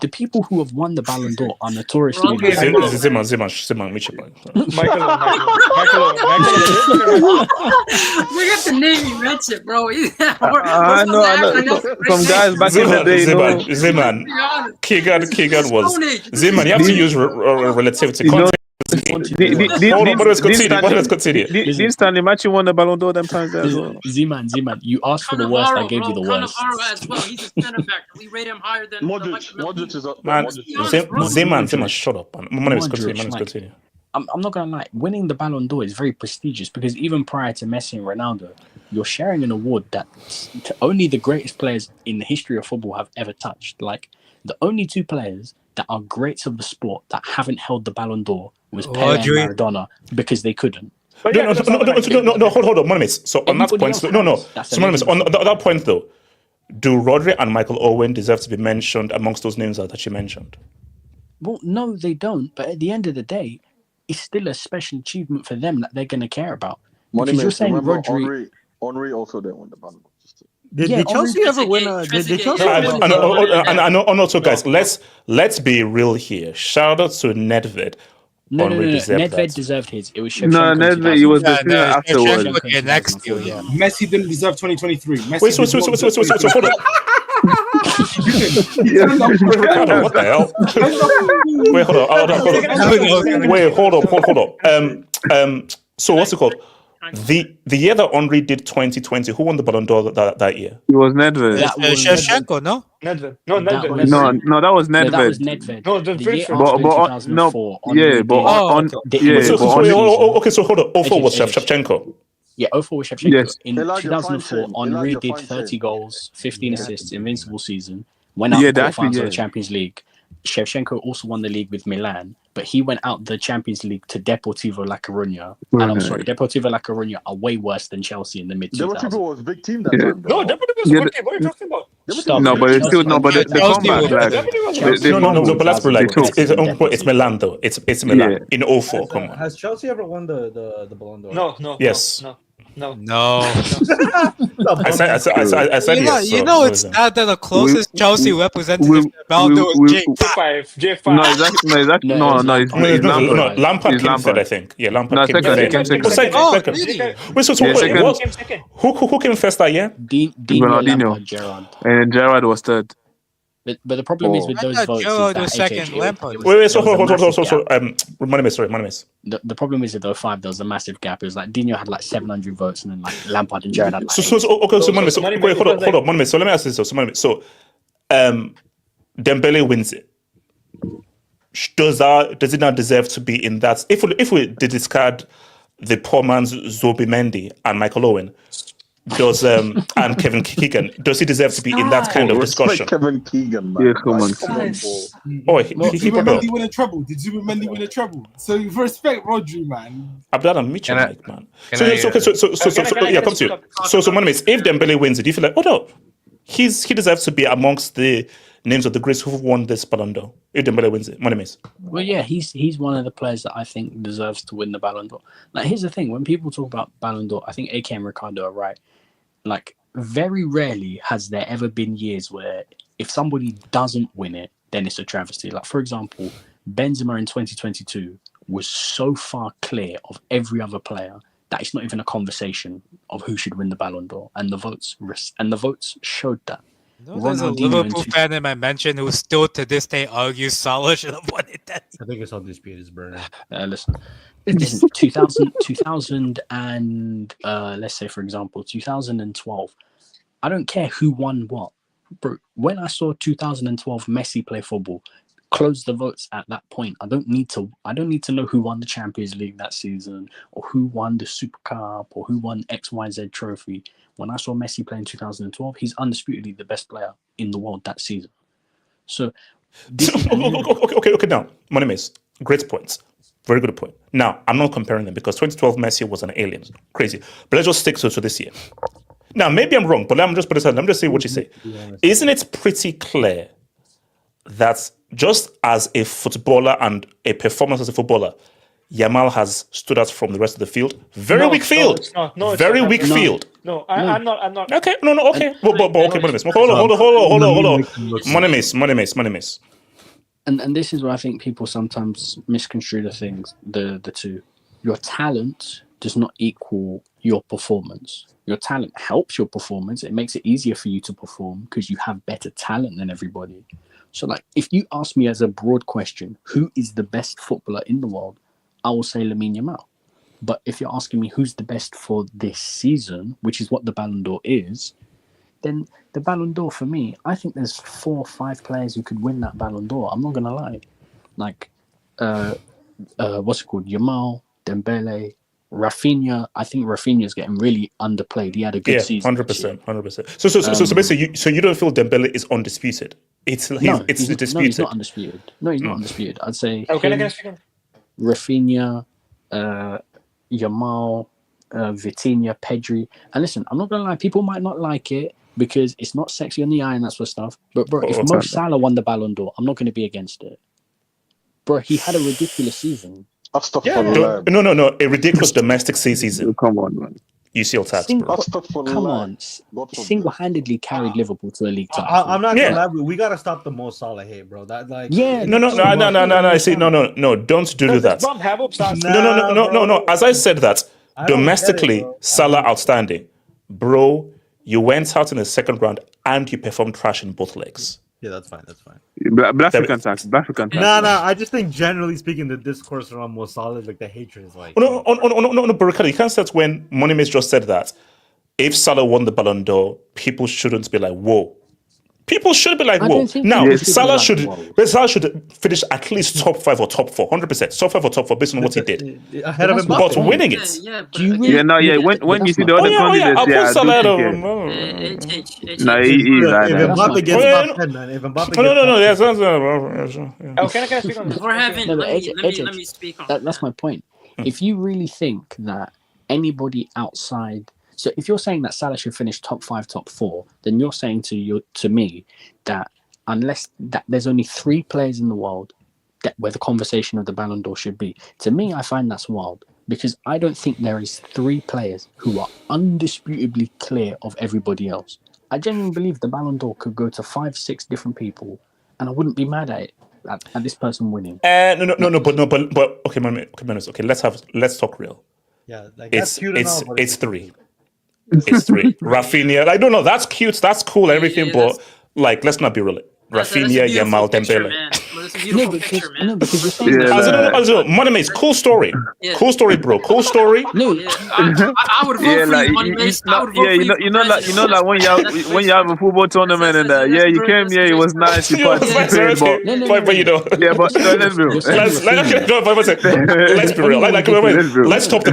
the people who have won the Ballon d'Or are notoriously. Zeman, which Michael. We got the name you mentioned, bro. I know. Some guys back in the day. Zeman. Keegan was Zeman. You have to use relativity. Let's continue. Didn't Stanley Matthew won the Ballon d'Or them times as well? Zeman, you asked for the worst, I gave you the worst. As well. He's a center back. We rate him higher than Modric is up. Man, Zeman, shut up, man. Continue. I'm not gonna lie. Winning the Ballon d'Or is very prestigious because even prior to Messi and Ronaldo, you're sharing an award that only the greatest players in the history of football have ever touched. Like the only two players that are greats of the sport that haven't held the Ballon d'Or was Pele and Maradona because they couldn't. No, hold on, Moneymates. So on that point, So Moneymates, on that point though, do Rodri and Michael Owen deserve to be mentioned amongst those names that you mentioned? Well, no, they don't. But at the end of the day, it's still a special achievement for them that they're going to care about. Because you're saying Rodri... Henry also didn't win the Ballon d'Or. Did Chelsea ever win a? Did Chelsea? And also, guys, let's be real here. Shout out to Nedved. No. Nedved deserved his. It was Shevchenko. No, Nedved. He was the player afterwards. Next year, yeah. Messi didn't deserve 2023. Wait, hold on. What the hell? Wait, hold up. So what's it called? The year that Henry did 2020, who won the Ballon d'Or that year? It was Nedved. Shevchenko, no? Nedved. No, that was Nedved. That was Nedved. No, the year French. Okay, so hold on. 04 was Shevchenko. Yeah, 04 was Shevchenko. Yes. In 2004, Henry did 30 goals, 15 assists, invincible season, went out to the finals of the Champions League. Shevchenko also won the league with Milan, but he went out the Champions League to Deportivo La Coruña. And I'm sorry, Deportivo La Coruña are way worse than Chelsea in the mid 2000s. Deportivo was a big team that time. No, Deportivo was a good team. What are you talking about? Stop. No, but it's still Chelsea- but the Chelsea comeback, were like better. No, but let's be like, Chelsea it's Deportivo. Milan though. It's Milan Yeah. in 04. Come on. Has Chelsea ever won the Ballon d'Or? No. Yes. No. No. I said yes. You know it's sad that the closest Chelsea representative to Ballon d'Or is J5. J5. No, exactly. No, Lampard It's came Lampard. third, I think. Yeah, Lampard No, came second, third. he came second. Second. Oh, Second. really? Wait, so Yeah, second. what? Came second. Who came first that year? Dino, Ronaldinho. Lampard, Gerrard. And then Gerrard was third. But the problem is with I those thought votes is Gerrard that was second, AKA Lampard it was- Wait, so there was a hold massive on. gap. Monimis. The problem is with 05, there was a massive gap. It was like Dino had like 700 votes, and then like Lampard and Gerrard had like. So 8. Monimis. so Wait, hold on, Monimis. So let me ask this. So Monimis. So, Dembele wins it. Does it not deserve to be in that? If we discard the poor man's Zubimendi and Michael Owen, does and Kevin Keegan, does he deserve to be in that kind of discussion? Kevin Keegan, man. Yeah, come on. Oh, Did he brought up Zubimendi win a treble? Did Zubimendi win a treble? So you respect Rodri, man. Abdallah Mitchell, Can I- like, man. can So I, yeah, come to you. So Monimis, if Dembele wins it, do you feel like, oh no, he deserves to be amongst the names of the greats who won this Ballon d'Or if Dembele wins it? Monimis. Well, yeah, he's one of the players that I think deserves to win the Ballon d'Or. Like, here's the thing: when people talk about Ballon d'Or, I think AK and Ricardo are right. Like, very rarely has there ever been years where if somebody doesn't win it, then it's a travesty. Like, for example, Benzema in 2022 was so far clear of every other player that it's not even a conversation of who should win the Ballon d'Or, and the votes showed that. No, there's a Ronaldinho in Liverpool two- fan in my mention who still to this day argues Salah should have won it. That I think it's undisputed, it's burner. Listen, 2000 and let's say, for example, 2012. I don't care who won what, bro. When I saw 2012 Messi play football, close the votes at that point. I don't need to know who won the Champions League that season, or who won the Super Cup, or who won XYZ trophy. When I saw Messi play in 2012, he's undisputedly the best player in the world that season. So, Okay. Now, Monimis, great points. Very good point. Now, I'm not comparing them because 2012 Messi was an alien. Crazy. But let's just stick to this year. Now, maybe I'm wrong, but let me just put this out. Let me just say what you say. Isn't it pretty clear that just as a footballer and a performance as a footballer, Yamal has stood out from the rest of the field? Very weak field. Very weak field. No, I'm not. Okay, okay. But okay, Monimis. Hold on. Monimis. And this is where I think people sometimes misconstrue the two. Your talent does not equal your performance. Your talent helps your performance. It makes it easier for you to perform because you have better talent than everybody. So, like, if you ask me as a broad question, who is the best footballer in the world, I will say Lamine Yamal. But if you're asking me who's the best for this season, which is what the Ballon d'Or is, then the Ballon d'Or for me, I think there's 4 or 5 players who could win that Ballon d'Or. I'm not gonna lie. Like, what's it called? Yamal, Dembele, Rafinha. I think Rafinha's getting really underplayed. He had a good season. 100%. So basically, you don't feel Dembele is undisputed? It's disputed. No, he's not undisputed. No, he's not undisputed. I'd say Rafinha, Yamal, Vitinha, Pedri. And listen, I'm not gonna lie. People might not like it because it's not sexy on the eye and that sort of stuff. But bro, if Mo Salah won the Ballon d'Or, I'm not going to be against it. Bro, he had a ridiculous season. No, a ridiculous domestic season. Come on, man. UCL tax, bro. Come on, single-handedly carried Liverpool to a league title. I'm not gonna lie, we gotta stop the Mo Salah hate, bro. That like No. See, no. Don't do that. No. As I said that, domestically, Salah outstanding, bro. You went out in the second round and you performed trash in both legs. Yeah, that's fine. Black African tax. No. I just think generally speaking, the discourse around Mo Salah, like the hatred is like. No, Barakali, you can't say that when Monimis just said that if Salah won the Ballon d'Or, people shouldn't be like, whoa. People should be like, I whoa. don't think Now, people should be Salah like, should whoa. Salah should finish at least top 5 or top 4, 100%. Top 5 or top 4 based on what he did. Ahead of That's Mbappe. my But point. winning it. Yeah, but Do you again, really? Yeah, no, yeah. but When you that's see my the Oh other yeah, candidates, I'll yeah, put I do Salah think, ahead yeah. of No, he is like If that. That's my Mbappe gets point. top 10, man. If Mbappe No, gets no, no. top Yes, 10, yeah. Oh, can I speak on this? if we're having, No, let but me speak on that's my point. If you really think that anybody outside, so if you're saying that Salah should finish top 5, top 4, then you're saying to me that unless that there's only 3 players in the world that where the conversation of the Ballon d'Or should be. To me, I find that's wild because I don't think there is 3 players who are undisputably clear of everybody else. I genuinely believe the Ballon d'Or could go to 5, 6 different people, and I wouldn't be mad at it at this person winning. But okay, Mendes, okay. Let's talk real. yeah, like that's It's cute and all, but it's 3. It's 3. Rafinha, like no, that's cute, that's cool, everything, but like let's not be real. That's a Rafinha, beautiful Yamal, picture, Dembele. man. That's a beautiful picture, man. Because you're saying Yeah, Moneymates, cool story. Yeah. Cool story, bro. Cool story. no, Yeah, I would vote Yeah, for like you, Money Mace. I would vote for you know, like when you have a football tournament and yeah, you came here, it was nice, you You know, it's nice, participated, but okay. But you know, yeah, but no, let's be real. let's be real. Let's top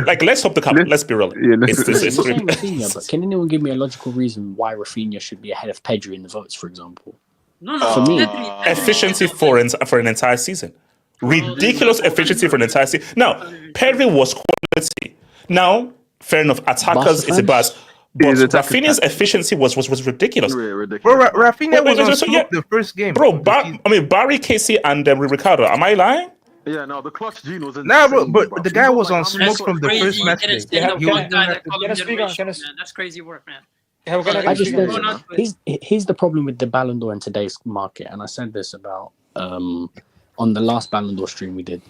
the cup. Let's be real. Yeah, It's you're 3. saying Rafinha, but can anyone give me a logical reason why Rafinha should be ahead of Pedri in the votes, for example? No, For me. Efficiency for an entire season. Ridiculous efficiency for an entire season. Now, Pedri was quality. Now, fair enough, attackers is a bus. But He's attacking. Rafinha's efficiency was ridiculous. Bro, Rafinha was on smoke the first game. Bro, Barry, Casey, and Ricardo. Am I lying? Yeah, no, the clutch gene was insane. Nah, but the guy was on That's smoke from the crazy. first You match didn't day. stand He up was one guy doing that called him generation, man. That's crazy work, man. I just Go don't. on, Here's the problem with the Ballon d'Or in today's market, and I said this about on the last Ballon d'Or stream we did.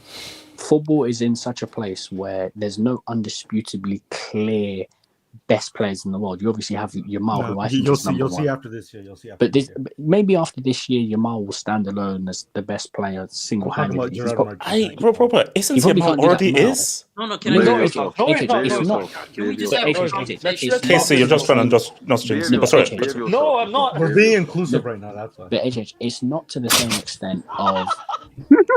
Football is in such a place where there's no undisputably clear best players in the world. You obviously have Yamal, who I think is number 1. You'll see after this year. You'll see after But maybe after this year, Yamal will stand alone as the best player single-handedly. Isn't Yamal can't do already that now. is? No, can No, I it's not. Can we just have a AJ, conversation? it's Casey, you're just trying to not jinx me. But sorry. No, I'm not. We're being inclusive right now. That's why. But AJ, it's not to the same extent of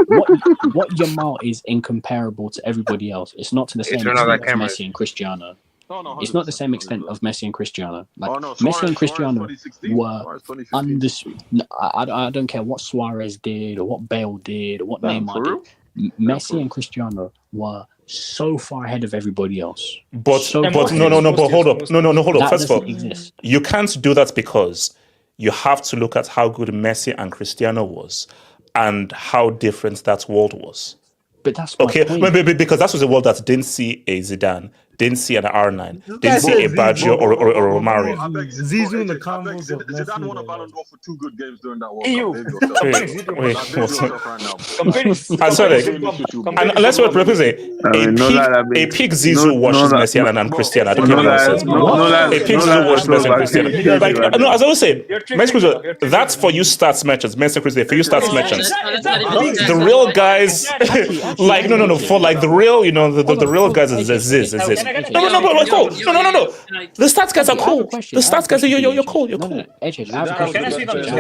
what Yamal is incomparable to everybody else. It's not to the same extent of Messi and Cristiano. No, It's not the same extent of Messi and Cristiano. Like Oh, no, Messi and Suarez Cristiano 2016, were Suarez 2015. undisputed. I don't care what Suarez did or what Bale did or what For Neymar real? did. Messi and Cristiano were so far ahead of everybody else. But So but far no, ahead. but hold up. No, hold up. That First of all, doesn't exist. you can't do that because you have to look at how good Messi and Cristiano was and how different that world was. But that's my Okay, point. because that was a world that didn't see a Zidane, didn't see an R9, didn't see a Baggio or a Romario. Zizou in the combos of Zidane won a Messi. Ballon d'Or for 2 good games during that World EU. Cup. Wait, what's up? Right now. I'm sorry. And let's represent a peak Zizou watches Messi and Cristiano. I don't care what else. A peak Zizou watches Messi and Cristiano. Like, no, as I was saying, Messi, that's for you stats matches. Messi Cristiano, for you stats matches. The real guys, like no, for like the real, the real guys is Ziz. No. The stats guys are cool. The stats guys, you're cool. You're cool. AJ, I have a Can I speak on this?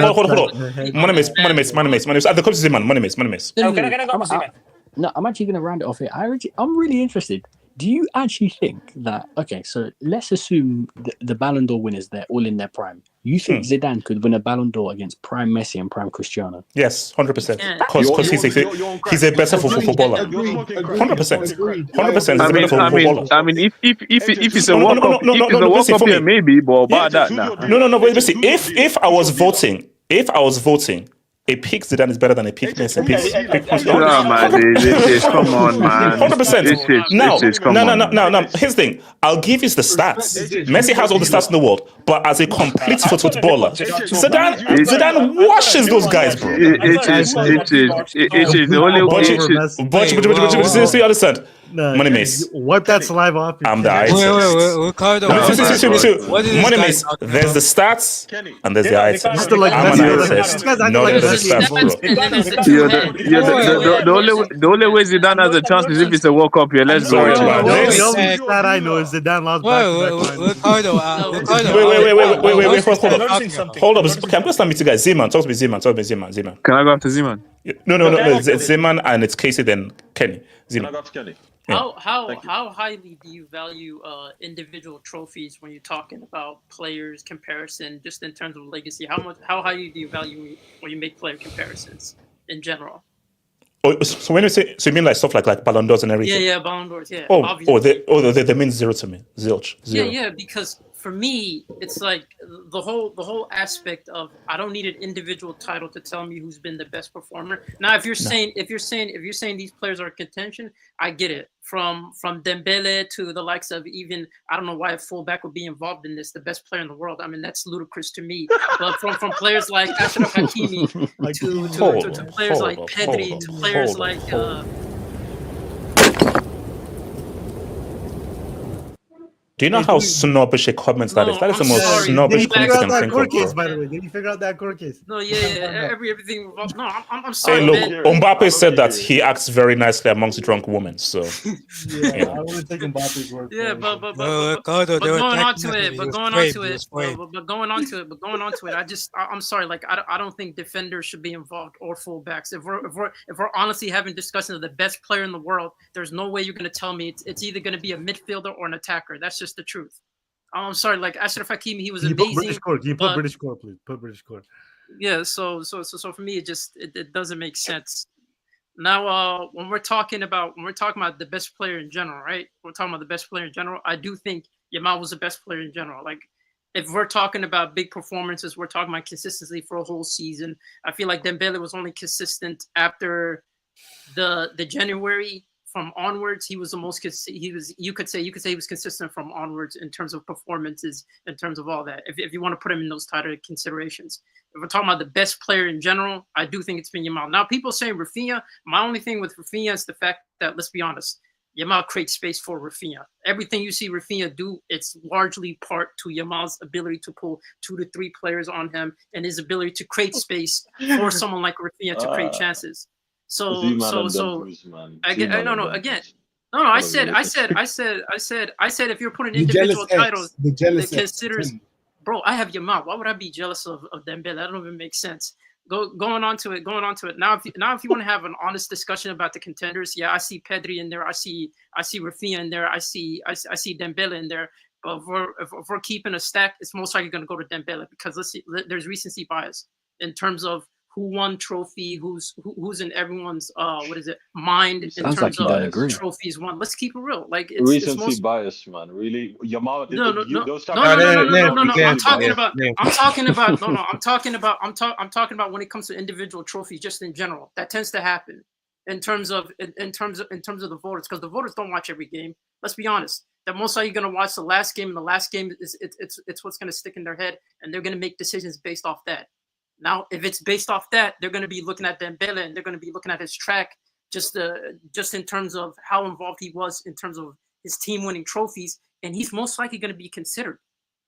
Hold on. Money miss. The coach is man. Money miss. Can I go on Seaman? No, I'm actually going to round it off here. I'm really interested. Do you actually think that, okay, so let's assume the Ballon d'Or winners, they're all in their prime. You think Zidane could win a Ballon d'Or against prime Messi and prime Cristiano? Yes, 100%. Because he's a better footballer. 100%. 100%. I mean, if it's a World Cup, if it's a World Cup year, maybe, but about that now. No. But see, if I was voting, a pick Zidane is better than a pick Messi. No, man, come on, man. 100%. Now, here's the thing. I'll give you the stats. Messi has all the stats in the world, but as a complete footballer, Zidane washes those guys, bro. It is the only way. But you understand? No, Money Mace. wipe that saliva off. your I'm the chin. eye test. Wait, Ricardo. No, what is this Money guy Mace. talking There's about? the stats Kenny. and there's the Yeah, eye Ricardo, test. Acting like I'm an Messi. eye This test. guy's acting Not like the There's Messi. stats, stats bro. and then there's the Yeah, two-hand. the only way Zidane has a chance is if it's a World Cup. Yeah, let's go. Sorry with about it. this. The only stat I know is Zidane lost back-to-back finals. Ricardo. Wait, What's hold he up. talking about? Hold up. Okay, I'm going to start meeting guys. Zeman. Talk to me, Zeman. Can I go after Zeman? No. It's Zeman and it's Casey, then Kenny. Can I Zeman. go to Kenny? Yeah. How highly do you value individual trophies when you're talking about players comparison, just in terms of legacy? How highly do you value when you make player comparisons in general? Oh, so when you say, so you mean like stuff like Ballon D'ORs and everything? Yeah, Ballon D'ORs, yeah. Obviously. They mean zero to me. Zilch. Zero. Yeah, because for me, it's like the whole aspect of I don't need an individual title to tell me who's been the best performer. Now, if you're saying these players are in contention, I get it. From Dembele to the likes of even I don't know why a fullback would be involved in this. The best player in the world. I mean, that's ludicrous to me. But from players like Achraf Hakimi to players like Pedri to players like. Do you know how snobbish a comment that is? That is the most sorry. snobbish Did you comment figure you out can that think court of, case, bro. by the way? Did you figure out that court case? No, everything. No, I'm Hey, sorry, look, man. Mbappe said that he acts very nicely amongst drunk women. So, Yeah, I want to take Mbappe's word. Yeah, for it. but Ricardo, they were going on attacking to him, it, he but was going framed, on he to was it, framed. but going on to it, I'm sorry, like I don't think defenders should be involved or fullbacks. If we're honestly having discussions of the best player in the world, there's no way you're gonna tell me it's either gonna be a midfielder or an attacker. That's just the truth. I'm sorry, like Achraf Hakimi, he was Can you put amazing. British court? Can you put but- British court, please? Put British court. Yeah, so for me, it doesn't make sense. Now, when we're talking about the best player in general, right? We're talking about the best player in general. I do think Yamal was the best player in general. Like, if we're talking about big performances, we're talking about consistency for a whole season. I feel like Dembele was only consistent after the January. From onwards, he was the most. You could say he was consistent from onwards in terms of performances, in terms of all that. If you want to put him in those title considerations, if we're talking about the best player in general, I do think it's been Yamal. Now, people saying Rafinha. My only thing with Rafinha is the fact that, let's be honest, Yamal creates space for Rafinha. Everything you see Rafinha do, it's largely part to Yamal's ability to pull 2 to 3 players on him and his ability to create space for someone like Rafinha to create chances. So again. No. I said if you're putting individual titles, the jealous that considers, bro. I have Yamal. Why would I be jealous of Dembele? That don't even make sense. Going on to it. Now, if you want to have an honest discussion about the contenders, yeah, I see Pedri in there. I see Rafinha in there. I see Dembele in there. But if we're keeping a stack, it's most likely going to go to Dembele because there's recency bias in terms of who won trophy, who's in everyone's mind in Sounds terms like you don't of agree. trophies won. Let's keep it real. Like it's Recency most bias, man. Really, Yamal. no. Those I'm talking about when it comes to individual trophies, just in general. That tends to happen in terms of the voters, because the voters don't watch every game. Let's be honest. That most likely going to watch the last game, and the last game is it's what's going to stick in their head, and they're going to make decisions based off that. Now, if it's based off that, they're going to be looking at Dembele and they're going to be looking at his track just in terms of how involved he was in terms of his team winning trophies, and he's most likely going to be considered.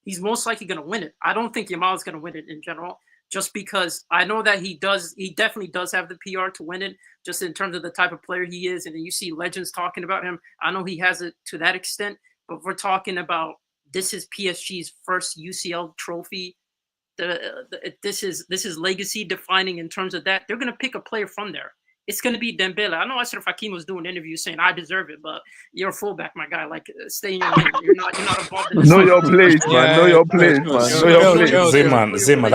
He's most likely going to win it. I don't think Yamal is going to win it in general, just because I know that he definitely does have the PR to win it, just in terms of the type of player he is. And then you see legends talking about him. I know he has it to that extent, but we're talking about this is PSG's first UCL trophy. This is legacy defining in terms of that. They're going to pick a player from there. It's going to be Dembele. I know Achraf Hakimi was doing interviews saying, I deserve it, but you're a fullback, my guy. Like, stay in your lane. You're not involved in this. Know your place, man. Know your place, man. Know your place. Zeman,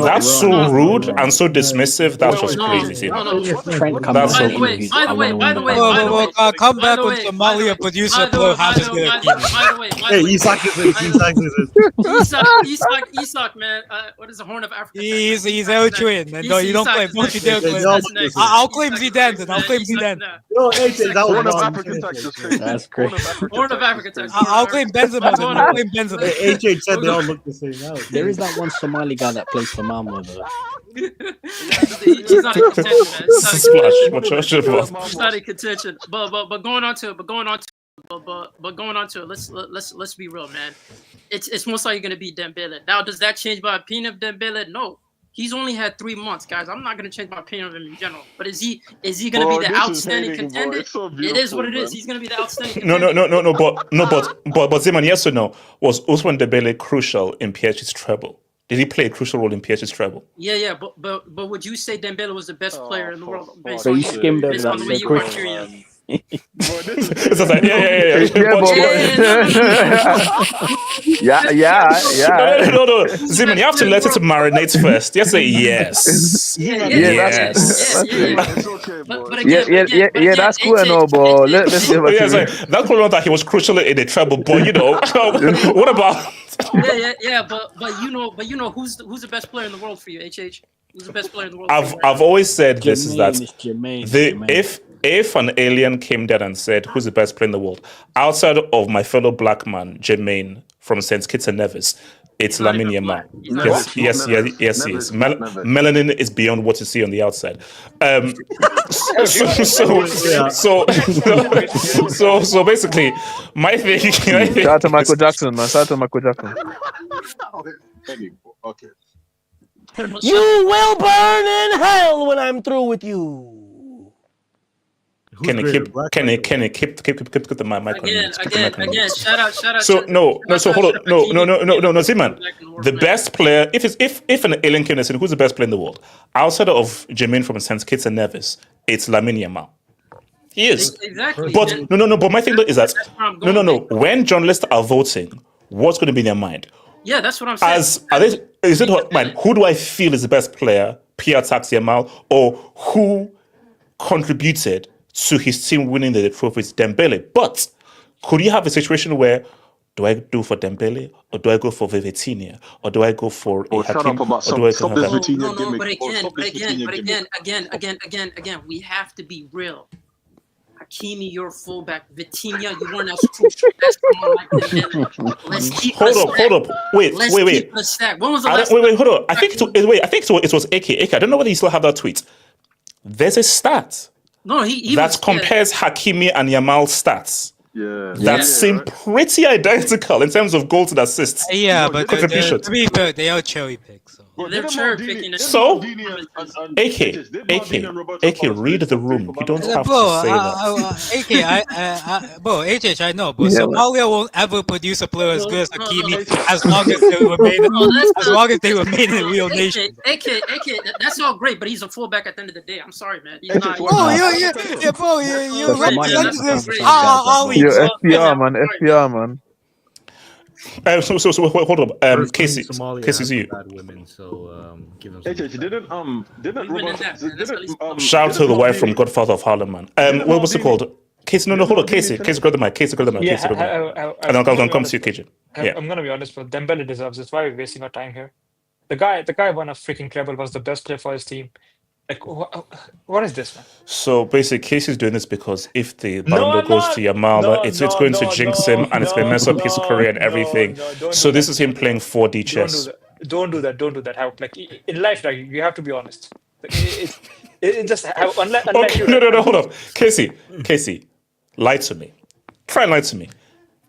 that's so rude and so dismissive. That's just crazy, Zeman. That's By the way, come back on Somalia producer Pro Hafiz Hey, Isak is Isak, man. What is the Horn of Africa? He's Eritrean, and you don't play multi they'll claim. I'll claim Zidane. Then I'll claim Zidane. Yo, AJ, that was Horn of wrong. African Texas. Crazy. That's crazy. Horn of Africa, Texas. I'll claim Benzema. Then I'll claim Benzema. AJ said they all look the same now. There is that one Somali guy that plays for Malmo though. He's not in contention, man. Splash. He's not in contention. But going on to it. Let's be real, man. It's most likely gonna be Dembele. Now, does that change my opinion of Dembele? No. He's only had 3 months, guys. I'm not gonna change my opinion of him in general. But is he gonna be the outstanding contender? It is what it is. He's gonna be the outstanding contender. But Zeman, yes or no? Was Ousmane Dembele crucial in PSG's treble? Did he play a crucial role in PSG's treble? Yeah, but would you say Dembele was the best player in the world? So you skimmed over that so quickly. It's just like, yeah. No. Zeman, you have to let it marinate first. You have to say yes. That's cool and all, but let's see what that's cool that he was crucial in the treble, but you know, what about? but you know who's the best player in the world for you, HH? Who's the best player in the world? I've always said this is that if an alien came down and said who's the best player in the world outside of my fellow black man Jermaine from St. Kitts and Nevis, it's Lamine Yamal. Yes, he is. Melanin is beyond what you see on the outside. So basically, my thing. Shout out to Michael Jackson, man. Okay. You will burn in hell when I'm through with you. Can you keep the mic again? Shout out. So hold on. No, Zeman. The best player, if an alien came and said who's the best player in the world, outside of Jermaine from St. Kitts and Nevis, it's Lamine Yamal. He is. Exactly. But but my thing is that when journalists are voting, what's going to be in their mind? Yeah, that's what I'm saying. Who do I feel is the best player? Pierre Tax Yamal, or who contributed to his team winning the trophies, Dembele? But could you have a situation where do I do for Dembele, or do I go for Vitinha, or do I go for Hakim, or do I go for again, we have to be real. Hakimi, your fullback. Vitinha, you weren't as crucial as someone like Dembele. Let's keep Hold up. Wait. When was the last wait, hold on. I think it was AK. I don't know whether you still have that tweet. There's a stat. No, he that compares Hakimi and Yamal's stats. Yeah. That seem pretty identical in terms of goals and assists. Yeah, but contribution. To be fair, they are cherry picks. They're cherry picking. So, AK, read the room. You don't have to say that. HH, I know, but Somalia won't ever produce a player as good as Hakimi as long as they remain a real nation. AK, that's all great, but he's a fullback at the end of the day. I'm sorry, man. He's not. You're representative. FPR, man. So hold up. Casey, you. Women, so give them. Shout out to the wife from Godfather of Harlem, man. What was it called? Casey, no, hold on. Casey, grab the mic. And I'm gonna come to you, KJ. Yeah. I'm gonna be honest, but Dembele deserves it. Why are we wasting our time here? The guy won a freaking treble, was the best player for his team. Like, what is this, man? So basically, Casey's doing this because if the Ballon d'Or goes to Yamal, it's going to jinx him, and it's going to mess up his career and everything. So this is him playing 4D chess. Don't do that. How, like, in life, like, you have to be honest. It just unlike you. No, hold on, Casey, lie to me. Try and lie to me.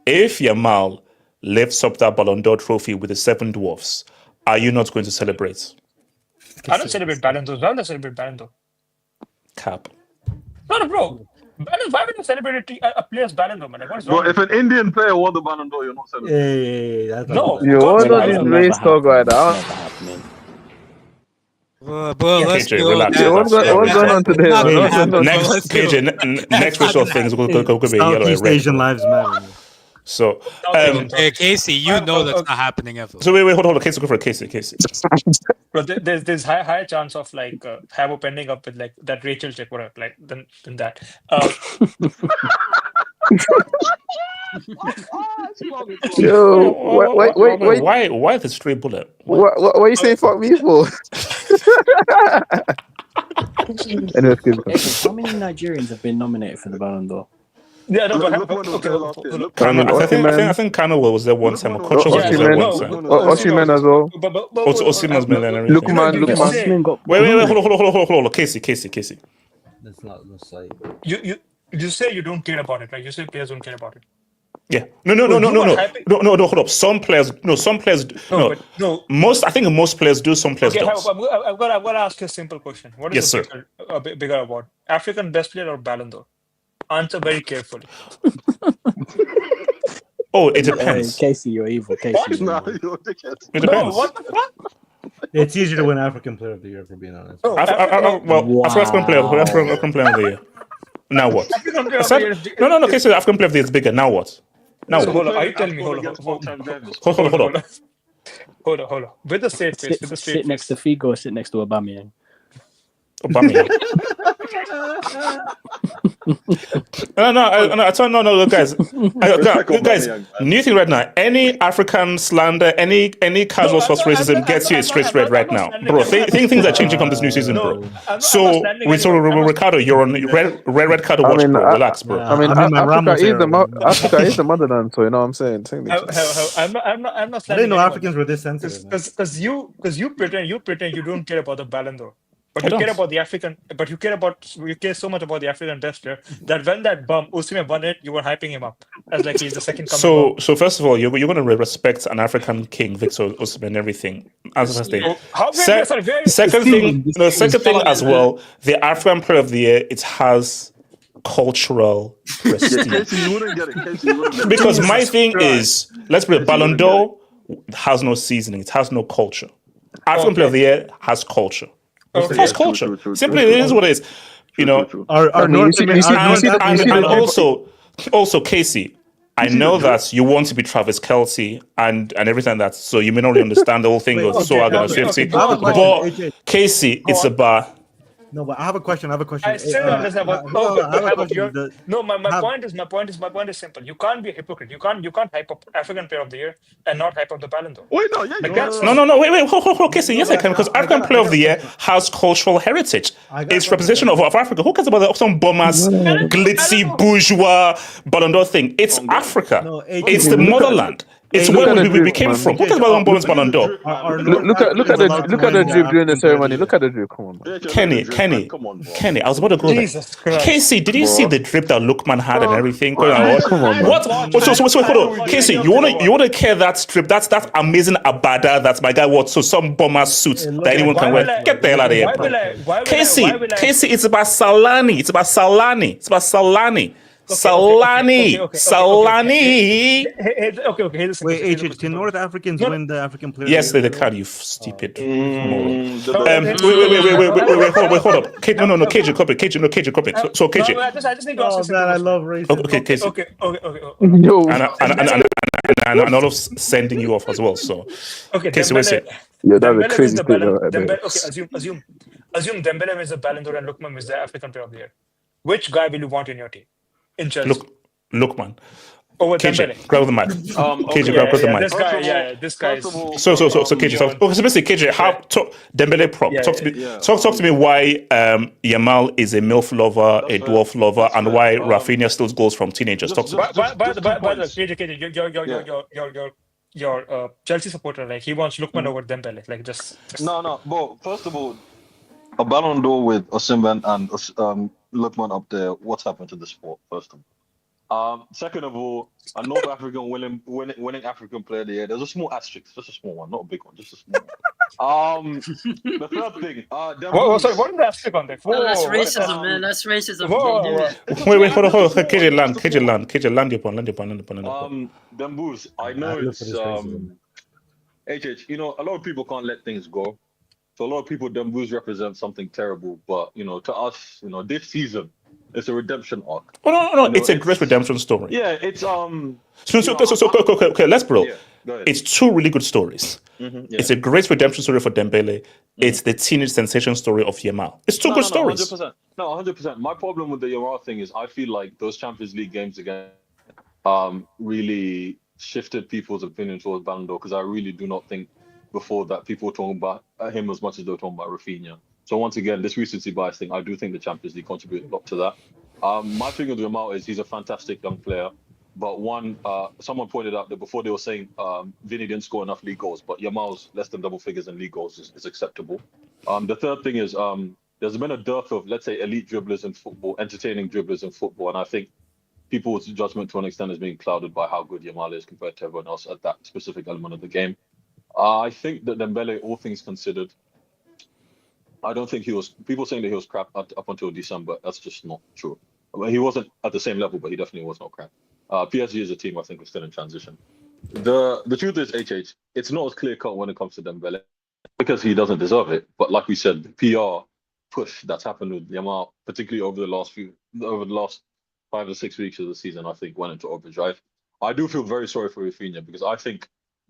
If Yamal lifts up that Ballon d'Or trophy with the 7 dwarfs, are you not going to celebrate? I don't celebrate Ballon d'Or. I don't celebrate Ballon d'Or. Cap. No, bro. Why would you celebrate a player's Ballon d'Or, man? Like, what is wrong? Bro, if an Indian player won the Ballon d'Or, you're not celebrating. That's no. What does this race talk right now? KJ, relax. What's going on today? Next racial things will go be yellow and red. Asian lives matter. So, Casey, you know that's not happening ever. So wait, hold on. Casey, go for Casey. Bro, there's high chance of like Habo pending up with like that Rachel check, whatever, like than that. Yo, wait. Why the stray bullet? What are you saying? Fuck me for? Anyway, excuse me. How many Nigerians have been nominated for the Ballon d'Or? Yeah, no, but Lookman was there last year. I think Kano was there one time. Okocha was there Osimhen, one time. Osimhen as well. Osimhen's been there and everything. Lukman. Wait, hold on. Casey. That's not the site. You say you don't care about it, right? You say players don't care about it. Yeah. No. Hold up. Some players. No. I think most players do. Some players Okay, don't. I've got to ask you a simple question. What is Yes, a bigger award? African Best Player or Ballon d'Or? Answer very carefully. Oh, it depends. Casey, you're evil. Casey, It depends. No, what the fuck? It's easier to win African Player of the Year, for being honest. African Player of the Year. Now what? No. Casey, African Player of the Year is bigger. Now what? So hold on. Are you telling me? Hold on. Hold on. With the straight face. Sit next to Figo or sit next to Aubameyang? Aubameyang. No, guys. New thing right now. Any African slander, any casual source racism gets you a straight red right now, bro. Things are changing from this new season, bro. So Ricardo, you're on red card to watch, bro. Relax, bro. Africa is the motherland, so you know what I'm saying. I'm not. I didn't know Africans were this sensitive. Because you pretend you don't care about the Ballon d'Or. But you care about the African. But you care so much about the African best player that when that bum Ousmane won it, you were hyping him up as like he's the second coming. So first of all, you're going to respect an African king, Victor Osimhen, and everything. As I say, second thing as well, the African Player of the Year, it has cultural prestige. Because my thing is, let's put it, Ballon d'Or has no seasoning, it has no culture. African Player of the Year has culture. It has culture. Simply, it is what it is. You know, and also, Casey, I know that you want to be Travis Kelce and everything that, so you may not really understand the whole thing of Swag and Swifty. But Casey, it's about. No, but I have a question. I still don't understand what. No, my point is simple. You can't be a hypocrite. You can't hype up African Player of the Year and not hype up the Ballon d'Or. Wait, no, wait, hold, Casey. Yes, I can, because African Player of the Year has cultural heritage. It's representation of Africa. Who cares about some bombers, glitzy bourgeois Ballon d'Or thing? It's Africa. It's the motherland. It's where we came from. Who cares about one bombers Ballon d'Or? Look at the drip during the ceremony. Look at the drip. Come on, man. Kenny, I was about to go there. Casey, did you see the drip that Lookman had and everything? Come on, what? So hold on. Casey, you wanna care that strip? That's amazing abada that my guy wore. So some bomber suit that anyone can wear. Get the hell out of here, bro. Casey, it's about Salani. Salani. Wait, HH, can North Africans win the African Player? Yes, they can. You stupid. Wait, hold up. No, KJ, copy. So KJ. I just need to ask you. I love racism. Okay, Casey. Okay. And I love sending you off as well. So okay, Casey, what's it? Yeah, that's a crazy thing. Okay, assume Dembele wins the Ballon d'Or and Lookman wins the African Player of the Year. Which guy will you want in your team? In Chelsea. Lookman. Over KJ, Dembele. grab the mic. KJ, grab the mic. This guy is. So KJ. So basically, KJ, Dembele prop. Talk to me why Yamal is a MILF lover, a dwarf lover, and why Rafinha steals goals from teenagers. Talk to me. By the KJ, your Chelsea supporter, like he wants Lookman over Dembele, like just. No. But first of all, a Ballon d'Or with Osimhen and Lookman up there. What's happened to the sport? First of all, second of all, a North African winning African Player of the Year. There's a small asterisk, just a small one, not a big one, just a small one. The third thing. Sorry, what is the asterisk on there? That's racism, man. That's racism. Wait, hold on. KJ, land your point. Dembouz, I know it's HH. You know, a lot of people can't let things go. So a lot of people, Dembouz represents something terrible, but to us, this season, it's a redemption arc. Oh no, it's a great redemption story. Yeah, it's Okay, let's bro. Yeah, it's two really good stories. Mm-hmm, It's a great redemption story for Dembele. It's the teenage sensation story of Yamal. It's two good stories. 100%. No, 100%. My problem with the Yamal thing is I feel like those Champions League games again really shifted people's opinion towards Ballon d'Or, because I really do not think before that people were talking about him as much as they were talking about Rafinha. So once again, this recency bias thing, I do think the Champions League contributed a lot to that. My thing with Yamal is he's a fantastic young player. But someone pointed out that before they were saying Vinny didn't score enough league goals, but Yamal's less than double figures in league goals is acceptable. The third thing is there's been a dearth of, let's say, elite dribblers in football, entertaining dribblers in football. And I think people's judgment to an extent is being clouded by how good Yamal is compared to everyone else at that specific element of the game. I think that Dembele, all things considered, I don't think he was. People saying that he was crap up until December. That's just not true. Well, he wasn't at the same level, but he definitely was not crap. PSG as a team, I think, was still in transition. The truth is, HH, it's not as clear cut when it comes to Dembele because he doesn't deserve it. But like we said, the PR push that's happened with Yamal, particularly over the last 5 or 6 weeks of the season, I think went into overdrive. I do feel very sorry for Rafinha because I think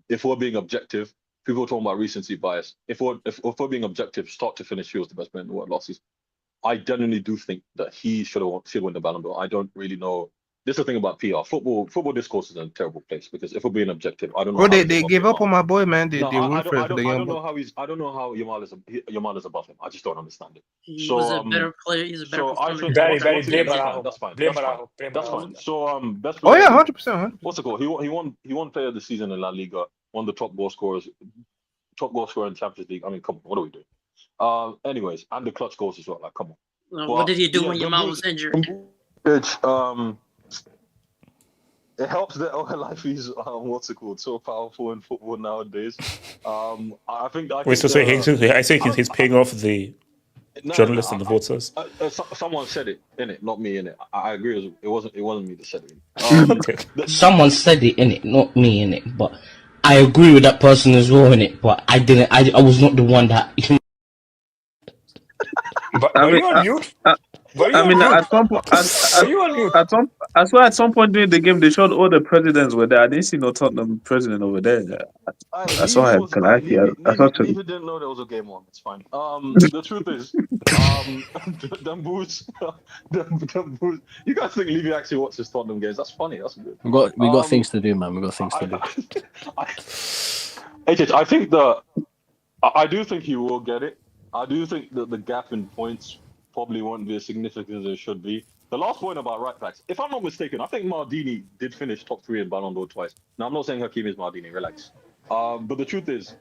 if we're being objective, people are talking about recency bias. If we're being objective, start to finish, he was the best player in the world last season. I genuinely do think that he should win the Ballon d'Or. I don't really know. This is the thing about PR. Football discourse is in a terrible place because if we're being objective, I don't know. Oh, they gave up on my boy, man. They I went for the young don't know boy. how I don't know how Yamal is above him. I just don't understand it. He was a better player. He's a better performer. Very, once again, blame Araujo. that's fine. Blame That's fine. Araujo. That's fine. So best Oh player. yeah, 100%. What's it called? He won player of the season in La Liga. Won the top goal scorer in Champions League. I mean, come on, what are we doing? Anyways, and the clutch goals as well. Like, come on. What did he do when Yamal was injured? It helps that life is so powerful in football nowadays. I think. Wait, so I think he's paying off the journalists and the voters. Someone said it, innit? Not me, innit? I agree. It wasn't me that said it. Someone said it, innit? Not me, innit? But I agree with that person as well, innit? But I didn't. I was not the one that. But were you on mute? At some point, I swear at some point during the game, they showed all the presidents were there. I didn't see no Tottenham president over there. I saw him. I thought Leave didn't know there was a game on. It's fine. The truth is, them boots. You guys think Levy actually watches Tottenham games? That's funny. That's good. We got things to do, man. We got things to do. I think I do think he will get it. I do think that the gap in points probably won't be as significant as it should be. The last point about right backs, if I'm not mistaken, I think Maldini did finish top 3 in Ballon d'Or twice. Now, I'm not saying Hakimi is Maldini, relax. But the truth is,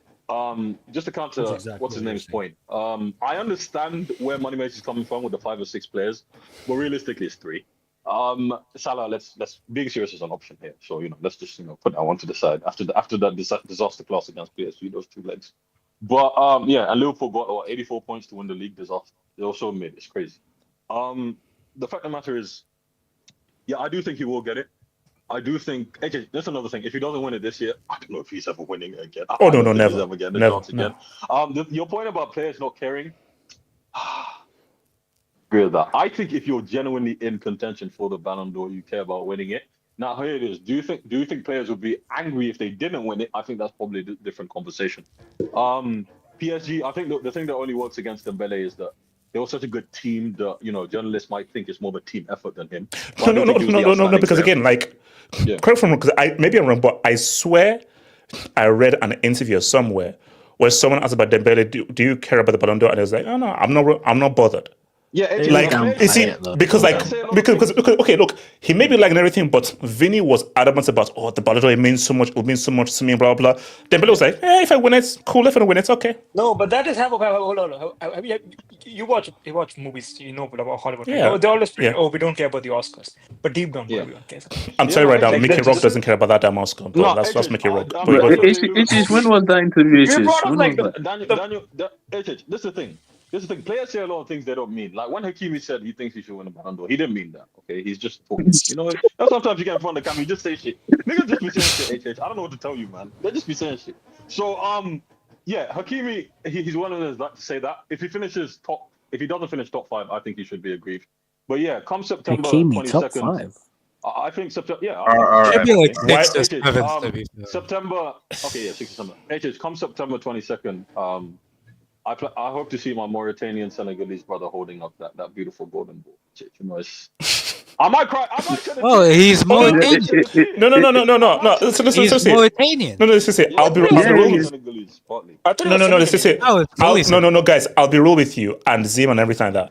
just to counter what's his name's point, I understand where Moneymaker is coming from with the 5 or 6 players, but realistically, it's 3. Salah, let's being serious is an option here. So let's just put that one to the side after that disaster class against PSG, those 2 legs. But and Liverpool got 84 points to win the league disaster. They also made it's crazy. The fact of the matter is, I do think he will get it. I do think. Okay, that's another thing. If he doesn't win it this year, I don't know if he's ever winning it again. No, never. He's ever getting the chance again. Your point about players not caring, agree with that. I think if you're genuinely in contention for the Ballon d'Or, you care about winning it. Now here it is. Do you think players would be angry if they didn't win it? I think that's probably a different conversation. PSG, I think the thing that only works against Dembele is that they were such a good team that journalists might think it's more of a team effort than him. No, because again, correct me if I'm wrong, because maybe I'm wrong, but I swear I read an interview somewhere where someone asked about Dembele, do you care about the Ballon d'Or? And he was like, oh no, I'm not bothered. Yeah, because okay, look, he may be liking everything, but Vinny was adamant about the Ballon d'Or, it means so much to me, blah blah. Dembele was like, if I win it, cool. If I don't win it, okay. No, but that is hold on. I mean, you watch movies, about Hollywood. Yeah. They always say, we don't care about the Oscars, but deep down, everyone cares. I'm telling you right now, Mickey Rock doesn't care about that damn Oscar. That's Mickey Rock. When was that interview? Daniel, this is the thing. Players say a lot of things they don't mean. Like when Hakimi said he thinks he should win a Ballon d'Or, he didn't mean that. Okay, he's just talking. Sometimes you get in front of the camera, you just say shit. Niggas just be saying shit. I don't know what to tell you, man. They just be saying shit. So Hakimi, he's one of those that to say that. If he doesn't finish top 5, I think he should be aggrieved. But come September 22nd. I think September. Yeah, should be like 6 or 7. September. Okay, 6 or 7. Come September 22nd. I hope to see my Mauritanian Senegalese brother holding up that beautiful golden ball. I might cry. I might shed a Oh, tear. he's Oh, no, Mauritanian. no. Listen. He's Listen. Mauritanian. No, listen. I'll be real with. Senegalese, partly. I thought it No, was no, Senegalese. listen. Oh, it's fully No, guys. I'll be real with you and Zim and everything like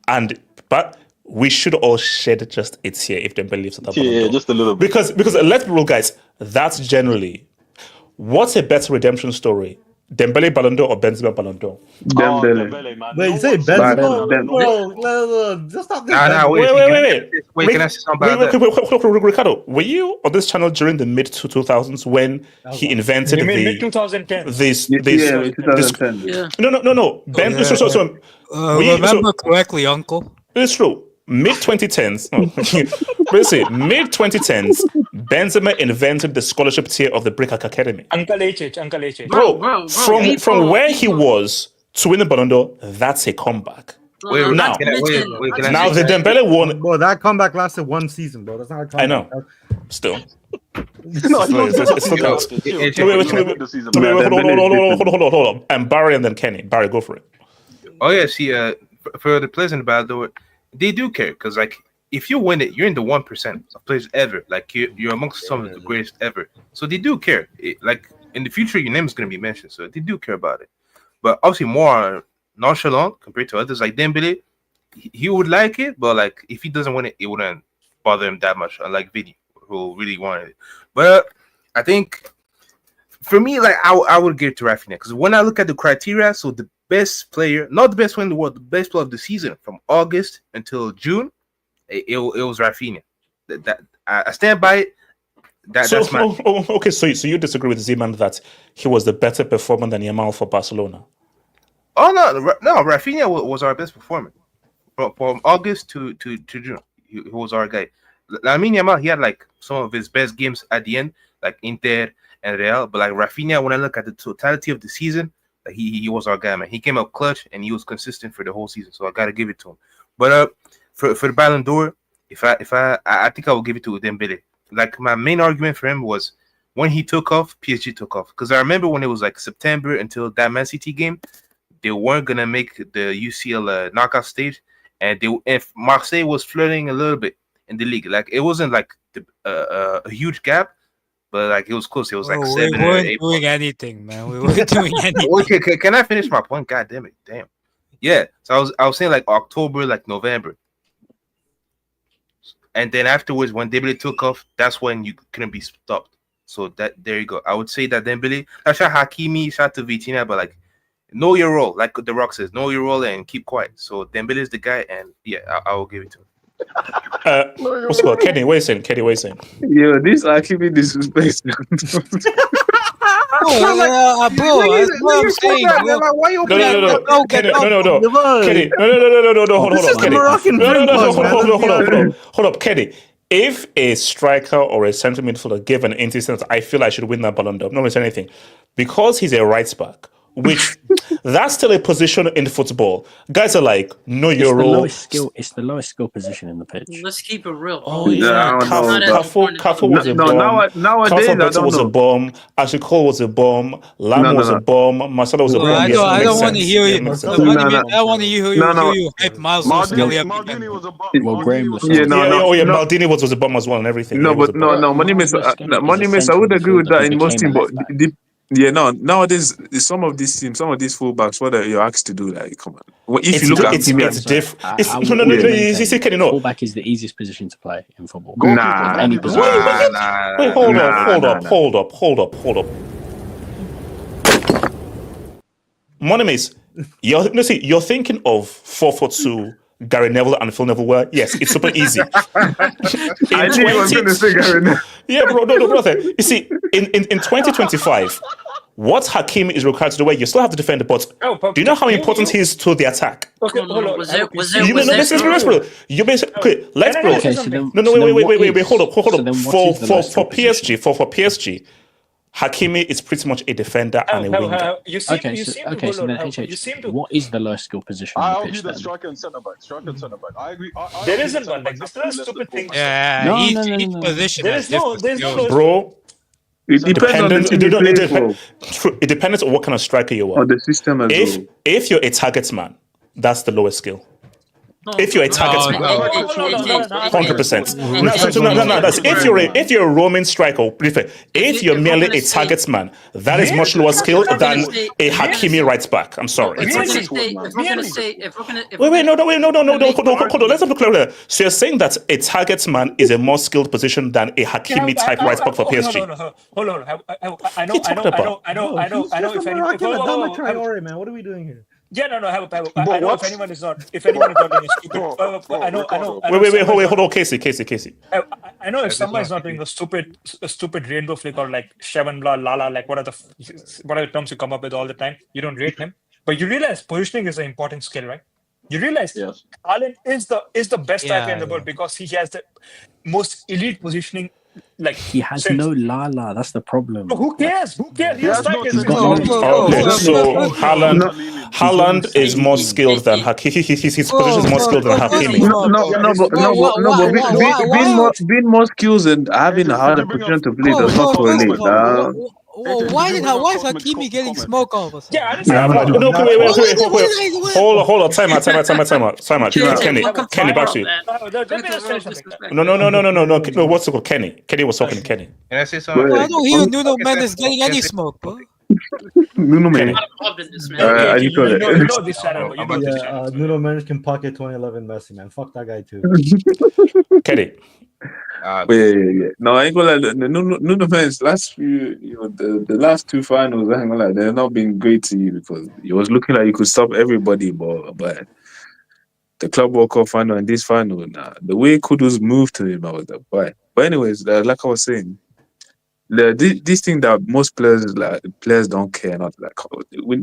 that. But we should all shed just a tear if Dembele leaves at that Ballon Yeah, d'Or. just a little bit. Because let's be real, guys. That's generally what's a better redemption story: Dembele Ballon d'Or or Benzema Ballon d'Or? Dembele, man. Wait, you say one's- Benzema? no- Bro, just stop this. Nah, wait. Wait, Can I say something about that? Wait, Ricardo, were you on this channel during the mid 2000s when he invented You mean the mid 2010? this? Yeah, 2010. Yeah. No. Ben, yeah. so Remember correctly, Uncle. it's true. Mid 2010s. Mid 2010s, Benzema invented the scholarship tier of the Brickhack Academy. Uncle HH. Bro, from where he was to win the Ballon d'Or, that's a comeback. Wait, Now, can I now say the Dembele won. Bro, that comeback lasted 1 season, bro. That's not a comeback. I know. Still. No, It's still counts. Hold on. And Barry and then Kenny. Barry, go for it. Oh yeah, see, for the players in the Ballon d'Or, they do care because like if you win it, you're in the 1% of players ever. Like you're amongst some of the greatest ever. So they do care. Like in the future, your name is going to be mentioned. So they do care about it. But obviously more nonchalant compared to others like Dembele. He would like it, but like if he doesn't win it, it wouldn't bother him that much. Unlike Vini, who really wanted it. But I think for me, like I would give it to Rafinha because when I look at the criteria, so the best player, not the best player in the world, the best player of the season from August until June, it was Rafinha. That I stand by it. That's my okay. So you disagree with Zeman that he was the better performer than Yamal for Barcelona? Oh no, Rafinha was our best performer from August to June. He was our guy. Lamine Yamal, he had like some of his best games at the end, like Inter and Real. But like Rafinha, when I look at the totality of the season, like he was our guy, man. He came up clutch and he was consistent for the whole season. So I gotta give it to him. But for the Ballon d'Or, I think I will give it to Dembele. Like my main argument for him was when he took off, PSG took off. Because I remember when it was like September until that Man City game, they weren't gonna make the UCL knockout stage, and if Marseille was flirting a little bit in the league, like it wasn't like a huge gap, but like it was close. It was like 7 we or weren't 8 doing anything, man. We weren't doing anything. Okay, can I finish my point? God damn it, damn. Yeah, so I was saying like October, like November, and then afterwards when Dembele took off, that's when you couldn't be stopped. So there you go. I would say that Dembele, shout Hakimi, shout to Vitinha, but like know your role, like The Rock says, know your role and keep quiet. So Dembele is the guy, and yeah, I will give it to him. What's it called? Kenny, what are you saying? Yo, this actually disrespectful. Bro, that's what I'm saying, bro. Why you No, Kenny, Kenny, hold This is on, the Moroccan hold up, Kenny. If a striker or a central midfielder gave an insistence, I feel I should win that Ballon d'Or. I'm not going to say anything. Because he's a right back, which that's still a position in football. Guys are like, know your role. It's the lowest skill position in the pitch. Let's keep it real. Oh yeah, Cafu was a bomb. Nowadays, I Cafu don't was a know. bomb. Ashley Cole was a bomb. Lam was a bomb. Marcelo was a bomb. I don't want to hear you. I don't want to hear you hype Miles Skelly up again. Maldini was a bum. Well, Graham was Maldini was a bomb as well and everything. No, but Money Miss, I would agree with that in most teams, but nowadays some of these teams, some of these fullbacks, what are you asked to do? Like, come on. Well, if you look at it's different. You see, Kenny, no. Fullback is the easiest position to play in football. Nah, position. Wait, hold up. Monimis, you're thinking of 4-4-2. Gary Neville and Phil Neville were. Yes, it's super easy. I think I was going to say Gary Neville. Yeah, no, brother. You see, in 2025, what Hakim is required to do, where you still have to defend the but do you know how important he is to the attack? Okay, hold on. Was there You basically let's bro. Wait, hold up. For PSG, Hakimi is pretty much a defender and a winger. What is the lowest skill position I on the argue pitch that then? striker and centre back. I agree. There isn't one. Like this is a stupid thing. Yeah, each position has different skills. Bro, It depends on the team you play for. it depends on what kind of striker you are. Or the system as well. If you're a target man, that's the lowest skill. If you're a target man, 100%. No. That's if you're a roaming striker. If you're merely a target man, that is much lower skill than a Hakimi right back. I'm sorry. If we're gonna say, Wait, no, hold on. Let's have a clear. So you're saying that a target man is a more skilled position than a Hakimi type right back for PSG? Hold on. I know. If Traore, man, what are we doing here? Yeah, no. I know if anyone is not doing a stupid. I know. Wait, hold on, Casey. I know if someone is not doing a stupid rainbow flick or like Shevan blah lala, like what are the terms you come up with all the time? You don't rate him, but you realize positioning is an important skill, right? You realize Haaland is the best striker in the world because he has the most elite positioning. Like he has no lala. That's the problem. But who cares? He's so Haaland is more skilled than Hakimi. His position is more skilled than Hakimi. But being more skills and having a harder position to play does not correlate. Why is Hakimi getting smoke all of a sudden? Wait. Hold on. Time out. Kenny, back to you. No. What's it called? Kenny was talking to Kenny. Can I say something? I don't hear Nuno Mendes getting any smoke, bro. Nuno Mendes. Nuno Mendes can pocket 2011 Messi, man. Fuck that guy too. Kenny. Yeah. No, I ain't gonna lie. Nuno Mendes the last two finals, I ain't gonna lie, they've not been great to you because it was looking like you could stop everybody, but the Club World Cup final and this final, the way Kudus moved to him, I was like, why? But anyways, like I was saying, this thing that most players don't care, not like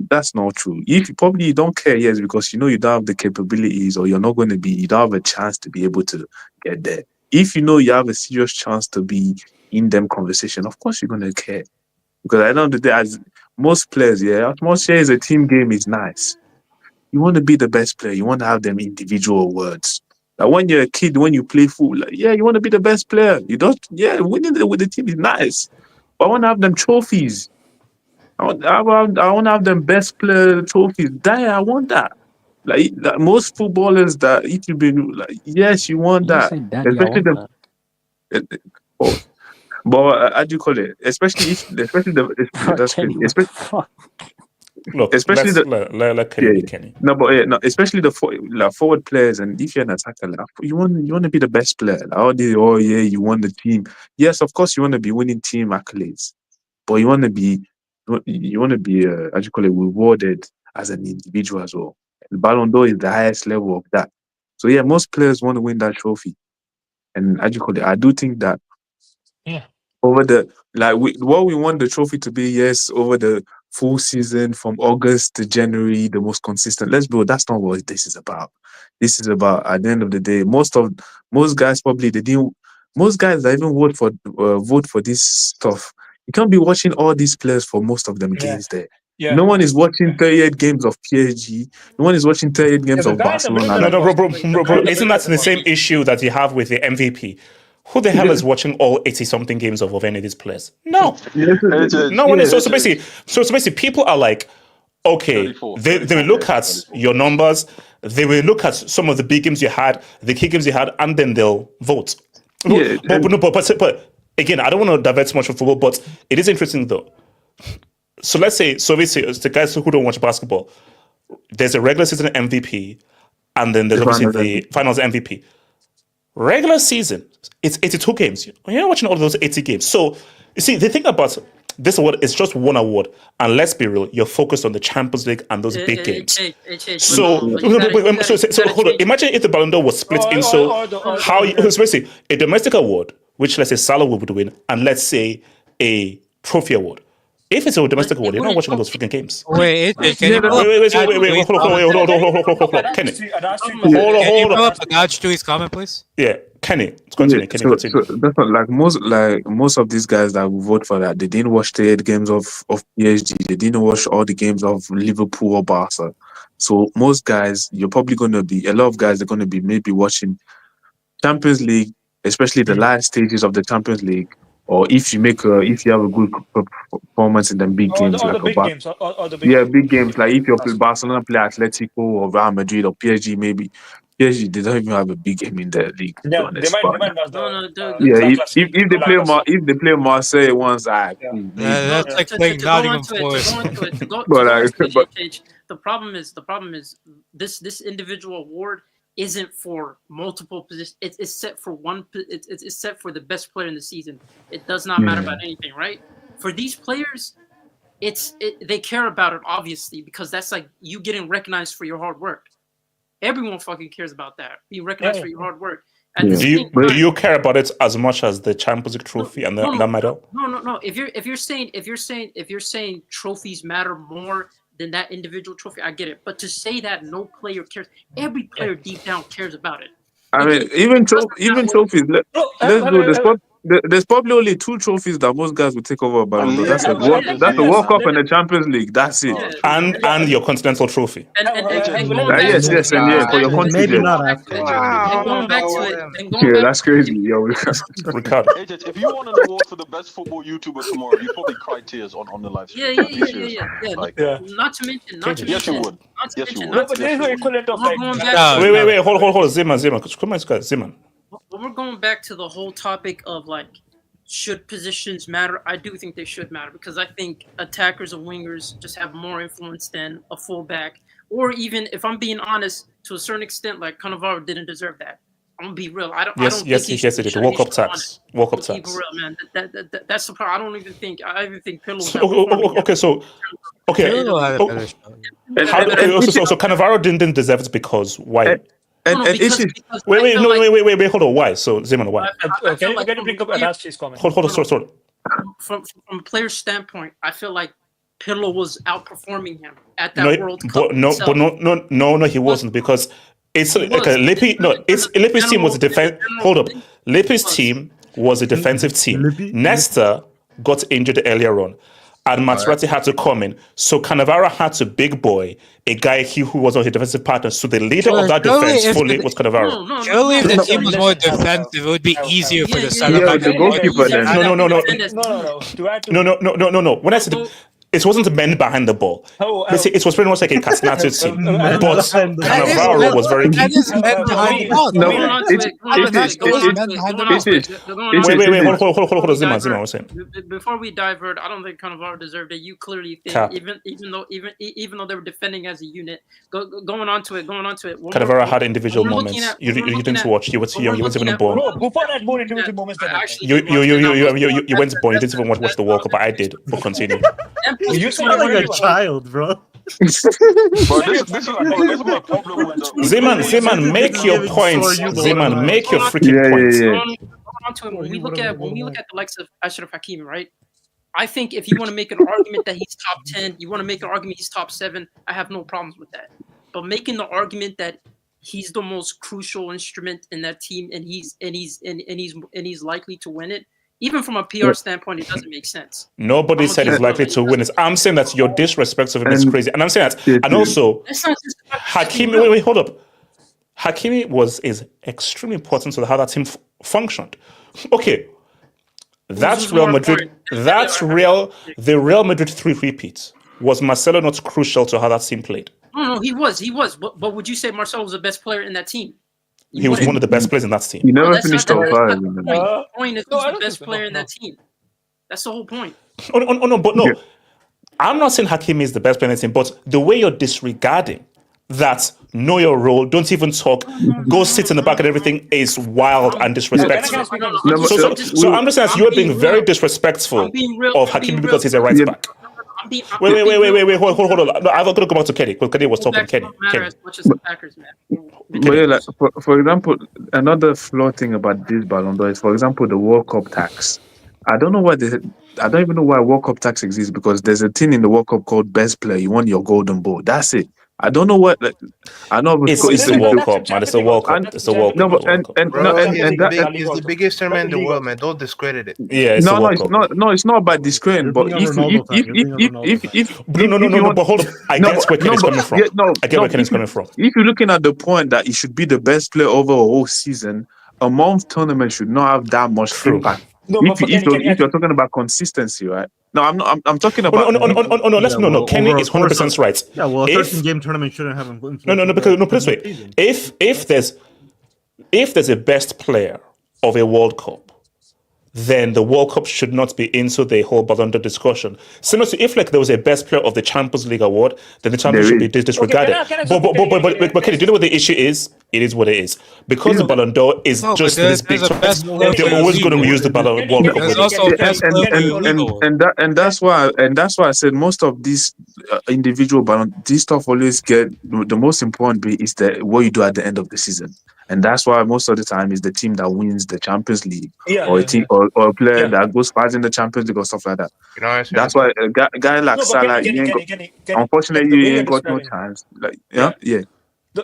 that's not true. If you don't care, yes, because you don't have the capabilities, or you don't have a chance to be able to get there. If you have a serious chance to be in them conversation, of course you're gonna care. Because at the end of the day, as most players, atmosphere is a team game is nice. You want to be the best player. You want to have them individual awards. Like when you're a kid, when you play football, you want to be the best player. You don't, winning with the team is nice. But I want to have them trophies. I want to have them best player trophies. I want that. Like most footballers that if you've been yes, you want that. Especially but how do you call it? Especially Kenny. Especially the forward players, and if you're an attacker, you want to be the best player. You won the team. Yes, of course you want to be winning team accolades, but you want to be rewarded as an individual as well. The Ballon d'Or is the highest level of that. So most players want to win that trophy, and I do think that over what we want the trophy to be, over the full season from August to January, the most consistent. That's not what this is about. This is about at the end of the day, most guys probably most guys that even vote for this stuff. You can't be watching all these players for most of them games there. Yeah. No one is watching 38 games of PSG. No one is watching 38 games of Barcelona. No, bro. Isn't that the same issue that you have with the MVP? Who the hell is watching all 80-something games of any of these players? No. No one is. So basically, people are like, okay, they will look at your numbers, they will look at some of the big games you had, the key games you had, and then they'll vote. But again, I don't want to divert too much from football, but it is interesting though. So let's say, the guys who don't watch basketball, there's a regular season MVP, and then there's obviously the finals MVP. Regular season, it's 82 games. You're not watching all those 80 games. So, you see, the thing about this award is just one award. And let's be real, you're focused on the Champions League and those big games. So, hold on. Imagine if the Ballon d'Or was split basically a domestic award, which let's say Salah would win, and let's say a trophy award. If it's a domestic award, you're not watching all those freaking games. Wait, hold on. Kenny. Hold on. Add to his comment, please. Yeah, Kenny. Continue. So that's not most of these guys that will vote for that, they didn't watch the 8 games of PSG. They didn't watch all the games of Liverpool or Barca. So most guys, a lot of guys are going to be maybe watching Champions League, especially the last stages of the Champions League. Or if you have a good performance in them big games, big games. Like if you play Barcelona, play Atletico or Real Madrid or PSG, maybe PSG, they don't even have a big game in their league. To be Yeah, honest, they but might lose yeah, La Classique. if they play Marseille once, cool, maybe. That's like playing Nottingham Forest. The problem is this individual award isn't for multiple positions. It's set for one. It's set for the best player in the season. It does not matter about anything, right? For these players, they care about it obviously because that's like you getting recognized for your hard work. Everyone fucking cares about that. Being recognized for your hard work. Do you care about it as much as the Champions League trophy and the medal? No. If you're saying trophies matter more than that individual trophy, I get it. But to say that no player cares, every player deep down cares about it. I mean, even trophies. Let's do this. There's probably only 2 trophies that most guys will take over a Ballon d'Or. That's the World Cup and the Champions League. That's it. And your Continental Trophy. Yes, and for your continent. Maybe not after. Going back to it. Yeah, that's crazy, yo. Ricardo. AJ, if you won an award for the best football YouTuber tomorrow, you'd probably cry tears on the live stream. Yeah. Not to mention. Yes, you would. But there's no equivalent of like. Wait, hold, Zeman. When we're going back to the whole topic of like, should positions matter? I do think they should matter because I think attackers and wingers just have more influence than a fullback. Or even, if I'm being honest, to a certain extent, like Cannavaro didn't deserve that. I'm gonna be real. I don't think he did. Walk up tax. Keep it real, man. That's the part. I even think Pirlo was So Cannavaro didn't deserve it because why? Wait, hold on. Why? So Zeman, why? Can you bring up Anastasi's comment? Hold on, sorry. From a player's standpoint, I feel like Pirlo was outperforming him at that World Cup. No, he wasn't because it's Lippi's team was a defense. Hold up, Lippi's team was a defensive team. Nesta got injured earlier on. And Materazzi had to come in. So Cannavaro had to big boy a guy who was on his defensive partner. So the leader of that defense fully was Cannavaro. Surely if the team was more defensive, it would be easier for the center back. The goalkeeper then. No. When I said it wasn't the men behind the ball. It was pretty much like a Castellato team. But Cannavaro was very key. Wait, Zima, what's saying? Before we divert, I don't think Cannavaro deserved it. You clearly think, even though they were defending as a unit, going on to it. Cannavaro had individual moments. You didn't watch. You were too young. You weren't even born. Buffon had more individual moments than you went born. You didn't even watch the World Cup, but I did. But continue. You sound like a child, bro. Zeman, make your points. Zeman, make your freaking points. When we look at the likes of Achraf Hakimi, right? I think if you want to make an argument that he's top 10, you want to make an argument he's top 7, I have no problems with that. But making the argument that he's the most crucial instrument in that team and he's likely to win it, even from a PR standpoint, it doesn't make sense. Nobody said he's likely to win it. I'm saying that your disrespect of him is crazy. And I'm saying that. And also, Hakimi, wait, hold up. Hakimi is extremely important to how that team functioned. Okay. That's Real Madrid. The Real Madrid 3 repeats. Was Marcelo not crucial to how that team played? No, he was. But would you say Marcelo was the best player in that team? He was one of the best players in that team. He never finished top 5. The point is who's the best player in that team. That's the whole point. No. I'm not saying Hakimi is the best player in the team, but the way you're disregarding that, know your role, don't even talk, go sit in the back and everything is wild and disrespectful. So I'm just saying you're being very disrespectful of Hakimi because he's a right back. Wait, hold on. No, I've got to go back to Kenny because Kenny was talking. Kenny. As much as the Packers, man. But yeah, like, for example, another flaw thing about this Ballon d'Or is, for example, the World Cup tax. I don't even know why World Cup tax exists because there's a thing in the World Cup called Best Player. You want your golden ball. That's it. I don't know what. I know it's the World Cup, man. It's the World Cup. It's the World Cup. No, but it's the biggest tournament in the world, man. Don't discredit it. Yeah, it's not about discrediting. But but hold up. I get where Kenny's coming from. I get where Kenny's coming from. If you're looking at the point that he should be the best player over a whole season, a month tournament should not have that much impact. No, but for Kenny, if you're talking about consistency, right? No, I'm not. I'm talking about. No. Kenny is 100% right. Yeah, well, a 13-game tournament shouldn't have influence. No. Because put it this way: if there's a best player of a World Cup, then the World Cup should not be into the whole Ballon d'Or discussion. Similar to if there was a best player of the Champions League award, then the champion should be disregarded. But Kenny, do you know what the issue is? It is what it is. Because the Ballon d'Or is just this big tournament, they're always going to use the Ballon World Cup. And that's why I said most of these individual Ballon, this stuff always get the most important bit is what you do at the end of the season. And that's why most of the time is the team that wins the Champions League or a player that goes far in the Champions League or stuff like that. You know, that's why a guy like Salah, unfortunately, you ain't got no chance.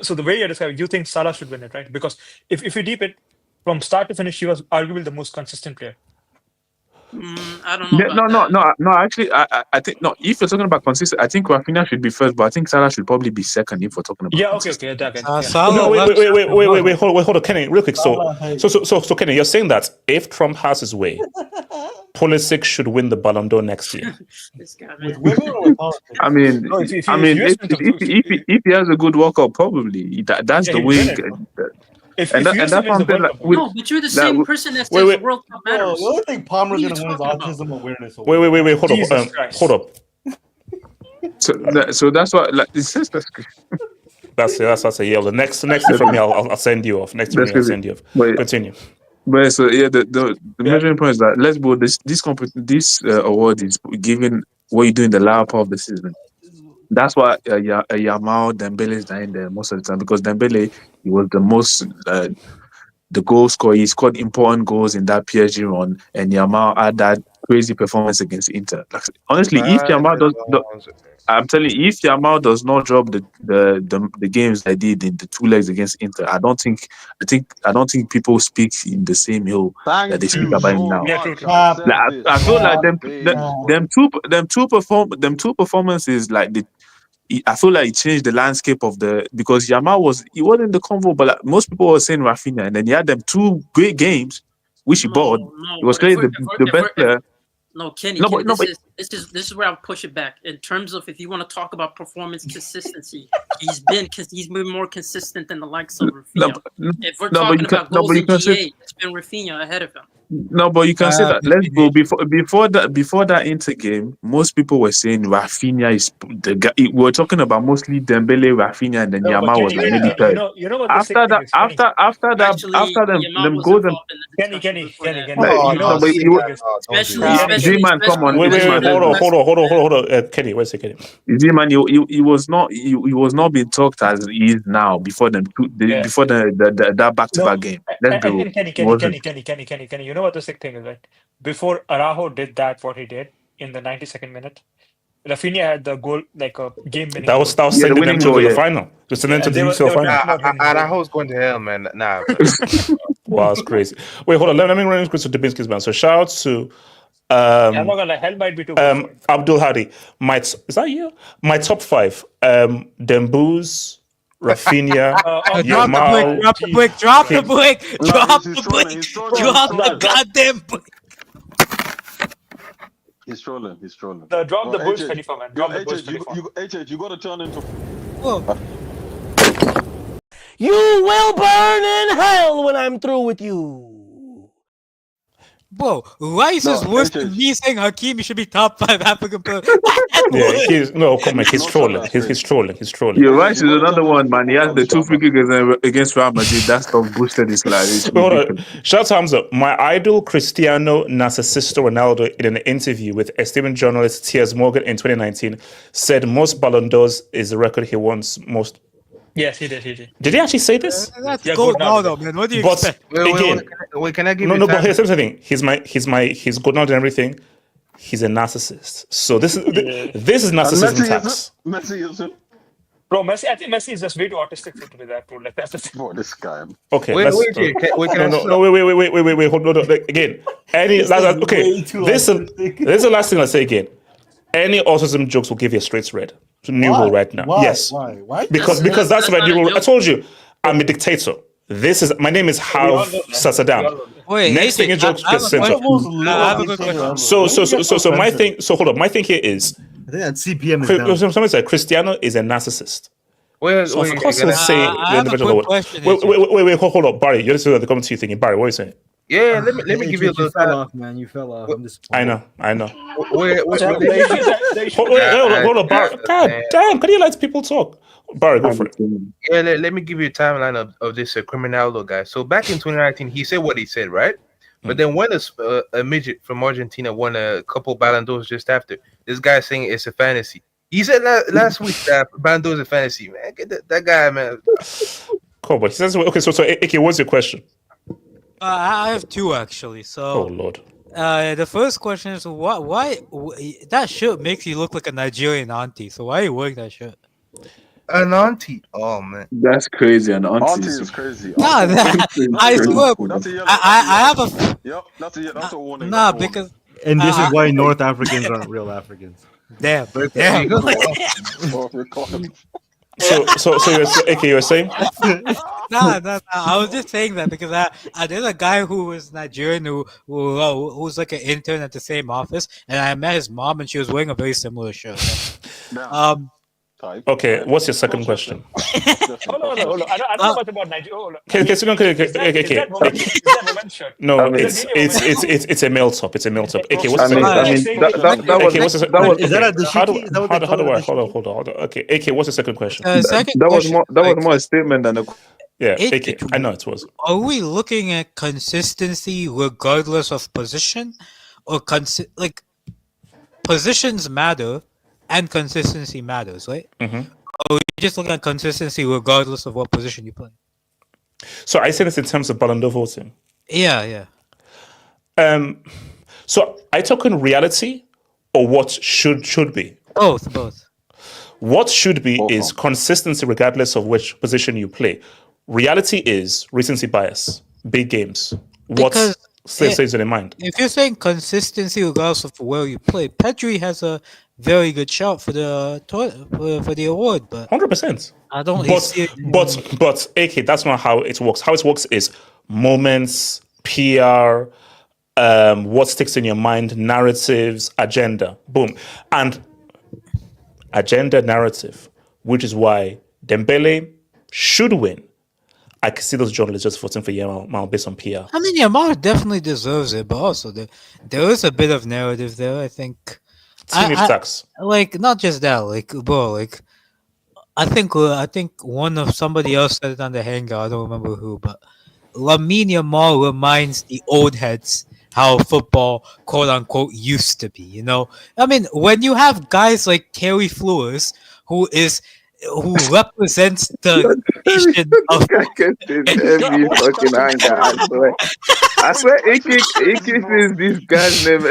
So the way you're describing, you think Salah should win it, right? Because if you deep it from start to finish, he was arguably the most consistent player. I don't know. No. Actually, I think no. If you're talking about consistency, I think Rafinha should be first, but I think Salah should probably be second. If we're talking about Wait, hold on, Kenny, real quick. So Kenny, you're saying that if Trump has his way, Pulisic should win the Ballon d'Or next year. This guy, I mean, if he has a good World Cup, probably that's the way. That's what I'm saying. No, but you're the same person that says World Cup matters. The only thing Palmer's going to win is autism awareness. Wait, hold up. So that's what That's yeah. The next thing from me, I'll send you off. Next thing I'll send you off. Continue. But so the measuring point is that let's go. This award is given what you do in the latter part of the season. That's why Yamal Dembele is down there most of the time because Dembele he was the most the goal scorer. He scored important goals in that PSG run, and Yamal had that crazy performance against Inter. Like, honestly, if Yamal I'm telling you, if Yamal does not drop the games I did in the 2 legs against Inter, I don't think people speak in the same hill that they speak about him now. I feel like them two performances like I feel like it changed the landscape of because Yamal wasn't in the convo, but like, most people were saying Rafinha, and then he had them 2 great games, which he bought. He was clearly the best player. No, Kenny, this is where I'll push it back. In terms of if you want to talk about performance consistency, he's been more consistent than the likes of Rafinha. If we're talking about goals in GA, it's been Rafinha ahead of him. No, but you can say that. Let's go before that Inter game. Most people were saying Rafinha is the guy. We were talking about mostly Dembele, Rafinha, and then Yamal was like maybe third. After them goals and Kenny. G-Man, come on. Hold on. Kenny, where's Kenny? G-Man, he was not being talked as he is now before before that back-to-back game. Let's go. Kenny. You know what the sick thing is, right? Before Araujo did what he did in the 92nd minute, Rafinha had the goal, like a game-winning. That was sending them to the final. To send them to the final. Araujo's going to hell, man. Nah. Wow, that's crazy. Wait, hold on. Let me run to Dubinsky's man. So shout out to I'm not gonna lie, hell might be too Abdul Hadi. Is that you? My top 5. Dembooz, Rafinha, Yamal. Drop the goddamn brick. He's trolling. Drop the bush, Khalifa, man. Drop the bush, HH, you gotta turn into. You will burn in hell when I'm through with you. Bro, Rice is worse than me saying Hakimi should be top 5 African player. Come on, he's trolling. He's trolling. Yeah, Rice is another one, man. He has the 2 free kicks against Real Madrid. That stuff boosted his life. Shout out to Hamza. My idol Cristiano Narciso Ronaldo in an interview with esteemed journalist T.S. Morgan in 2019 said most Ballon d'Ors is the record he wants most. Yes, he did. Did he actually say this? Let's go now, though, man. What do you expect? Can I give no, but here's something. He's good now and everything. He's a narcissist. So this is narcissism tax. Messi isn't. Bro, Messi. I think Messi is just way too autistic to be that, bro. Like that's the thing. Bro, this guy. Okay. Wait. Hold on. Again, okay. This is the last thing I'll say again. Any autism jokes will give you a straight red. New rule right now. Why? Yes. Why? Because that's my new rule. I told you, I'm a dictator. My name is Hav Sasadam. Wait, Next thing AJ, is Joe I have gets a censored. question. I have a good question. So my thing. So hold up. My thing here is. I think that CPM is down. Somebody said Cristiano is a narcissist. Wait, So of wait, course, I let's say I the have a individual. quick question, Wait, hold up, Barry. You're listening to the comment to you thinking, Barry, what are you saying? Yeah, let me give you a You little fell time. off, man. You fell off. I'm disappointed. I know. Wait, So let me- the issue is that the issue Hold up, Barry. God damn, can you let people talk? Barry, go for it. Yeah, let me give you a timeline of this Criminaldo guy. So back in 2019, he said what he said, right? But then when a midget from Argentina won a couple Ballon d'Ors just after, this guy saying it's a fantasy. He said last week that Ballon d'Or is a fantasy, man. Get that guy, man. Cool, but he says, okay, so Ike, what's your question? I have two actually. So, Oh Lord. The first question is why that shirt makes you look like a Nigerian auntie. So why are you wearing that shirt? An auntie. Oh man, that's crazy. An auntie, Auntie is crazy. No, I swear. I have a. Yep, that's a warning. Nah, that's a warning. because. And this is why North Africans aren't real Africans. Damn. Damn. So you're saying? Nah. I was just saying that because there's a guy who was Nigerian who's like an intern at the same office, and I met his mom, and she was wearing a very similar shirt. Okay, what's your second question? Hold on. I don't know much about Nigeria. Okay. Is that woman's shirt? No, it's a male top. It's a male top. Okay, what's the second? Hold on. Okay, AK, what's the second question? That was more a statement than a. Yeah, AK. I know it was. Are we looking at consistency regardless of position, or positions matter? And consistency matters, right? Mm-hmm. Or you just look at consistency regardless of what position you play. So I say this in terms of Ballon d'Or voting. Yeah. So I talk in reality or what should be? Both. What should be is consistency regardless of which position you play. Reality is recency bias, big games. What stays in your mind? If you're saying consistency regardless of where you play, Pedri has a very good shot for the award, but 100%. I don't. But AK, that's not how it works. How it works is moments, PR, what sticks in your mind, narratives, agenda, boom, and agenda narrative, which is why Dembele should win. I can see those journalists just voting for Yamal based on PR. I mean, Yamal definitely deserves it, but also there is a bit of narrative there. I think. Like not just that, I think one of somebody else said it on the hangout. I don't remember who, but Lamine Yamal reminds the old heads how football, quote unquote, used to be. You know, I mean, when you have guys like Terry Flores, who represents the nation of every fucking anger. I swear, AK says this guy's name.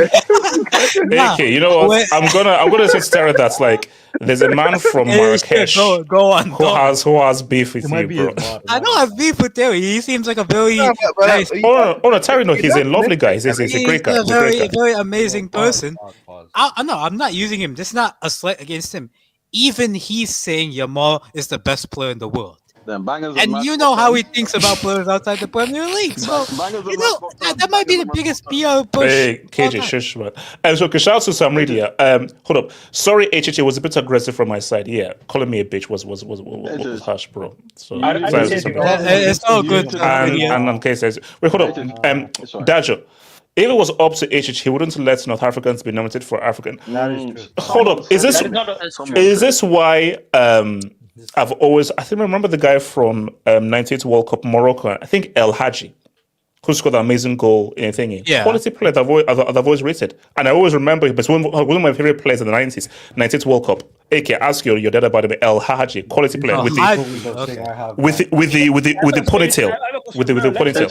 AK, you know what? I'm gonna say Terry that's like there's a man from Marrakesh go on, who has beef with you, bro. I don't have beef with Terry. He seems like a very nice. No, Terry, no, he's a lovely guy. He's a great guy. He's a very amazing person. I'm not using him. This is not a slight against him. Even he's saying Yamal is the best player in the world. And you know how he thinks about players outside the Premier League. So, you know, that might be the biggest PR push. Hey, KJ, shush, man. So, shout out to Samridia. Hold up. Sorry, HH was a bit aggressive from my side. Yeah, calling me a bitch was harsh, bro. So, it's all good. And on cases. Wait, hold up. Dajo. If it was up to HH, he wouldn't let North Africans be nominated for African. That is true. Hold up. Is this why I've always, I think I remember the guy from 98 World Cup Morocco, I think El Hadji, who scored an amazing goal in a thingy. Yeah. Quality player that I've always rated. And I always remember him, but one of my favorite players in the 90s, 98 World Cup. AK, ask your dad about him, El Hadji, quality player with the ponytail. With the ponytail.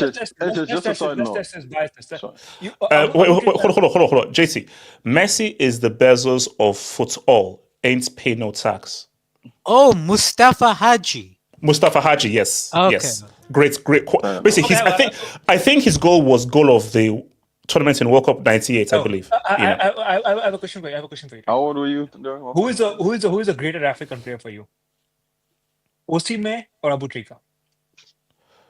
Hold on. JC, Messi is the Bezos of football. Ain't pay no tax. Oh, Mustafa Hadji. Mustafa Hadji, yes. Okay. Yes. Great. Basically, I think his goal was goal of the tournament in World Cup 98, I believe. I have a question for you. How old were you? Who is a greater African player for you? Osimhen or Abu Trika?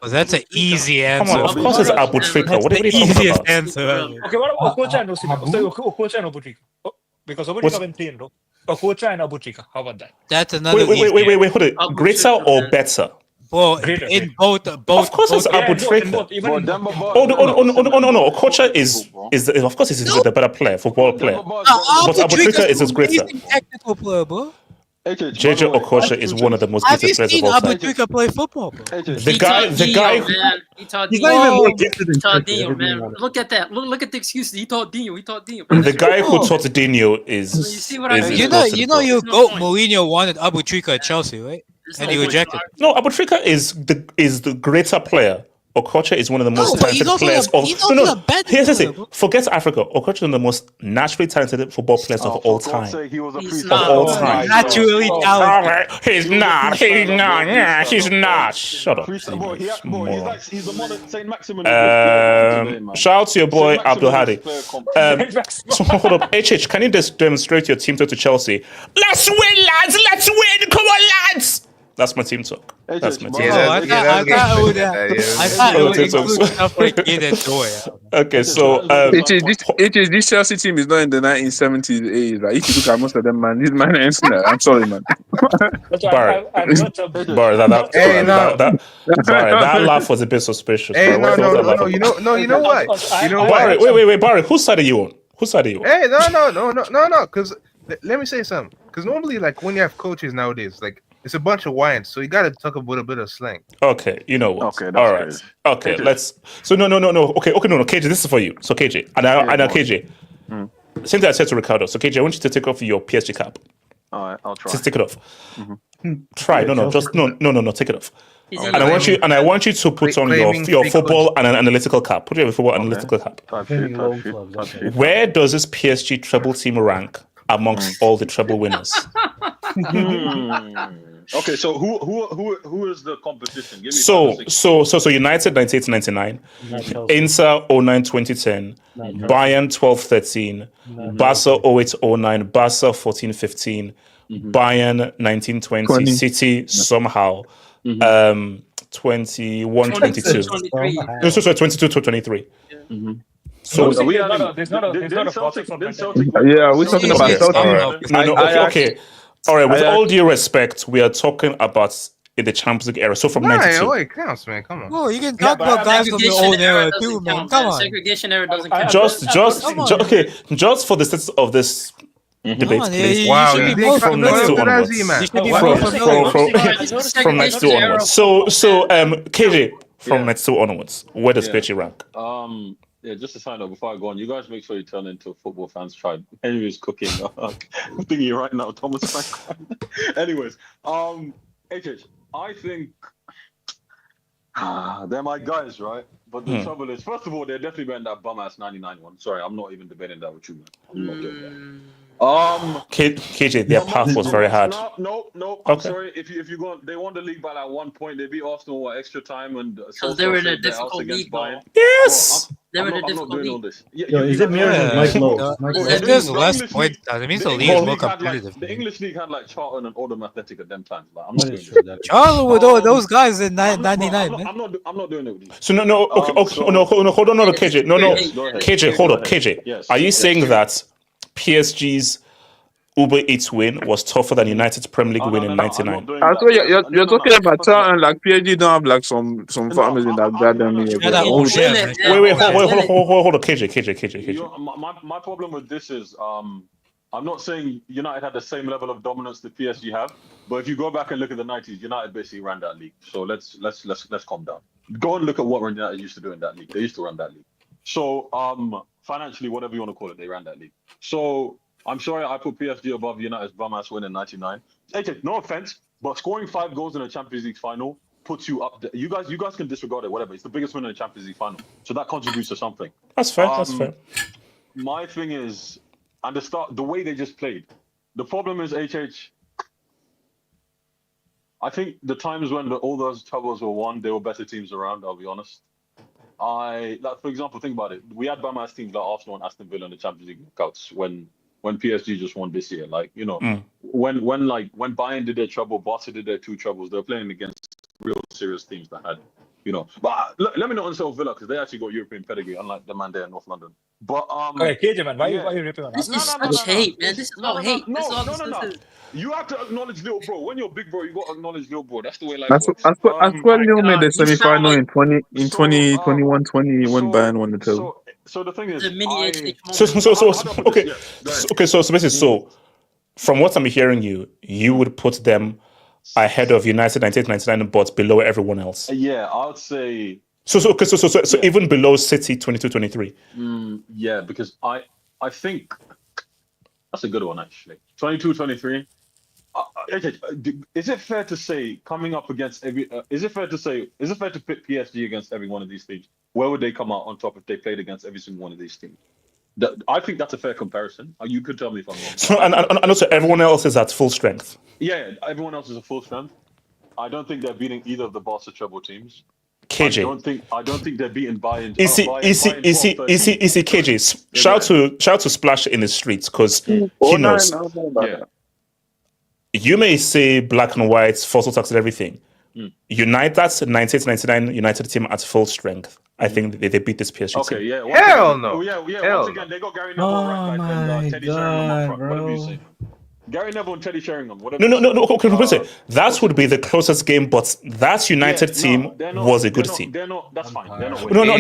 Oh, that's an easy Come answer. on, of course it's Abu Trika. That's What are the you talking easiest about? answer ever. Okay, what about Okocha and Osimhen? Abu? So Okocha and Abu Trika. Because Abu What's- Trika been playing, though. Okocha and Abu Trika. How about that? That's another Wait, easy hold it. Abu Greater Trika, or man. better? Well, Greater, in greater. both. Of course it's Yeah, Abu in both, Trika. Bro, even Demba Ba Oh, is better than no. Osimhen, bro. Okocha is of course he's the better player, football player. Demba Ba is better Abu than Abu Trika Trika is his greater. amazing technical player, bro. HH, by the JJ way, Okocha is one of the most Have you gifted players of seen all Abu time. Trika play football, bro? HH, The guy who- man. He taught He's Dino. not even more Oh, gifted than He taught Trippier, Dino, if we're being man. honest. Look at that. Look at the excuses. He taught Dino. The guy who Oh. taught Dino is You see what I mean? You close to the goal. your No goat point. Mourinho wanted Abu Trika at Chelsea, right? There's And no he point. rejected. No, Abu Trika is the greater player. Okocha is one of the most but he's talented also players of. he's also a better Here's the player, thing. bro. Forget Africa. Okocha is one of the most naturally talented football players of all for God's time. sake, he was a He's priest not. Of all Oh time. Naturally All talented. right. He's not. He's not. Yeah, he's not. Shut up. Priest, bro, he's moron. like he's the modern Saint Maximin of this player today, man. Shout out to your boy Saint Abdul Maximin Hadi. is player So hold up, HH. Can you just demonstrate your team talk to Chelsea? Let's win, lads. Let's win. Come on, lads. That's my team talk. That's my team Oh, talk. I thought it would include stuff like it and joy. Okay, so This Chelsea team is not in the 1970s, 80s. Like, if you look at most of them, man, this man ain't seen that. I'm sorry, man. Barry, Barry, that laugh was a bit suspicious. Hey, Barry. no, What was that no, laugh you about? know, you know what? You know Barry, what? wait, Barry. Whose side are you on? Whose side are you on? Hey, no. Because let me say something. Because normally, like when you have coaches nowadays, like it's a bunch of wines, so you got to talk about a bit of slang. Okay, you know what? Okay, that's all right. crazy. Okay, KJ. let's. So no. Okay, no. KJ, this is for you. So KJ, and now KJ. Same thing I said to Ricardo. So KJ, I want you to take off your PSG cap. All right, I'll try. Just take it off. Try. No. Just no. Take it off. He's And I want you to put on claiming your fake football and an analytical cap. Put your football analytical cap. Type shit. Where does this PSG treble team rank amongst all the treble winners? Okay, so who is the competition? Give me So 5 or 6. United 98-99, Inter 09-2010, Bayern 12-13, Barca 08-09, Barca 14-15, Bayern 19-20, City somehow 21-22. No, sorry, 22-23. So There's not a process on that. Yeah, we're talking about Celtic. Okay. All right. With all due respect, we are talking about in the Champions League era. So from '92. Oh, it counts, man. Come on. Oh, you can talk about guys from your own era too, man. Come on. Segregation era doesn't count. Just for the sense of this debate, please. Wow, should you be think more from familiar. next to You onwards. should be more familiar. From next to onwards. So KJ, from next to onwards, where does PSG rank? Yeah, just to sign up before I go on, you guys make sure you turn into football fans. Try Henry is cooking. I'm thinking right now, Thomas Frank. Anyways, HH, I think they're my guys, right? But the trouble is, first of all, they're definitely better than that bum ass 99 one. Sorry, I'm not even debating that with you, man. I'm not doing that. KJ, their path was very hard. No. I'm sorry. If you go, they won the league by like 1 point. They beat Arsenal at extra time, and Because they were in a difficult league, though. Yes. They were in a difficult all league. this. Is it mirrored with Mike Lowe? If there's less points, that means the league is more competitive. The English league had like Charlton and Oldham Athletic at them times. Like, I'm not doing it. Charles with all those guys in 99, man. I'm not doing it with you. So no. Okay. Hold on, KJ. No. KJ, hold up, KJ. Yes. Are you saying that PSG's Uber Eats win was tougher than United's Premier League win in '99? I thought you're talking about Charlton, like PSG don't have like some farmers in that goddamn league. Wait, hold on, KJ. My problem with this is I'm not saying United had the same level of dominance that PSG have, but if you go back and look at the '90s, United basically ran that league. So let's calm down. Go and look at what United used to do in that league. They used to run that league. So financially, whatever you want to call it, they ran that league. So I'm sorry I put PSG above United's bum ass win in '99. No offense, but scoring 5 goals in a Champions League final puts you up there. You guys can disregard it, whatever. It's the biggest win in a Champions League final, so that contributes to something. That's fair. That's fair. My thing is, and the way they just played. The problem is HH. I think the times when all those troubles were won, there were better teams around. I'll be honest. For example, think about it. We had bum ass teams like Arsenal and Aston Villa in the Champions League knockouts when PSG just won this year. Like, when Bayern did their trouble, Barca did their 2 troubles, they were playing against real serious teams that had you know. But let me not insult Villa because they actually got European pedigree, unlike the man there in North London. But Okay, KJ man, why are you ripping on This us? is such hate, man. This is all hate. This is all this is. You have to acknowledge little bro. When you're big bro, you got to acknowledge little bro. That's the way life That's works. what Leo made the you sound semi-final like in 2021, 20 when Bayern won the title. So the thing is, the mini HH So basically, so from what I'm hearing you would put them ahead of United 1999 but below everyone else. Yeah, I would say. So even below City 22-23. Yeah, because I think that's a good one actually. 22-23. Is it fair to say coming up against every? Is it fair to pit PSG against every one of these teams? Where would they come out on top if they played against every single one of these teams? I think that's a fair comparison. You could tell me if I'm wrong. So and also everyone else is at full strength. Yeah, everyone else is at full strength. I don't think they're beating either of the Barca treble teams. KJ. I don't think they're beating Bayern. Easy, KJ. Shout to Splash in the streets because he knows. You may say black and white, fossil tax and everything. United, 1999 United team at full strength. I think they beat this PSG team. Okay, yeah. Hell no. Once again, they got Gary Neville right back and Teddy Sheringham up front. Whatever you say. Gary Neville and Teddy Sheringham. No. Okay, that would be the closest game, but that United team was a good team. They're not. That's fine. They're not No.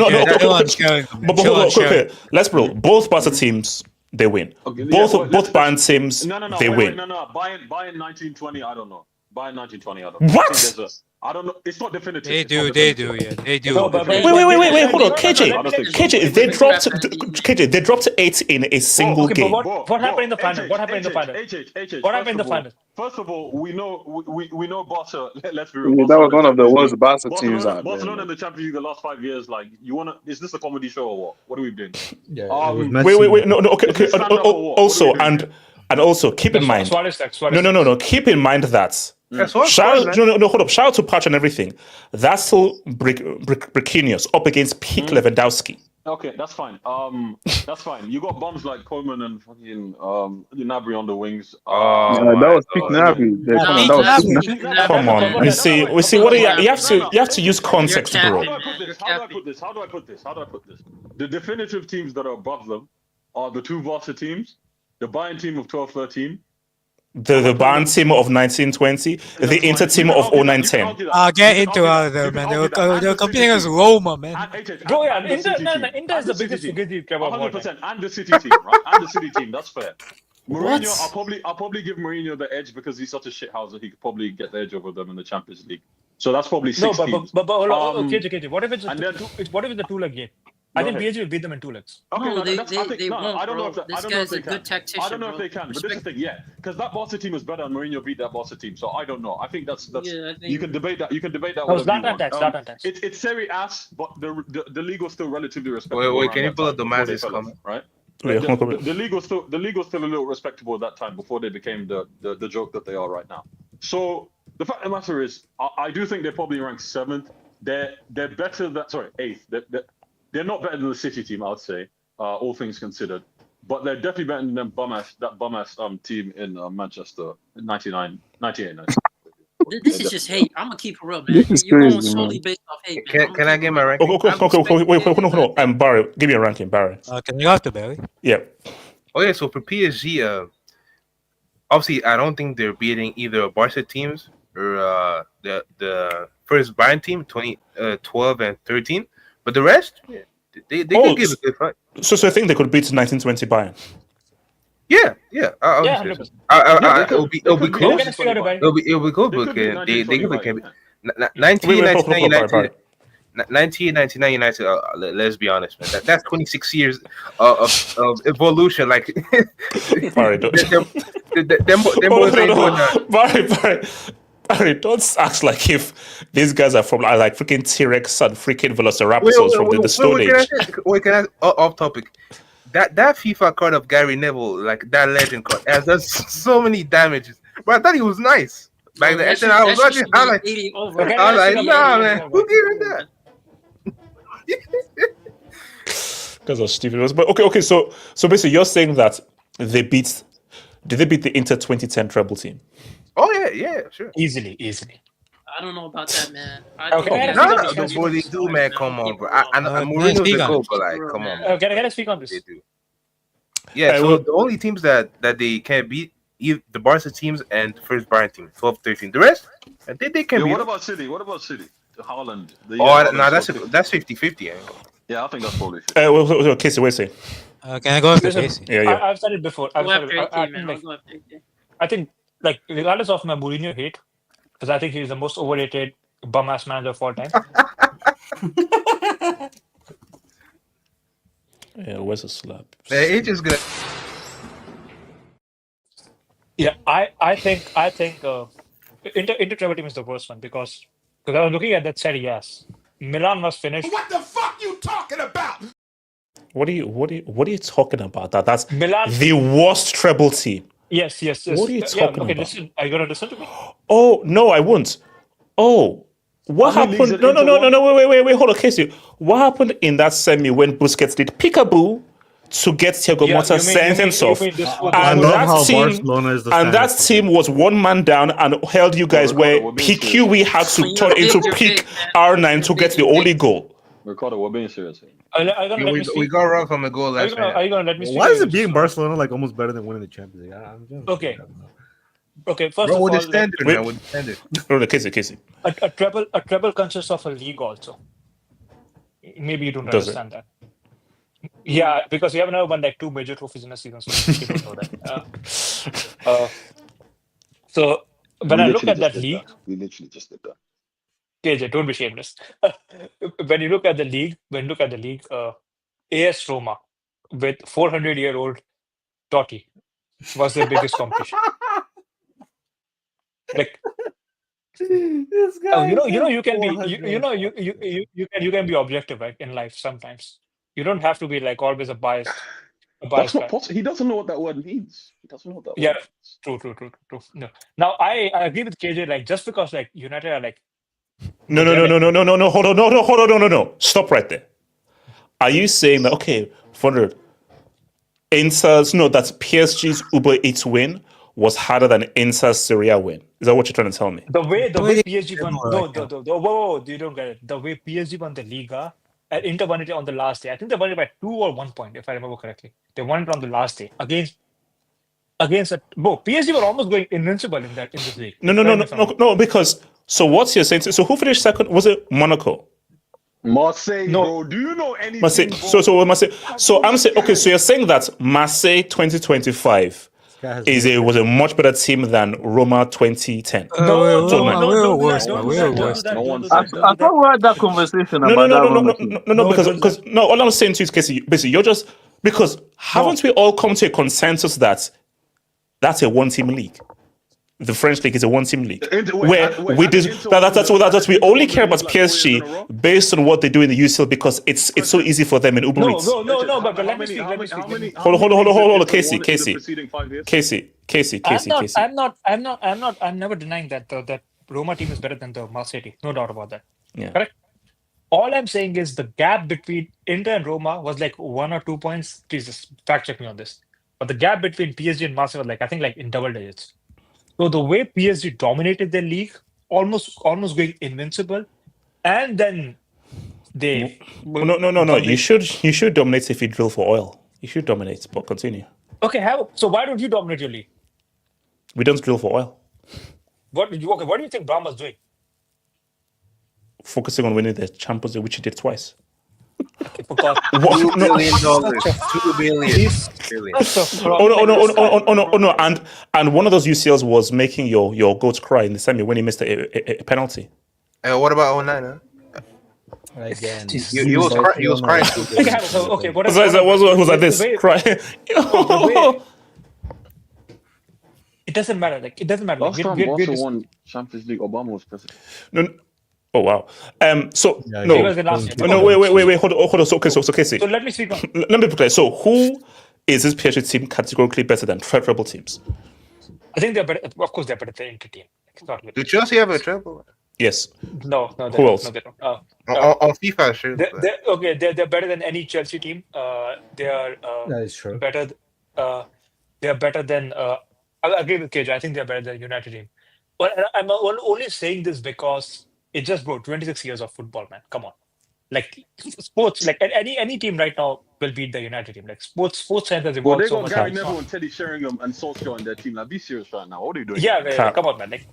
Okay. Let's bro. Both Barca teams they win. Okay, both Bayern teams they win. No. Bayern 1920. I don't know. Bayern 1920. I don't know. What? I don't know. It's not definitive. They do. Wait, hold on, KJ. They dropped 8 in a single game. What happened in the final? What happened in the final? What happened in the final? First of all, we know Barca. Let's be real. Yeah, that was one of the worst Barca teams out there. Barcelona in the Champions League the last 5 years. Like, is this a comedy show or what? What are we doing? Yeah. Wait. No. Okay. Also, keep in mind. No. Keep in mind that. Hold up. Shout out to Patch and everything. That's still Bricinius up against peak Lewandowski. Okay, that's fine. That's fine. You got bums like Coleman and fucking Gnabry on the wings. That was peak Gnabry. Come on. We see. What you have to use context, bro. How do I put this? The definitive teams that are above them are the two Barca teams, the Bayern team of 12-13. The Bayern team of 1920, the Inter team of 09-10. I'll get into all of them, man. They were competing against Roma, man. Bro, yeah, Inter is the biggest fugazi club of all time. 100%, and the City team, right? And the City team, that's fair. Mourinho, I'll probably give Mourinho the edge because he's such a shithouser. He could probably get the edge over them in the Champions League. So that's probably 6 teams. But hold on, KJ. What if it's a 2-leg game? I think PSG will beat them in 2 legs. Okay, no, they won't. I don't know if this guy's a good tactician. I don't know if they can, but this is the thing, because that Barca team is better and Mourinho beat that Barca team. So I don't know. I think that's you can debate that. You can debate that. It's Serie A, but the league was still relatively respectable. Wait, can you pull up the Mazes comment? Right. The league was still a little respectable at that time before they became the joke that they are right now. So the fact of the matter is, I do think they're probably ranked 7th. They're better than 8th. They're not better than the City team, I would say, all things considered. But they're definitely better than that bum-ass team in Manchester in 98. This is just hate. I'm gonna keep it real, man. You're going solely based off hate. Can I get my ranking? Wait, hold on. Barry, give me a ranking, Barry. Can you go after Barry? Yeah. Okay, so for PSG, obviously, I don't think they're beating either Barca teams or the first Bayern team, 2012 and 13. But the rest, they could give a good fight. So I think they could beat 1920 Bayern. Yeah. It'll be close. It'll be good, but they could be 1999 United. Let's be honest, man. That's 26 years of evolution. Like, Barry, don't act like if these guys are from like freaking T-Rex and freaking Velociraptors from the Stone Age. Can I off topic? That FIFA card of Gary Neville, like that legend card, has done so many damages. But I thought he was nice. Back then, I was watching. I was like, nah, man, who gave him that? Because of stupid. But okay. So basically, you're saying that did they beat the Inter 2010 treble team? Oh yeah, sure. Easily. I don't know about that, man. Okay, think can I they speak have on to this? No, change they the do, story, man. Come on, Keep bro. it real. And Can I Mourinho's speak the on goal, but Keep it like, real, come on, man. man. Can I speak on They this? do. Yeah, so well, the only teams that they can't beat, the Barca teams and the first Bayern team, 12-13. The rest, they can Yeah, beat what them. about City? What about City? Haaland. The year Oh, Haaland nah, scored 50. that's 50-50. Yeah, I think that's probably 50. well, Casey, wait a second. Can I go after Listen, Casey? Yeah. I've said it before. I've Go said after it. I 18, man. think I'll like go after 18. I think like regardless of my Mourinho hate, because I think he's the most overrated bum ass manager of all time. Yeah, where's the slap? It's just gonna. Yeah, I think Inter treble team is the worst one because I was looking at that Serie. Yes, Milan was finished. What the fuck you talking about? What are you talking about? That's Milan. the worst treble team. Yes. What are you talking okay, about? listen. Are you gonna listen to me? Oh no, I won't. Oh, what How many leagues happened? did Inter won? No, wait, hold on, Casey. What happened in that semi when Busquets did peekaboo to get Thiago Motta sent off? I And love that how team, Barcelona is the and that standard. team was one man down and held you guys Ricardo, where we're being PQ we had to When turn you're big, into you're peak big, man. R9 to get the only goal. Ricardo, we're being serious here. Are you gonna let me We speak? got run from the goal Are you last gonna let me speak? Why or is you it being just- Barcelona like almost better than winning the Champions League? I'm just, Okay. I don't know. Okay, first Bro, of with all, the standard, Wait. man, with the standard. No, Casey. a treble consists of a league also. Maybe you don't Does it? understand that. Yeah, because you have never won like 2 major trophies in a season, so you don't know that. So when I look at that league, We literally just did that. KJ, don't be shameless. When you look at the league, AS Roma with 400-year-old Totti was their biggest competition. Like, This guy you can be, you can be objective, right, in life sometimes. You don't have to be like always a biased That's not guy. possible. He doesn't know what that word means. He doesn't know what that Yeah, word means. true. No. Now I agree with KJ. Like just because like United are like No. Hold on, no. Stop right there. Are you saying that that's PSG's Uber Eats win was harder than Inter's Serie win? Is that what you're trying to tell me? the way PSG won? more No, like that. whoa, you don't get it. The way PSG won the Liga, and Inter won it on the last day. I think they won it by 2 or 1 point, if I remember correctly. They won it on the last day against PSG were almost going invincible in this league. No, because so what's your saying? So who finished second? Was it Monaco? Marseille, No. bro. Do you know anything? Marseille. bro? So Marseille. So I'm saying so you're saying that Marseille 2025 was a much better team than Roma 2010. No, we're worse. don't We're do that, worse. don't do No one that, said I don't do thought that. we had that conversation No, about that Roma team. because all I'm saying to you is, Casey, basically, you're just because haven't we all come to a consensus that that's a one-team league? The French league is a one-team league we only care about PSG based on what they do in the UCL because it's so easy for them in Uber Eats. No, but let me speak. Hold on, Casey. I'm never denying that that Roma team is better than the Marseille team. No doubt about that. Yeah. Correct. All I'm saying is the gap between Inter and Roma was like 1 or 2 points. Please just fact check me on this. But the gap between PSG and Marseille was like I think like in double digits. So the way PSG dominated their league, almost going invincible, and then they No. You should dominate if you drill for oil. You should dominate, but continue. Okay, so why don't you dominate your league? We don't drill for oil. What do you think Brahma's doing? Focusing on winning the Champions League, which he did twice. Okay, for God. $2 billion. $2 billion. Oh no! And one of those UCLs was making your goats cry in the semi when he missed a penalty. What about 09? Huh? Again, He was crying too. Okay, what was like this cry? It doesn't matter. Like it doesn't matter. Last Like, time Barca won Champions League, Obama was president. No. Oh wow. So Yeah, no. he was the last year. No. Wait. Hold on. So Casey. So let me speak on. Let me be clear. So who is this PSG team categorically better than treble teams? I think they're better. Of course, they're better than Inter team. It's not really. Do Chelsea have a treble? Yes. No. Who else? No, they don't. On FIFA, sure. They're better than any Chelsea team. They are that is true. better. They are better than. I agree with KJ. I think they're better than United team. Well, I'm only saying this because it just bro 26 years of football, man. Come on, like sports, like any team right now will beat the United team. Like sports science has Well, evolved they so got much. Gary It's Neville not- and Teddy Sheringham and Solskjaer on their team. Like, be serious right now. What are you doing? Yeah, here? come on, man. Like,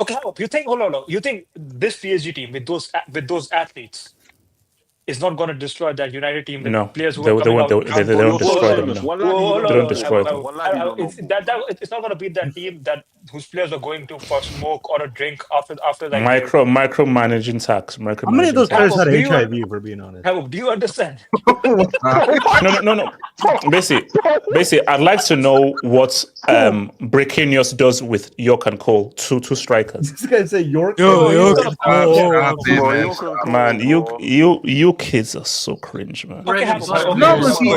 okay, you think? Hold on. You think this PSG team with those athletes is not going to destroy that United team with No, players who they are won't. coming out? They don't destroy them. No, they don't destroy them. It's not going to beat that team whose players are going to for smoke or a drink after like their- Micromanaging tax. How many of those players had Do you- HIV? For being honest, Do you understand? No. Basically, I'd like to know what Brekenius does with York and Cole, two strikers. this guy say York. Man, you kids are so cringe, man. No, but see,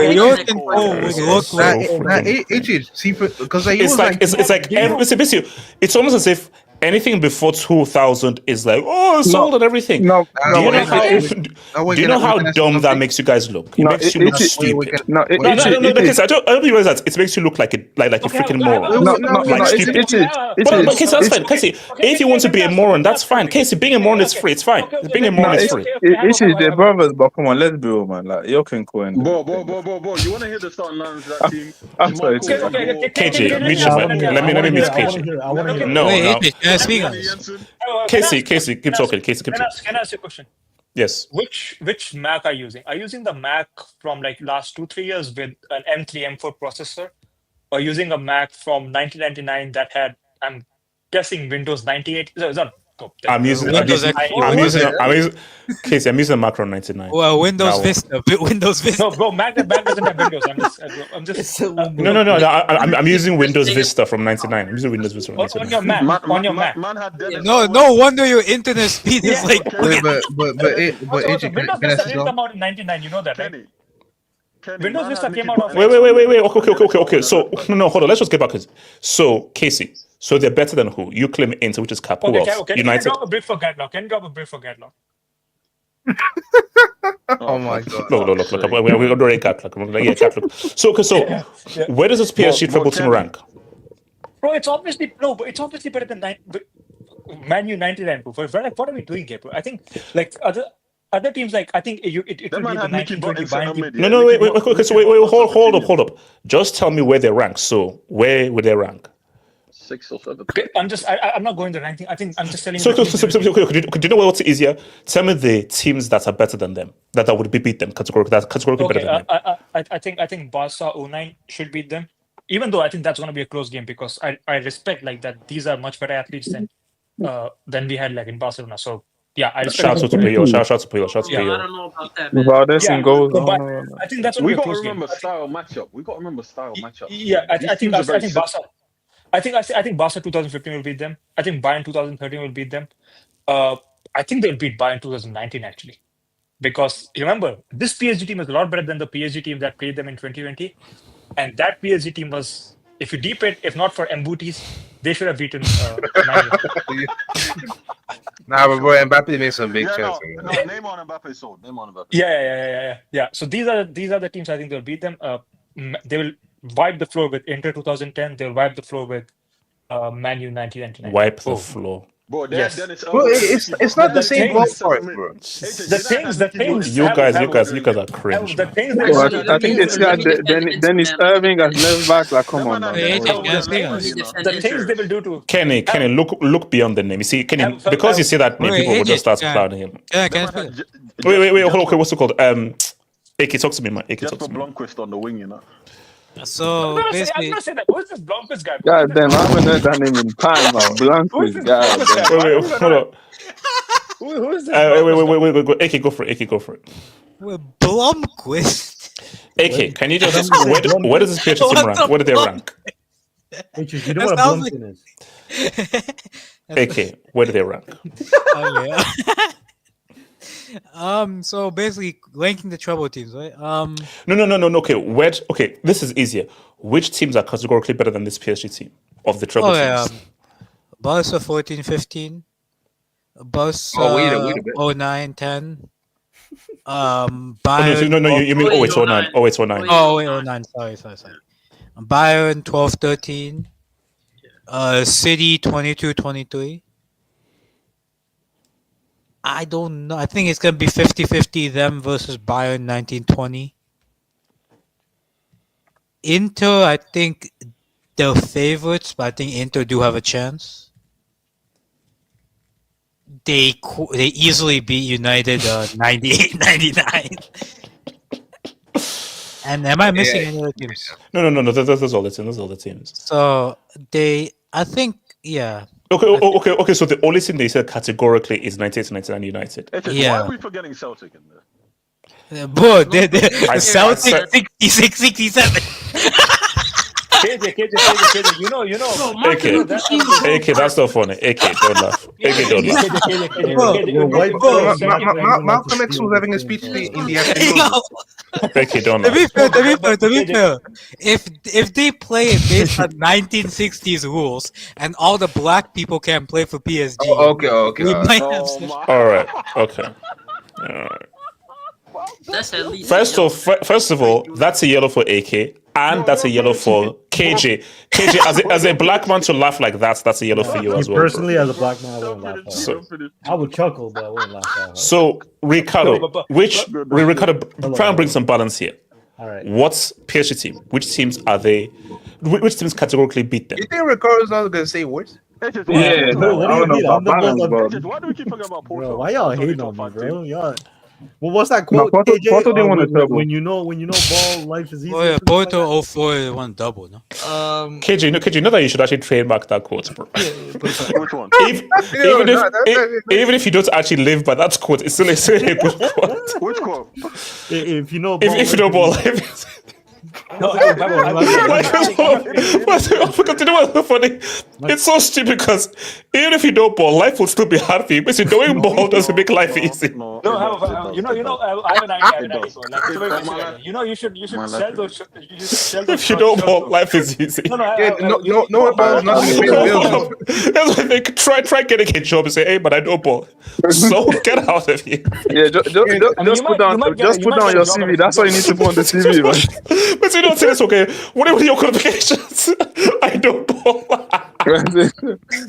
see, because It's like basically, it's almost as if anything before 2000 is like, oh, sold and everything. Do you know how dumb that makes you guys look? It makes you look stupid. I don't realize that it makes you look like a freaking moron. Like stupid. But Casey, that's fine. Casey, if you want to be a moron, that's fine. Casey, being a moron is free. It's fine. Being a moron is free. It's their brothers, but come on, let's be real, man. Like York and Cole. Bro, you want to hear the starting lines for that team? I'm sorry. KJ, mute your mic. Let me mute KJ. No. Casey, keep talking. Casey, keep talking. Can I ask you a question? Yes. Which Mac are you using? Are you using the Mac from like last 2-3 years with an M3 M4 processor, or using a Mac from 1999 that had, I'm guessing, Windows 98? I'm using Casey, I'm using a Macron 99. Well, Windows Vista. Windows Vista. No, bro, Mac doesn't have Windows. I'm just. No. I'm using Windows Vista from 99. I'm using Windows Vista from 99. On your Mac. On your Mac. No wonder your internet speed is like. Windows Vista didn't come out in 99. You know that, right? Windows Vista came out of. Wait. Okay. So no, hold on. Let's just get back to it. So Casey, so they're better than who? You claim Inter, which is Cap. Who else? Okay. United. Can you drop a brick for Gadlock? Oh my god! Look. We're going to rate Gadlock. So where does this PSG treble team rank? Bro, it's obviously better than Man U 99. Bro. What are we doing here, bro? I think like other teams, like I think it could be the 1920 Bayern team. No, wait. Okay, so wait, hold up. Just tell me where they rank. So where would they rank? 6 or 7. Okay, I'm not going to ranking. I think I'm just telling you. So, could you know what's easier? Tell me the teams that are better than them, that would beat them categorically better than them. I think Barca 09 should beat them, even though I think that's going to be a close game because I respect like that these are much better athletes than we had like in Barcelona. So yeah, I respect. Shout out to Puyol. Shout out to Puyol. I don't know about that, man. Valdez goals. But I think that's we got to remember style matchup. Yeah, I think Barca. I think Barca 2015 will beat them. I think Bayern 2013 will beat them. I think they'll beat Bayern 2019 actually, because remember this PSG team is a lot better than the PSG team that played them in 2020, and that PSG team was, if you deep it, if not for Mboutis, they should have beaten. Nah, but bro, Mbappe made some big chances. No, Neymar and Mbappe sold. Yeah. So these are the teams I think they'll beat them. They will wipe the floor with Inter 2010. They'll wipe the floor with Man U 1999. Wipe the floor. Bro, it's not the same ballpark, bro. The things. You guys are cringe. The things. I think they see Dennis Irving as left back. Like, come on, man. The things they will do to Kenny, look beyond the name. You see, Kenny, because you say that name, people will just start clowning him. Wait, hold on. Okay, what's it called? AK, talk to me, man. AK, talk to me. Blomqvist on the wing, you know. So basically, I'm not saying that. Who's this Blomqvist guy? God damn, I haven't heard that name in time, man. Blomqvist, God damn. Wait, hold on. Who is this? Wait. AK, go for it. With Blomqvist. AK, can you just where does this PSG team rank? Where do they rank? You know what a Blomqvist is? AK, where do they rank? So basically linking the treble teams, right? No. Okay, this is easier. Which teams are categorically better than this PSG team of the treble teams? Barca 14-15, Barca 09-10. Bayern. No, you mean 08-09. 08-09. Sorry. Bayern 12-13. City 22-23. I don't know. I think it's gonna be 50-50 them versus Bayern 1920. Inter, I think they're favorites, but I think Inter do have a chance. They easily beat United 98-99. And am I missing any other teams? No. Those are all the teams. Those are all the teams. So I think, yeah. Okay. So the only team they said categorically is 98-99 United. Why are we forgetting Celtic in there? Bro, the Celtic 66, 67. KJ, you know. AK, that's not funny. AK, don't laugh. AK, don't laugh. Malcolm X was having a speech in the afternoon. AK, don't To laugh. be fair, if they play it based on 1960s rules and all the black people can play for PSG, we might have All right. Okay. All right. That's at least. First of all, that's a yellow for AK, and that's a yellow for KJ. KJ, as a black man to laugh like that, that's a yellow for you as well. Personally, as a black man, I wouldn't laugh. I would chuckle, but I wouldn't laugh. So, Ricardo, try and bring some balance here. All right. What's PSG team? Which teams are they? Which teams categorically beat them? You think Ricardo's not going to say words? Why do we keep talking about Porto? Bro, why y'all hating on me, bro? Y'all. Well, what's that quote? Porto didn't want to treble. When you know ball, life is easy. Oh yeah, Porto 04 won double, no? KJ, you know that you should actually trademark that quote, bro. Which one? Even if you don't actually live by that quote, it's still a good quote. Which quote? If you know, if you know ball, life is. Funny. It's so stupid because even if you don't ball, life will still be hard for you. But knowing ball doesn't make life easy. No, I have an idea. You should sell those. If you don't ball, life is easy. No one balls, nothing to pay the bills. That's why they try getting a job and say, "Hey, but I don't ball." So get out of here. Yeah, just put down your CV. That's all you need to put on the CV, man. But you don't say this, okay? What are your qualifications? I don't ball.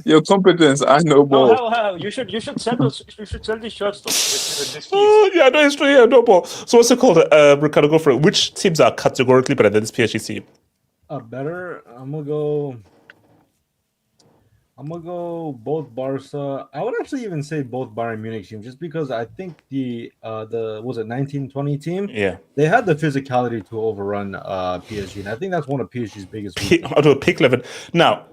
Your competence, I know ball. No, you should sell those. You should sell these shirts though. Yeah, no, it's true. Yeah, no ball. So what's it called? Ricardo, go for it. Which teams are categorically better than this PSG team? Better. I'm gonna go both Barca. I would actually even say both Bayern Munich teams, just because I think the 1920 team, yeah, they had the physicality to overrun PSG, and I think that's one of PSG's biggest weaknesses. Out of peak level. Now,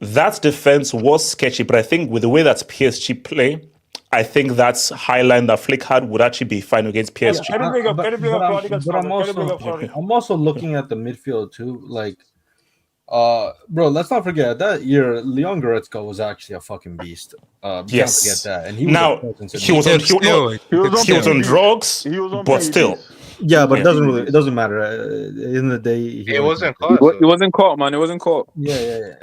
that defense was sketchy, but I think with the way that PSG play, I think that's high line that Flick had would actually be fine against PSG. I'm also looking at the midfield too, like. Bro, let's not forget that year Leon Goretzka was actually a fucking beast. Yes, can't forget that. And he was on drugs, but still. Yeah, but it doesn't matter. In the day, it wasn't caught. It wasn't caught, man. It wasn't caught. Yeah.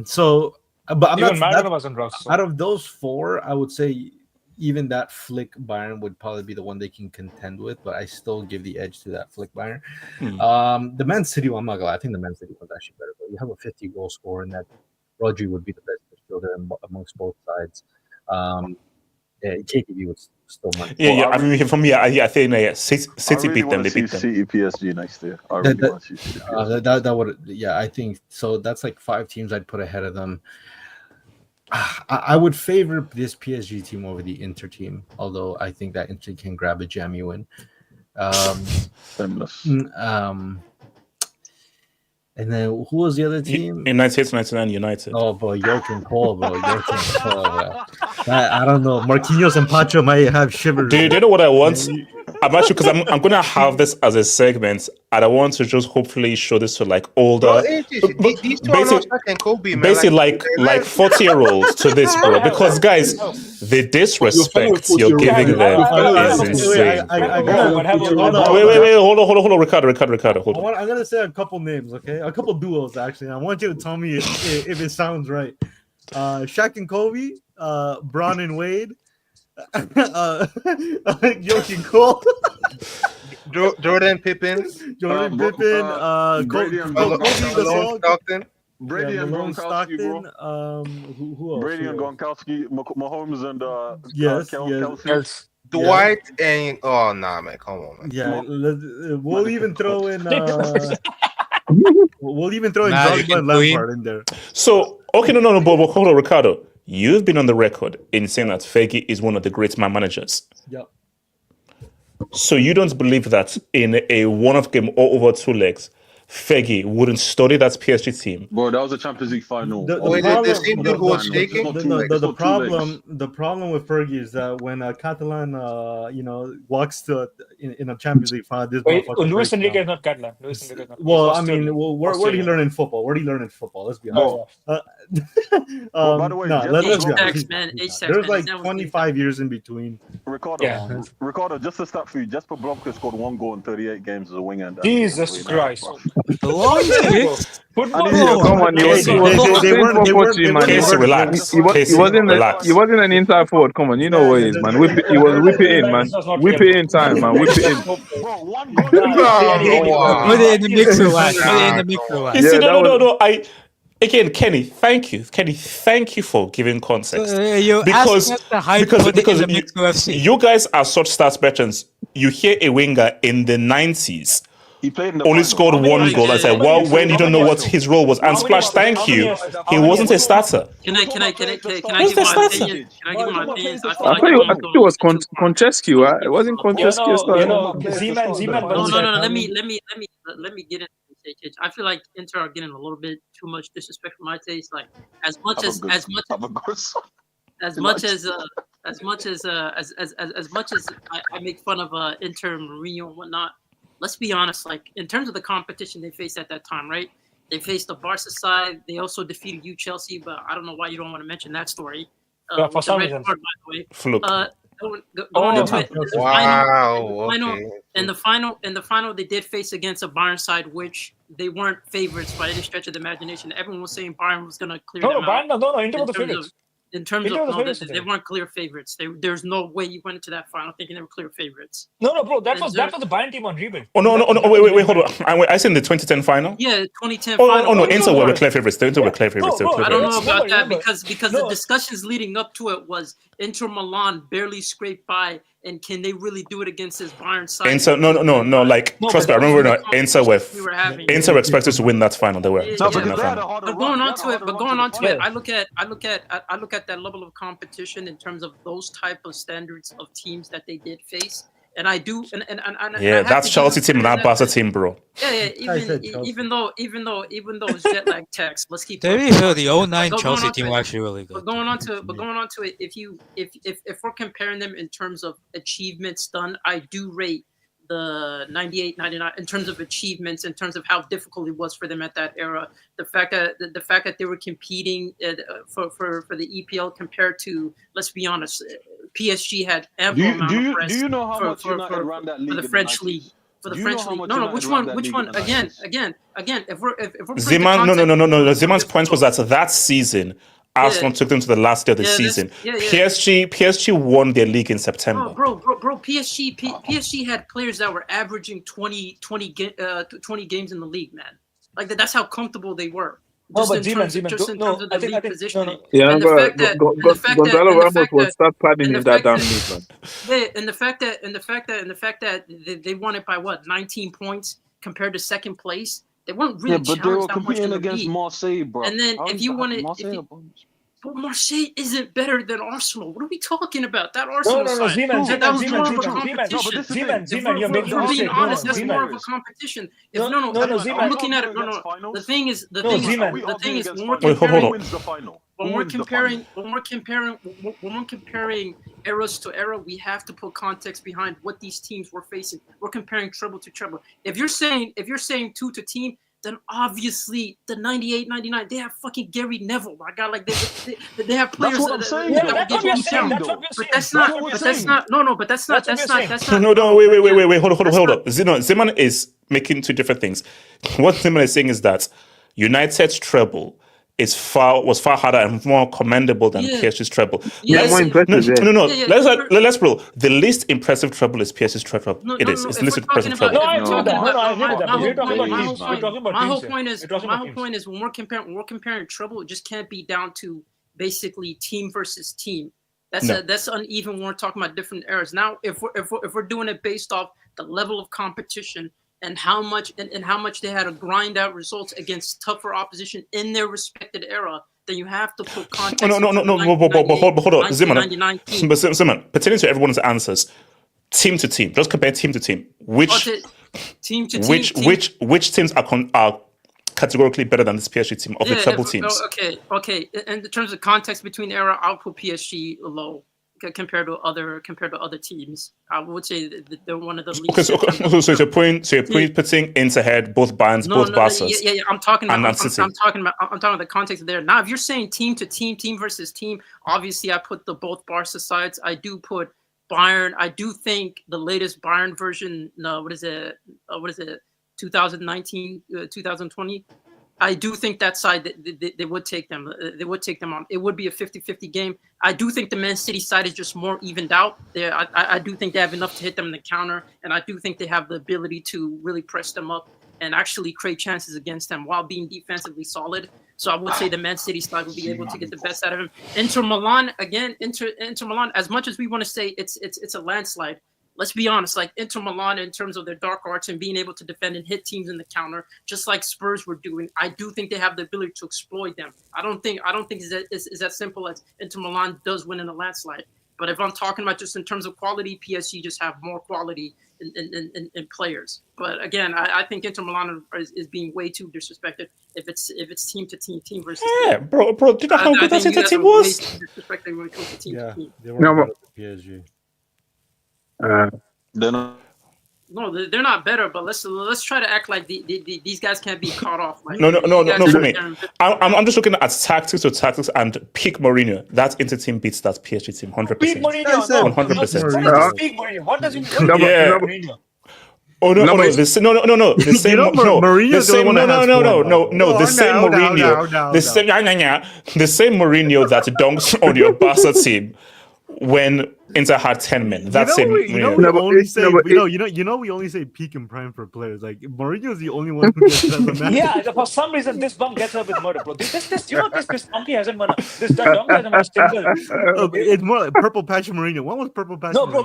So, but I'm even not. wasn't drugs. So. Out of those four, I would say even that Flick Bayern would probably be the one they can contend with, but I still give the edge to that Flick Bayern. The Man City one, I'm not gonna lie, I think the Man City one's actually better, but you have a 50-goal scorer, and that Rodri would be the best midfielder amongst both sides. KTV was still money. Yeah. I mean, for me, I think City beat them. They beat them. City PSG next year. I really want to see PSG. That would, yeah, I think so. That's like 5 teams I'd put ahead of them. I would favor this PSG team over the Inter team, although I think that Inter can grab a jammy win. And then who was the other team? In 98-99 United. Oh, boy, Joachim Kohl, bro. I don't know. Marquinhos and Pacho might have shivers. Do you know what I want? I'm actually, because I'm going to have this as a segment, and I want to just hopefully show this to like older, these two are not and Kobe, man. Basically like 40-year-olds to this, bro. Because guys, the disrespect you're giving them is insane. Wait, hold on, Ricardo, hold on. I'm gonna say a couple names, okay? A couple duos actually. I want you to tell me if it sounds right. Shaq and Kobe, Bron and Wade. Joachim Kohl, Jordan Pippen, Kobe Stockton, Brady and Malone, Gronkowski, Stockton. bro. Who else? Brady and Gronkowski, Mahomes and Yes, Kelsey. Dwight and nah, man, come on, man. Yeah, we'll even throw in. We'll even throw in Magic Drogba and Lampard in there. So, okay, no, but hold on, Ricardo. You've been on the record in saying that Fergie is one of the great man managers. Yep. So you don't believe that in a one-off game or over 2 legs, Fergie wouldn't study that PSG team? Bro, that was a Champions League final. The problem with Fergie is that when Catalan, walks to in a Champions League final, this Wait, motherfucker Luis breaks Enrique down. is not Catalan. Luis Enrique is not. Well, I Australian. mean, where did he learn in football? Where did he learn in football? Let's be honest. By the way, let's be honest. man. There's like 25 years in between. Ricardo, just a stat for you. Jesper Blomqvist scored 1 goal in 38 games as a winger. Jesus Christ. Come on, he wasn't an inside forward. Come on, you know what it is, man. Whip it in, man. Whip it in time, man. Whip it in. Put it in the mixer, lad. Put it in the mixer, lad. You see, no. Again, Kenny, thank you for giving context. Because you guys are such stats veterans. You hear a winger in the 90s only scored 1 goal. I said, well, when you don't know what his role was. And Splash, thank you. He wasn't a starter. Can I give my opinion? Can I give my opinion? I thought it was Konchesky, right? It wasn't Konchesky. Zeman. No. Let me get into this. I feel like Inter are getting a little bit too much disrespect for my taste. Like as much as I make fun of Inter and Mourinho and whatnot. Let's be honest, like in terms of the competition they faced at that time, right? They faced the Barca side. They also defeated you, Chelsea, but I don't know why you don't want to mention that story. For some reason. By the way. In the final, they did face against a Bayern side, which they weren't favorites by any stretch of the imagination. Everyone was saying Bayern was going to clear them out. No, Inter were the favorites. In terms of they weren't clear favorites. There's no way you went into that final thinking they were clear favorites. No, bro. That was the Bayern team on rebuild. Oh no! Wait, hold on. I said in the 2010 final. Yeah, 2010 final. Oh no! Inter were clear favorites. Inter were clear favorites. I don't know about that because the discussions leading up to it was Inter Milan barely scraped by, and can they really do it against this Bayern side? Inter, no. Like trust me, I remember Inter were expected to win that final. They were. But going on to it, I look at that level of competition in terms of those type of standards of teams that they did face. And I do, and that's Chelsea team and that Barca team, bro. Yeah. Even though it's jet lag text, let's keep. To be fair, the 09 Chelsea team were actually really good. But going on to it, if we're comparing them in terms of achievements done, I do rate the 98-99 in terms of achievements, in terms of how difficult it was for them at that era. The fact that they were competing for the EPL compared to, let's be honest, PSG had ample amount of press. Do you know how much United ran that league for the French league? For the French league, no. Which one? Again. If we're Zeman, no. Zeman's point was that season, Arsenal took them to the last day of the season. PSG won their league in September. Bro. PSG had players that were averaging 20 games in the league, man. Like that's how comfortable they were. No, but Gonzalo Ramos will start padding in that damn league, man. Yeah, and the fact that they won it by 19 points compared to second place, they weren't really but they were competing against Marseille, bro. And then but Marseille isn't better than Arsenal. What are we talking about? That Arsenal side. That was more of a competition. Zeman, you're making a mistake. That's more of a competition. I'm looking at it. The thing is, when we're comparing eras to era, we have to put context behind what these teams were facing. We're comparing treble to treble. If you're saying two to team, then obviously the 98-99, they have fucking Gary Neville. My God, like they have players. That's what I'm saying. But that's not. No. Wait. Hold up. Zeman is making two different things. What Zeman is saying is that United's treble was far harder and more commendable than PSG's treble. Yeah, more impressive. Let's bro. The least impressive treble is PSG's treble. It is. It's the least impressive treble. My whole point is when we're comparing treble, it just can't be down to basically team versus team. That's uneven when we're talking about different eras. Now, if we're doing it based off the level of competition and how much they had to grind out results against tougher opposition in their respected era, then you have to put context. But hold on, Ziman, pertaining to everyone's answers, team to team, just compare team to team. Which teams are categorically better than this PSG team of the treble teams? Okay. In terms of context between era, I'll put PSG low compared to other teams. I would say they're one of the least. So you're putting Inter ahead, both Bayerns, both Barças. Yeah. I'm talking about the context there. Now, if you're saying team to team, team versus team, obviously I put the both Barca sides. I do put Bayern. I do think the latest Bayern version. What is it? 2019, 2020. I do think that side they would take them. They would take them on. It would be a 50-50 game. I do think the Man City side is just more evened out. I do think they have enough to hit them in the counter, and I do think they have the ability to really press them up and actually create chances against them while being defensively solid. So I would say the Man City side will be able to get the best out of him. Inter Milan, again, Inter Milan. As much as we want to say it's a landslide, let's be honest, like Inter Milan in terms of their dark arts and being able to defend and hit teams in the counter, just like Spurs were doing, I do think they have the ability to exploit them. I don't think it's as simple as Inter Milan does win in a landslide. But if I'm talking about just in terms of quality, PSG just have more quality in players. But again, I think Inter Milan is being way too disrespected if it's team to team versus team. Bro, do you know how good that Inter team was? They were better than PSG. They're not better, but let's try to act like these guys can't be caught off. Like, No, for me. I'm just looking at tactics, and peak Mourinho. That Inter team beats that PSG team 100%. Peak Mourinho, 100%. Peak Mourinho. What does it mean? Mourinho? Oh no! The same Mourinho. The same Mourinho that dunks on your Barca team when Inter had 10 men. That's it. We only say peak and prime for players. Like Mourinho's the only one who gets that as a man. Yeah, for some reason this bump gets up with murder, bro. This donkey hasn't won this donkey hasn't won a single. It's more like purple patch Mourinho. When was purple patch? No, bro,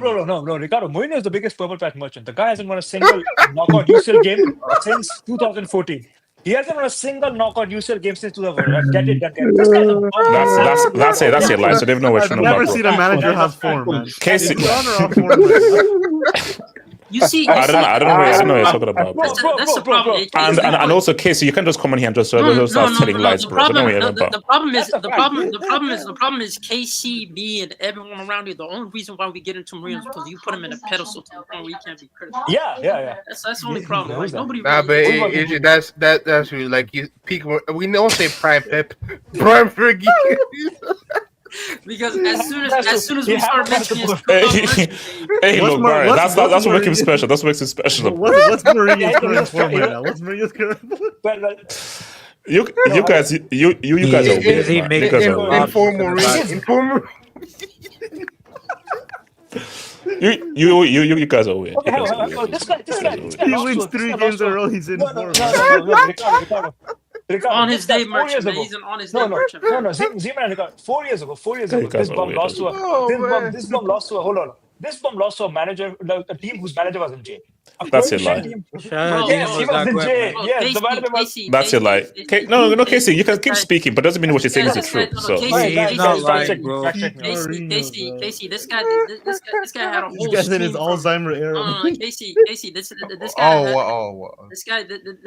Ricardo. Mourinho is the biggest purple patch merchant. The guy hasn't won a single knockout UCL game since 2014. He hasn't won a single knockout UCL game since 2014. Get it done. That's it. Like, so they've no way. I've never seen a manager have form, man. Casey. You see, I don't know what you're talking about. That's the problem. And also, Casey, you can't just come in here and just start telling lies, bro. I don't know what you're about. The problem is KC, me, and everyone around you. The only reason why we get into Mourinho is because you put him in a pedestal to the point where he can't be critical. Yeah. That's the only problem. Like, nobody. Nah, but that's really like you peak. We don't say prime Pep, prime Fergie. Because as soon as we start mentioning his hey, look, Barry, that's what makes him special. That's what makes him special. What's Mourinho's current form right now? What's Mourinho's current form? You guys are weird. You guys are weird. You guys are weird. He wins 3 games in a row. He's in form. On his day merchant. He's an on his day merchant. No. Zima, 4 years ago, this bum lost to a. This bum lost to a. Hold on. This bum lost to a manager, a team whose manager was in jail. That's your lie. Yes, he was in jail. Yes, the manager was. That's your lie. No, Casey, you can keep speaking, but doesn't mean what you're saying is true. So. Casey, this guy had a whole. This guy's in his Alzheimer era. Casey, this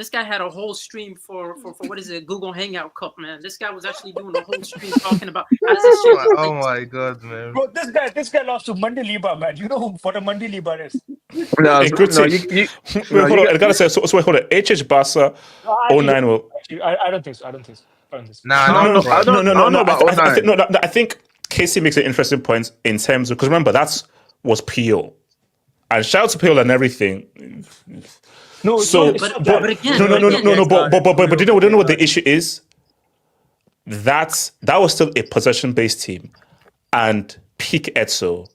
guy had a whole stream for what is it? Google Hangout Cup, man. This guy was actually doing a whole stream talking about how does this shit. Oh my god, man. Bro, this guy lost to Mandi Liba, man. You know what a Mandi Liba is? I gotta say, so wait, hold on. HH Barca 09 will. I don't think so. No. I think Casey makes an interesting point in terms of, because remember that was PO, and shout out to PO and everything. No, so but again, but you know what the issue is? that was still a possession-based team, and peak Etso,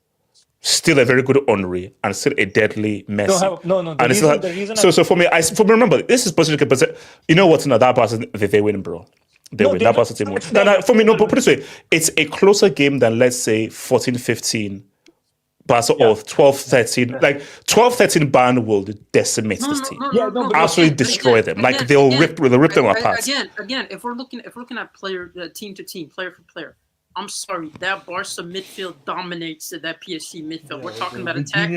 still a very good Henry, and still a deadly Messi. No. And it's like, so for me, remember, this is Bundesliga, but you know what? No, that Barca, they win, bro. They win. That Barca team win. No, for me, no. But put it this way, it's a closer game than, let's say, 14-15. Barca or 12-13. Like 12-13 Bayern will decimate this team. Absolutely destroy them. Like they'll rip them apart. Again, if we're looking at player team to team, player for player, I'm sorry, that Barca midfield dominates that PSG midfield. We're talking about attack.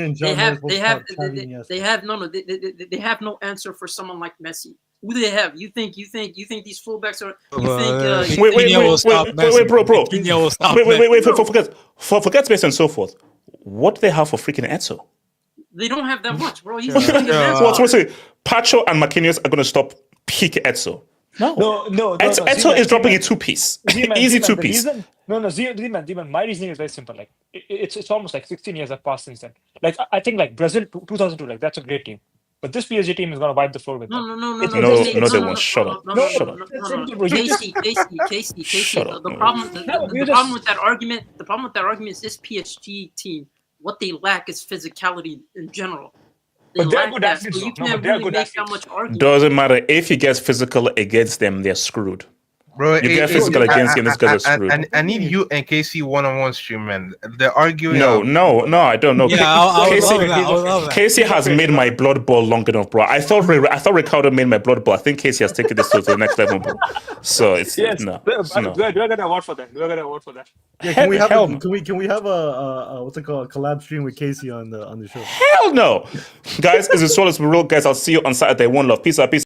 They have no answer for someone like Messi. Who do they have? You think these fullbacks are? Wait, bro. Forget Messi and so forth. What do they have for freaking Etso? They don't have that much, bro. He's What's it? Pacho and Marquinhos are going to stop peak Etso. No. Etso is dropping a two-piece. Easy two-piece. Zeman, my reasoning is very simple. Like it's almost like 16 years have passed since then. Like I think like Brazil 2002, like that's a great team. But this PSG team is going to wipe the floor with them. No, they won't. Shut up. Casey. The problem with that argument is this PSG team. What they lack is physicality in general. But they're good athletes. So you can't really make that much argument. Doesn't matter if you get physical against them, they're screwed. Bro, you get physical against them, these guys are screwed. I need you and Casey one-on-one stream, man. They're arguing. No, I don't know. Yeah, I would love that. Casey has made my blood boil long enough, bro. I thought Ricardo made my blood boil. I think Casey has taken this to the next level, bro. So it's yes. No. Do I get an award for that? Yeah, can we have a what's it called, a collab stream with Casey on the show? Hell no, guys. This is Solus for real, guys. I'll see you on Saturday. One love, peace out, peace.